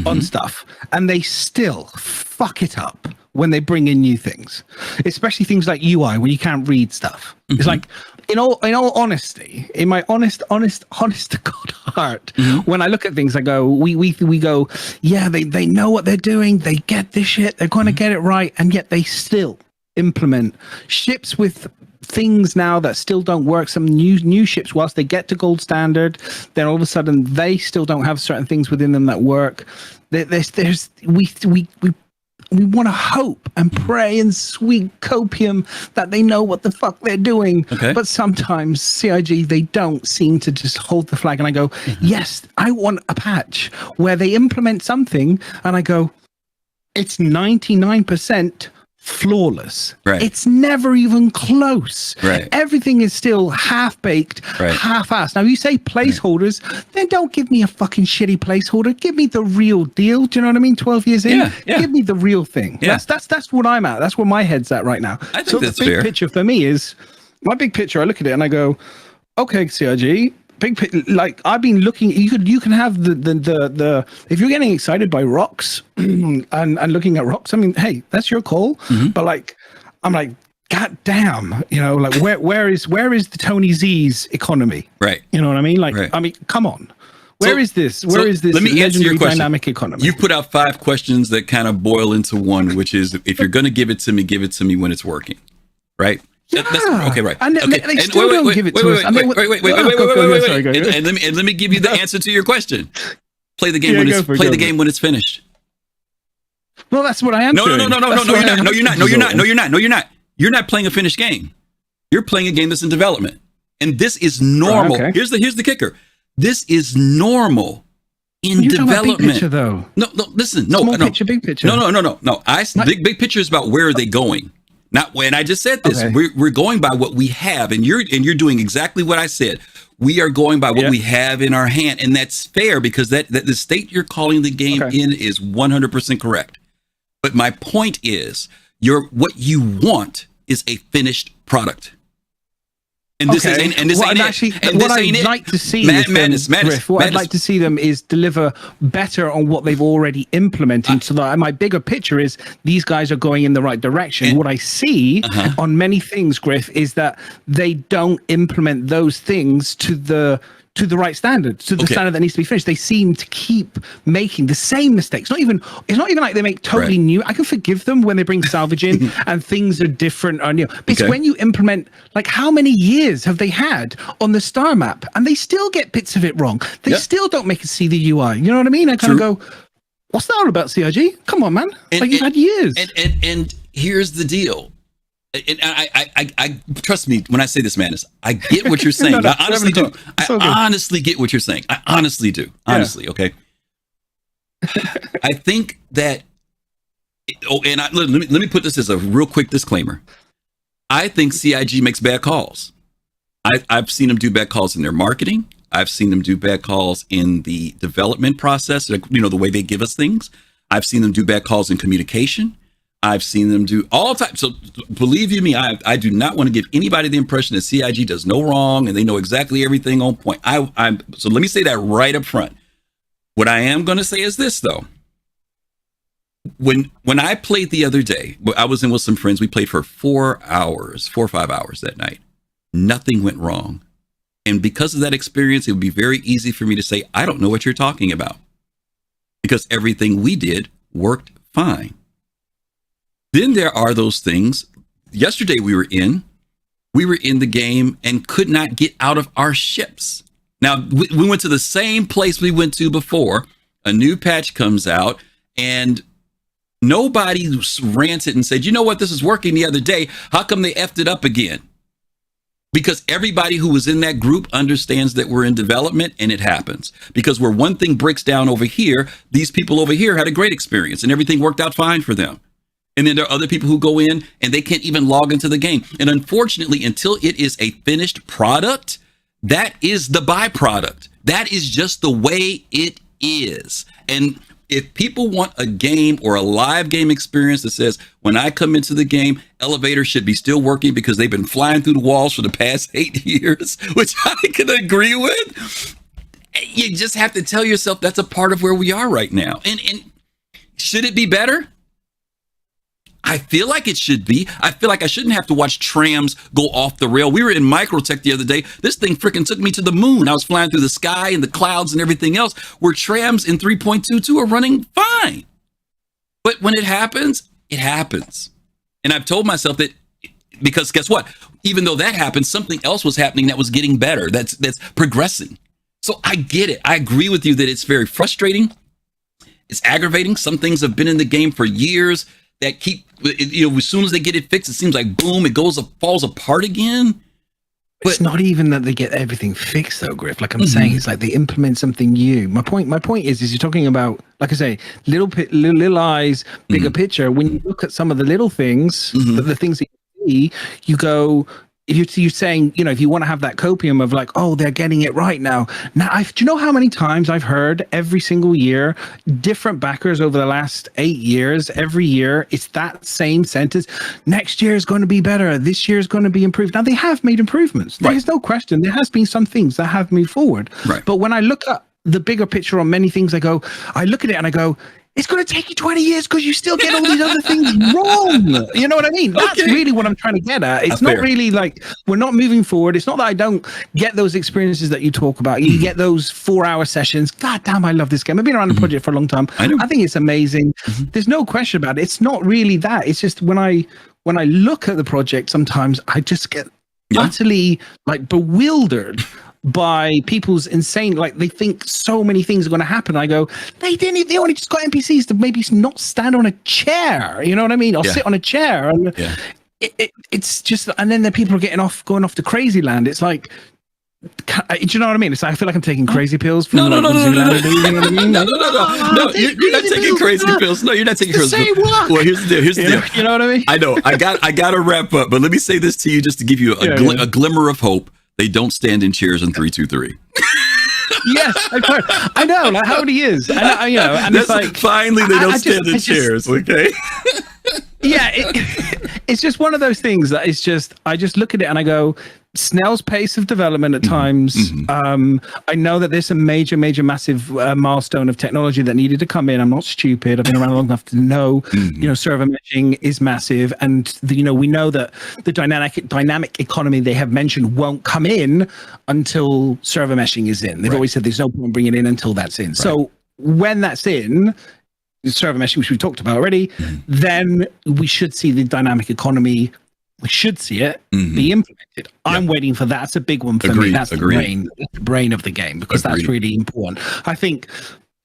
on stuff, and they still fuck it up when they bring in new things, especially things like UI when you can't read stuff. It's like, in all honesty, in my honest to God heart, when I look at things, I go, we go, yeah, they know what they're doing, they get this shit, they're going to get it right, and yet they still implement ships with things now that still don't work. Some new ships, whilst they get to gold standard, then all of a sudden they still don't have certain things within them that work. We want to hope and pray and sweet copium that they know what the fuck they're doing. Okay. But sometimes CIG, they don't seem to just hold the flag. And I go, yes, I want a patch where they implement something. And I go, it's 99% flawless. Right. It's never even close. Right. Everything is still half-baked, Right. half-assed. Now, you say placeholders, then don't give me a fucking shitty placeholder. Give me the real deal. Do you know what I mean? 12 years in, give me the real thing. Yeah. That's what I'm at. That's where my head's at right now. I think so that's the big fair. picture for me is, my big picture, I look at it and I go, okay, CRG, like I've been looking, you can have the if you're getting excited by rocks and looking at rocks, I mean, hey, that's your call. But like, I'm like, god damn, you know, like where is the Tony Z's economy? Right. You know what I mean? Like, Right. I mean, come on. Where is this Let me answer your legendary question. dynamic economy? You've put out 5 questions that kind of boil into one, which is, if you're going to give it to me when it's working, right? Okay, right. And okay. they still don't give it to us. Wait. And let me give you the answer to your question. Play the game when it's finished. Well, that's what I am. No, you're not. You're not playing a finished game. You're playing a game that's in development, and this is normal. Okay. Here's the kicker. This is normal in development. Big picture, though. No, listen. No, Small picture, big picture. No. Big picture is about where are they going. Not when I just said this. Okay. We're going by what we have, and you're doing exactly what I said. We are going by what we have in our hand, and that's fair because that the state you're calling the game in is 100% correct. But my point is, what you want is a finished product. And this ain't it. What I'd like to see I'd like to see them is deliver better on what they've already implemented. So that my bigger picture is these guys are going in the right direction. What I see on many things, Griff, is that they don't implement those things to the right standard, to the standard that needs to be finished. They seem to keep making the same mistakes. It's not even like they make totally new. I can forgive them when they bring salvage in and things are different or new. Because when you implement, like, how many years have they had on the star map and they still get bits of it wrong? They still don't make it see the UI. You know what I mean? I kind of go, what's that all about, CIG? Come on, man. You've had years. And here's the deal. And I trust me when I say this, Manus. I get what you're saying. I honestly do. I honestly get what you're saying. I honestly do. Honestly, okay. I think that. Let me put this as a real quick disclaimer. I think CIG makes bad calls. I've seen them do bad calls in their marketing. I've seen them do bad calls in the development process. Like, you know, the way they give us things. I've seen them do bad calls in communication. I've seen them do all types. So believe you me, I do not want to give anybody the impression that CIG does no wrong and they know exactly everything on point. So let me say that right up front. What I am going to say is this, though. When I played the other day, I was in with some friends. We played for 4 or 5 hours that night. Nothing went wrong. And because of that experience, it would be very easy for me to say, I don't know what you're talking about. Because everything we did worked fine. Then there are those things. Yesterday we were in the game and could not get out of our ships. Now we went to the same place we went to before. A new patch comes out and nobody ranted and said, you know what, this is working the other day. How come they effed it up again? Because everybody who was in that group understands that we're in development and it happens. Because where one thing breaks down over here, these people over here had a great experience and everything worked out fine for them. And then there are other people who go in and they can't even log into the game. And unfortunately, until it is a finished product, that is the byproduct. That is just the way it is. And if people want a game or a live game experience that says, when I come into the game, elevators should be still working because they've been flying through the walls for the past 8 years, which I can agree with, you just have to tell yourself that's a part of where we are right now. And should it be better? I feel like it should be. I feel like I shouldn't have to watch trams go off the rail. We were in Microtech the other day. This thing freaking took me to the moon. I was flying through the sky and the clouds and everything else, where trams in 3.22 are running fine. But when it happens, it happens. And I've told myself that, because guess what? Even though that happened, something else was happening that was getting better. That's progressing. So I get it. I agree with you that it's very frustrating. It's aggravating. Some things have been in the game for years that keep, as soon as they get it fixed, it seems like boom, it falls apart again. But it's not even that they get everything fixed, though, Griff. Like I'm saying, it's like they implement something new. My point is you're talking about, like I say, little eyes, bigger picture. When you look at some of the little things, the things that you see, you go. If you're saying, if you want to have that copium of like, oh, they're getting it right now. Now, do you know how many times I've heard every single year, different backers over the last 8 years, every year, it's that same sentence. Next year is going to be better. This year is going to be improved. Now, they have made improvements. There's no question. There has been some things that have moved forward. Right. But when I look at the bigger picture on many things, I look at it and I go, it's going to take you 20 years because you still get all these other things wrong. You know what I mean? That's really what I'm trying to get at. It's not really like we're not moving forward. It's not that I don't get those experiences that you talk about. You get those 4-hour sessions. God damn, I love this game. I've been around the project for a long time. I think it's amazing. There's no question about it. It's not really that. It's just when I look at the project, sometimes I just get utterly like bewildered by people's insane, like they think so many things are going to happen. I go, they only just got NPCs to maybe not stand on a chair, you know what I mean, or sit on a chair, and it's just, and then the people are going off to crazy land. It's like, do you know what I mean? It's like, I feel like I'm taking crazy pills from No, you're not taking crazy pills. No, you're not taking crazy pills. Well, here's the deal. You know what I mean? I know. I got to wrap up, but let me say this to you just to give you a glimmer of hope. They don't stand in chairs in 3-2-3. Yes, I've heard. I know, like how many years? I know, and it's like finally they don't stand in chairs. Okay. Yeah, it's just one of those things that is just, I just look at it and I go, snail's pace of development at times. I know that there's a major, massive milestone of technology that needed to come in. I'm not stupid. I've been around long enough to know, server meshing is massive. And, we know that the dynamic economy they have mentioned won't come in until server meshing is in. They've always said there's no point bringing it in until that's in. Right. So when that's in, server meshing, which we've talked about already, then we should see the dynamic economy. We should see it be implemented. I'm waiting for that. That's a big one for me. That's the brain of the game, because that's really important. I think,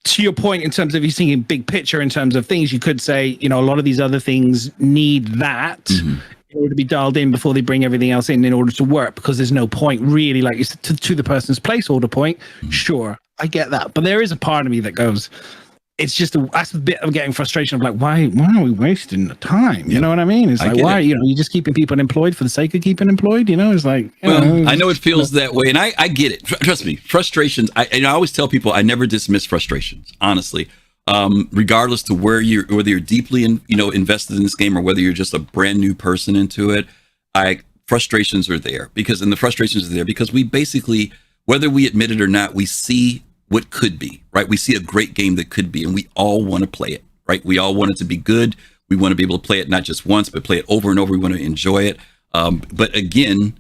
to your point, in terms of you thinking big picture, in terms of things, you could say, a lot of these other things need that in order to be dialed in before they bring everything else in order to work, because there's no point really, like to the person's placeholder point. Sure, I get that. But there is a part of me that goes, it's just that's a bit of getting frustration of like, why are we wasting the time? You know what I mean? It's like, why, you're just keeping people employed for the sake of keeping employed, it's like, I know it feels that way, and I get it. Trust me, frustrations. I always tell people I never dismiss frustrations, honestly, regardless to whether you're deeply invested in this game or whether you're just a brand new person into it. Frustrations are there because we basically, whether we admit it or not, we see what could be, right? We see a great game that could be, and we all want to play it, right? We all want it to be good. We want to be able to play it not just once, but play it over and over. We want to enjoy it. But again,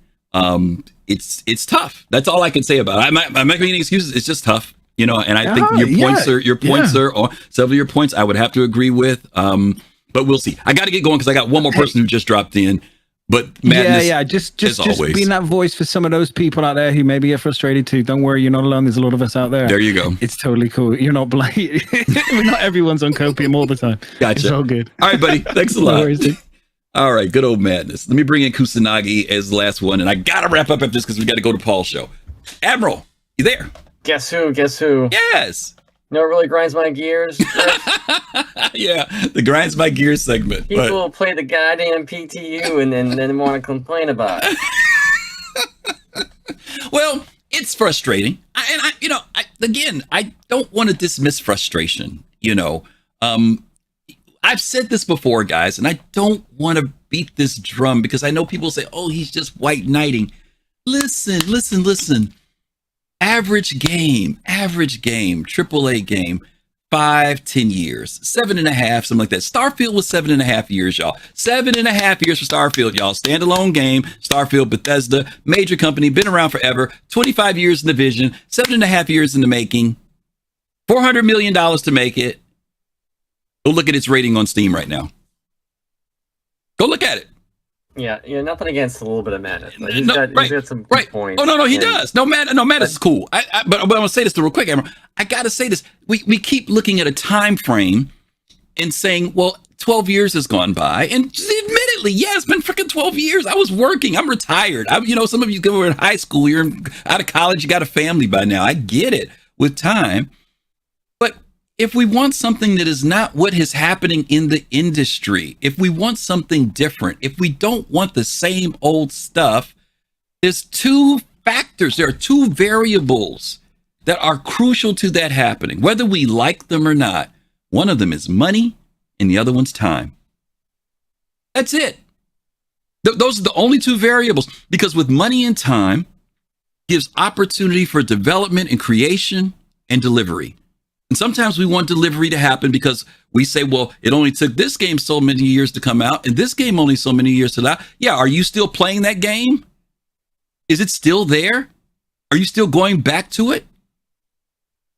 it's tough. That's all I can say about it. I'm not making any excuses. It's just tough, and I think your points are several of your points I would have to agree with. But we'll see. I got to get going because I got one more person who just dropped in. But madness, just being that voice for some of those people out there who maybe are frustrated too. Don't worry, you're not alone. There's a lot of us out there. There you go. It's totally cool. You're not blind. Not everyone's on copium all the time. Gotcha. It's all good. All right, buddy. Thanks a lot. No worries, dude. All right, good old madness. Let me bring in Kusanagi as the last one, and I gotta wrap up after this because we got to go to Paul's show. Admiral, you there? Guess who? Yes. No, it really grinds my gears. Yeah, the grinds my gears segment. People play the goddamn PTU and then want to complain about it. Well, it's frustrating. I don't want to dismiss frustration. I've said this before, guys, and I don't want to beat this drum because I know people say, "Oh, he's just white knighting." Listen. Average game, AAA game, 5-10 years, 7.5, something like that. Starfield was 7.5 years, y'all. 7.5 years for Starfield, y'all. Standalone game, Starfield, Bethesda, major company, been around forever. 25 years in the vision, 7.5 years in the making, $400 million to make it. Go look at its rating on Steam right now. Go look at it. Yeah, nothing against a little bit of madness, but he's got some good points. Oh no, he does. No, madness is cool. But I'm gonna say this real quick, Amber. I gotta say this. We keep looking at a time frame and saying, well, 12 years has gone by, and admittedly, yeah, it's been freaking 12 years. I was working. I'm retired. Some of you were in high school. You're out of college. You got a family by now. I get it with time. If we want something that is not what is happening in the industry, if we want something different, if we don't want the same old stuff, there's two factors. There are two variables that are crucial to that happening, whether we like them or not. One of them is money and the other one's time. That's it. Those are the only two variables, because with money and time gives opportunity for development and creation and delivery. And sometimes we want delivery to happen because we say, well, it only took this game so many years to come out and this game only so many years to die. Yeah, are you still playing that game? Is it still there? Are you still going back to it?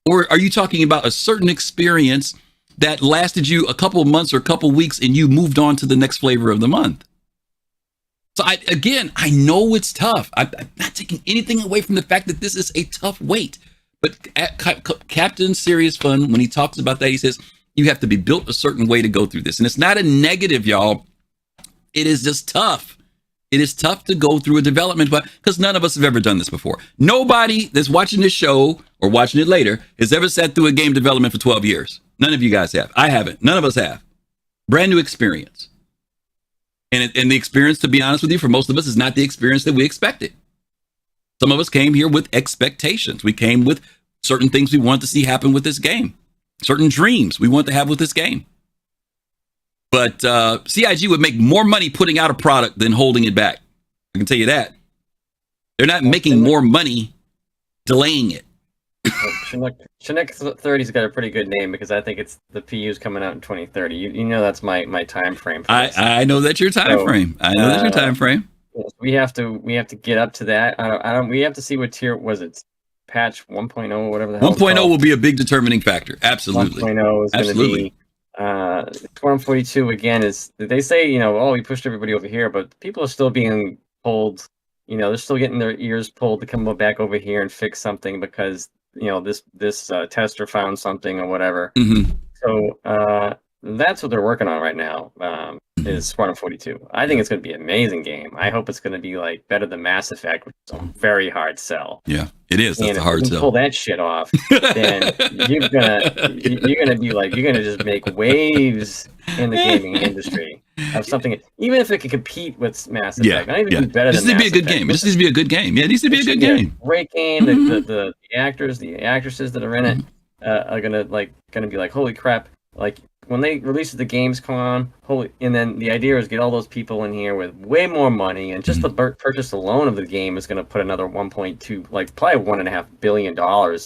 Or are you talking about a certain experience that lasted you a couple of months or a couple of weeks and you moved on to the next flavor of the month? So I know it's tough. I'm not taking anything away from the fact that this is a tough wait. But Captain Serious Fun, when he talks about that, he says, you have to be built a certain way to go through this. And it's not a negative, y'all. It is just tough. It is tough to go through a development, but because none of us have ever done this before. Nobody that's watching this show or watching it later has ever sat through a game development for 12 years. None of you guys have. I haven't. None of us have. Brand new experience. And the experience, to be honest with you, for most of us is not the experience that we expected. Some of us came here with expectations. We came with certain things we wanted to see happen with this game, certain dreams we want to have with this game. But CIG would make more money putting out a product than holding it back. I can tell you that. They're not making more money delaying it. Chinook 30's got a pretty good name because I think it's the PU's coming out in 2030. You know that's my time frame. For this. I know that's your time frame. I know that's your time frame. We have to get up to that. We have to see what tier was it. Patch 1.0 or whatever the hell. 1.0 will be a big determining factor. Absolutely. 1.0 is going to be Squadron 42 again. Is they say we pushed everybody over here, but people are still being pulled. They're still getting their ears pulled to come back over here and fix something because this tester found something or whatever. Mm-hmm. So that's what they're working on right now. Is Squadron 42. I think it's going to be an amazing game. I hope it's going to be like better than Mass Effect, which is a very hard sell. Yeah, it is. That's a hard sell. Pull that shit off, then you're gonna just make waves in the gaming industry of something. Even if it could compete with Mass Effect, not even be better. This than needs to be a good game. This needs to be a good game. Yeah, it needs to be a good game. Great game. The actors, the actresses that are in it are gonna be like, holy crap! Like. When they release the Gamescom, and then the idea is get all those people in here with way more money, and just the purchase alone of the game is going to put another 1.2, probably $1.5 billion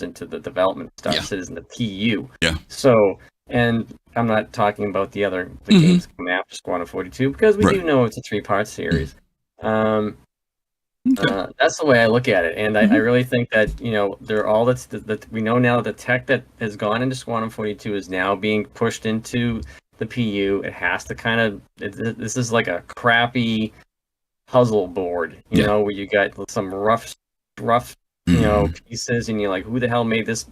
into the development stuff. Yeah. Citizen, the PU. Yeah. So, and I'm not talking about the games coming after Squadron 42 because we do know it's a 3-part series. That's the way I look at it, and I really think that they're all that we know now. The tech that has gone into Squadron 42 is now being pushed into the PU. It has to this is like a crappy puzzle board, where you got some rough pieces, and you're like, who the hell made this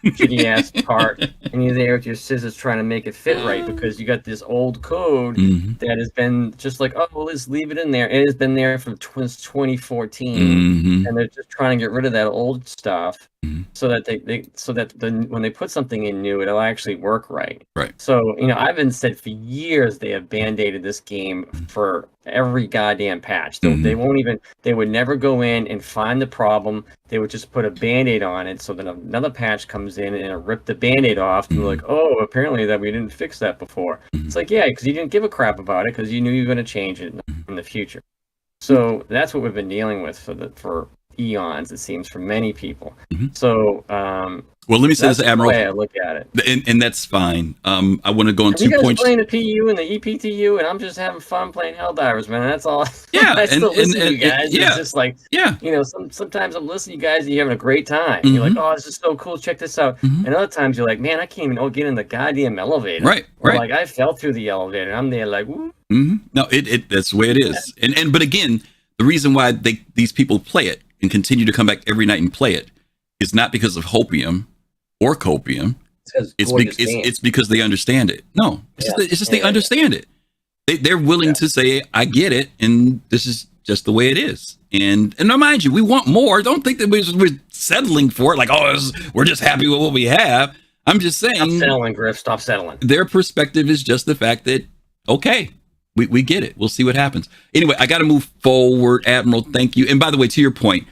shitty ass part? And you're there with your scissors trying to make it fit right because you got this old code that has been just like, oh, well, let's leave it in there. It has been there from 2014, and they're just trying to get rid of that old stuff so that when they put something in new, it'll actually work right. Right. So I've been said for years they have band-aided this game for every goddamn patch. They would never go in and find the problem. They would just put a band-aid on it, so then another patch comes in and it'll rip the band-aid off, and they're like, oh, apparently that we didn't fix that before. It's like, yeah, because you didn't give a crap about it because you knew you were going to change it in the future. So that's what we've been dealing with for eons, it seems, for many people. So well, let me say this, Admiral. That's the way I look at it, and that's fine. I want to go on 2 points. You guys playing the PU and the EPTU, and I'm just having fun playing Helldivers, man. That's all. Yeah, I still listen to you guys. Yeah, it's just like, sometimes I'm listening to you guys and you're having a great time. You're like, oh, this is so cool. Check this out. And other times you're like, man, I can't even get in the goddamn elevator. Right. Or like I fell through the elevator. And I'm there like, woo. No, that's the way it is. But again, the reason why these people play it and continue to come back every night and play it is not because of hopium or copium. It's because they understand it. No, it's just they understand it. They're willing to say, I get it, and this is just the way it is. And now, mind you, we want more. Don't think that we're settling for it. Like, we're just happy with what we have. I'm just saying. Stop settling, Griff. Stop settling. Their perspective is just the fact that, okay, we get it. We'll see what happens. Anyway, I got to move forward, Admiral. Thank you. And by the way, to your point,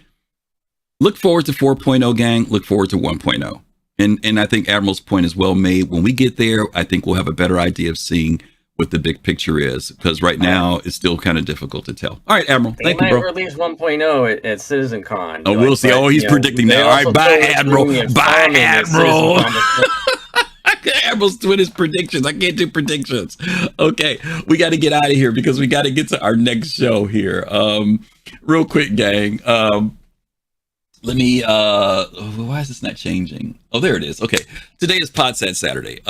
look forward to 4.0, gang. Look forward to 1.0. And I think Admiral's point is well made. When we get there, I think we'll have a better idea of seeing what the big picture is, because right now it's still kind of difficult to tell. All right, Admiral. Thank you, bro. They might release 1.0 at CitizenCon. Oh, we'll see. He's predicting that. All right, bye, Admiral. Bye, Admiral. Admiral's doing his predictions. I can't do predictions. Okay, we got to get out of here because we got to get to our next show here. Real quick, gang. Let me, why is this not changing? Oh, there it is. Okay. Today is Podsat Saturday.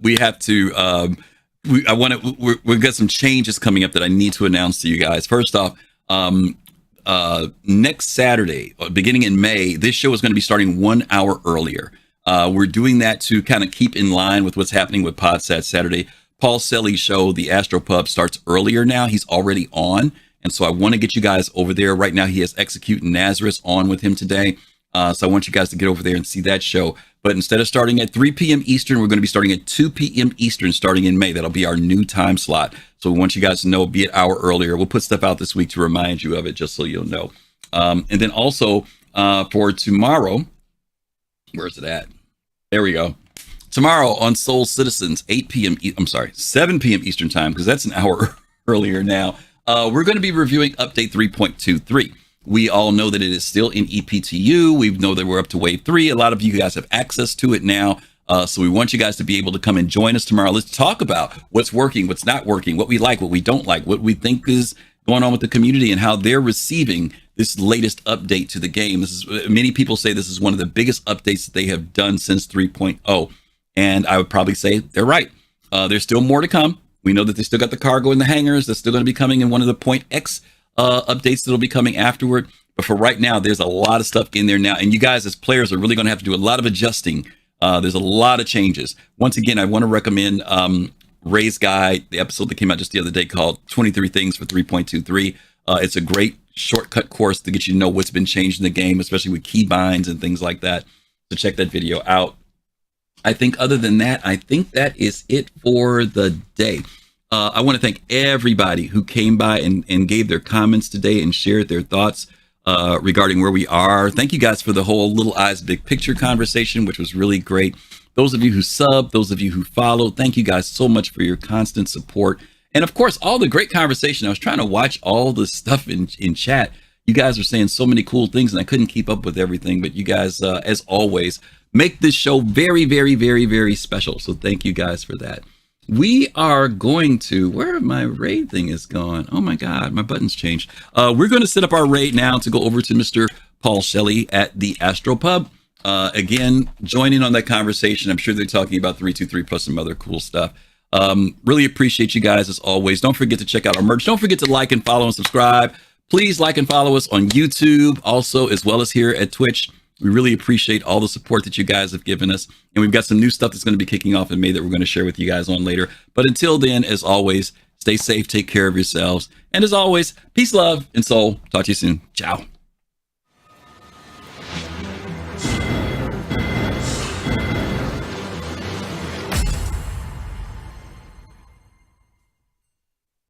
We have to, we've got some changes coming up that I need to announce to you guys. First off, next Saturday, beginning in May, this show is going to be starting 1 hour earlier. We're doing that to kind of keep in line with what's happening with Podsat Saturday. Paul Selly's show, the Astropub, starts earlier now. He's already on. And so I want to get you guys over there. Right now, he has Execute and Nazareth on with him today. So I want you guys to get over there and see that show. But instead of starting at 3 p.m. Eastern, we're going to be starting at 2 p.m. Eastern starting in May. That'll be our new time slot. So we want you guys to know, be an hour earlier. We'll put stuff out this week to remind you of it, just so you'll know. And then also for tomorrow, where's it at? There we go. Tomorrow on Soul Citizens, 7 p.m. Eastern time, because that's an hour earlier now. We're going to be reviewing update 3.23. We all know that it is still in EPTU. We know that we're up to wave 3. A lot of you guys have access to it now. So we want you guys to be able to come and join us tomorrow. Let's talk about what's working, what's not working, what we like, what we don't like, what we think is going on with the community, and how they're receiving this latest update to the game. Many people say this is one of the biggest updates that they have done since 3.0. And I would probably say they're right. There's still more to come. We know that they still got the cargo in the hangars. That's still going to be coming in one of the Point X updates that'll be coming afterward. But for right now, there's a lot of stuff in there now. And you guys as players are really going to have to do a lot of adjusting. There's a lot of changes. Once again, I want to recommend Ray's Guide, the episode that came out just the other day called 23 Things for 3.23. It's a great shortcut course to get you to know what's been changed in the game, especially with keybinds and things like that. So check that video out. I think other than that, I think that is it for the day. I want to thank everybody who came by and gave their comments today and shared their thoughts regarding where we are. Thank you guys for the whole Little Eyes Big Picture conversation, which was really great. Those of you who sub, those of you who follow, thank you guys so much for your constant support. And of course, all the great conversation. I was trying to watch all the stuff in chat. You guys are saying so many cool things and I couldn't keep up with everything, but you guys, as always, make this show very, very, very, very special. So thank you guys for that. We are going to, where my raid thing is gone. Oh my God, my button's changed. We're going to set up our raid now to go over to Mr. Paul Shelley at the Astropub. Again, join in on that conversation. I'm sure they're talking about 323 plus some other cool stuff. Really appreciate you guys as always. Don't forget to check out our merch. Don't forget to like and follow and subscribe. Please like and follow us on YouTube also, as well as here at Twitch. We really appreciate all the support that you guys have given us. And we've got some new stuff that's going to be kicking off in May that we're going to share with you guys on later. But until then, as always, stay safe, take care of yourselves. And as always, peace, love, and soul. Talk to you soon. Ciao.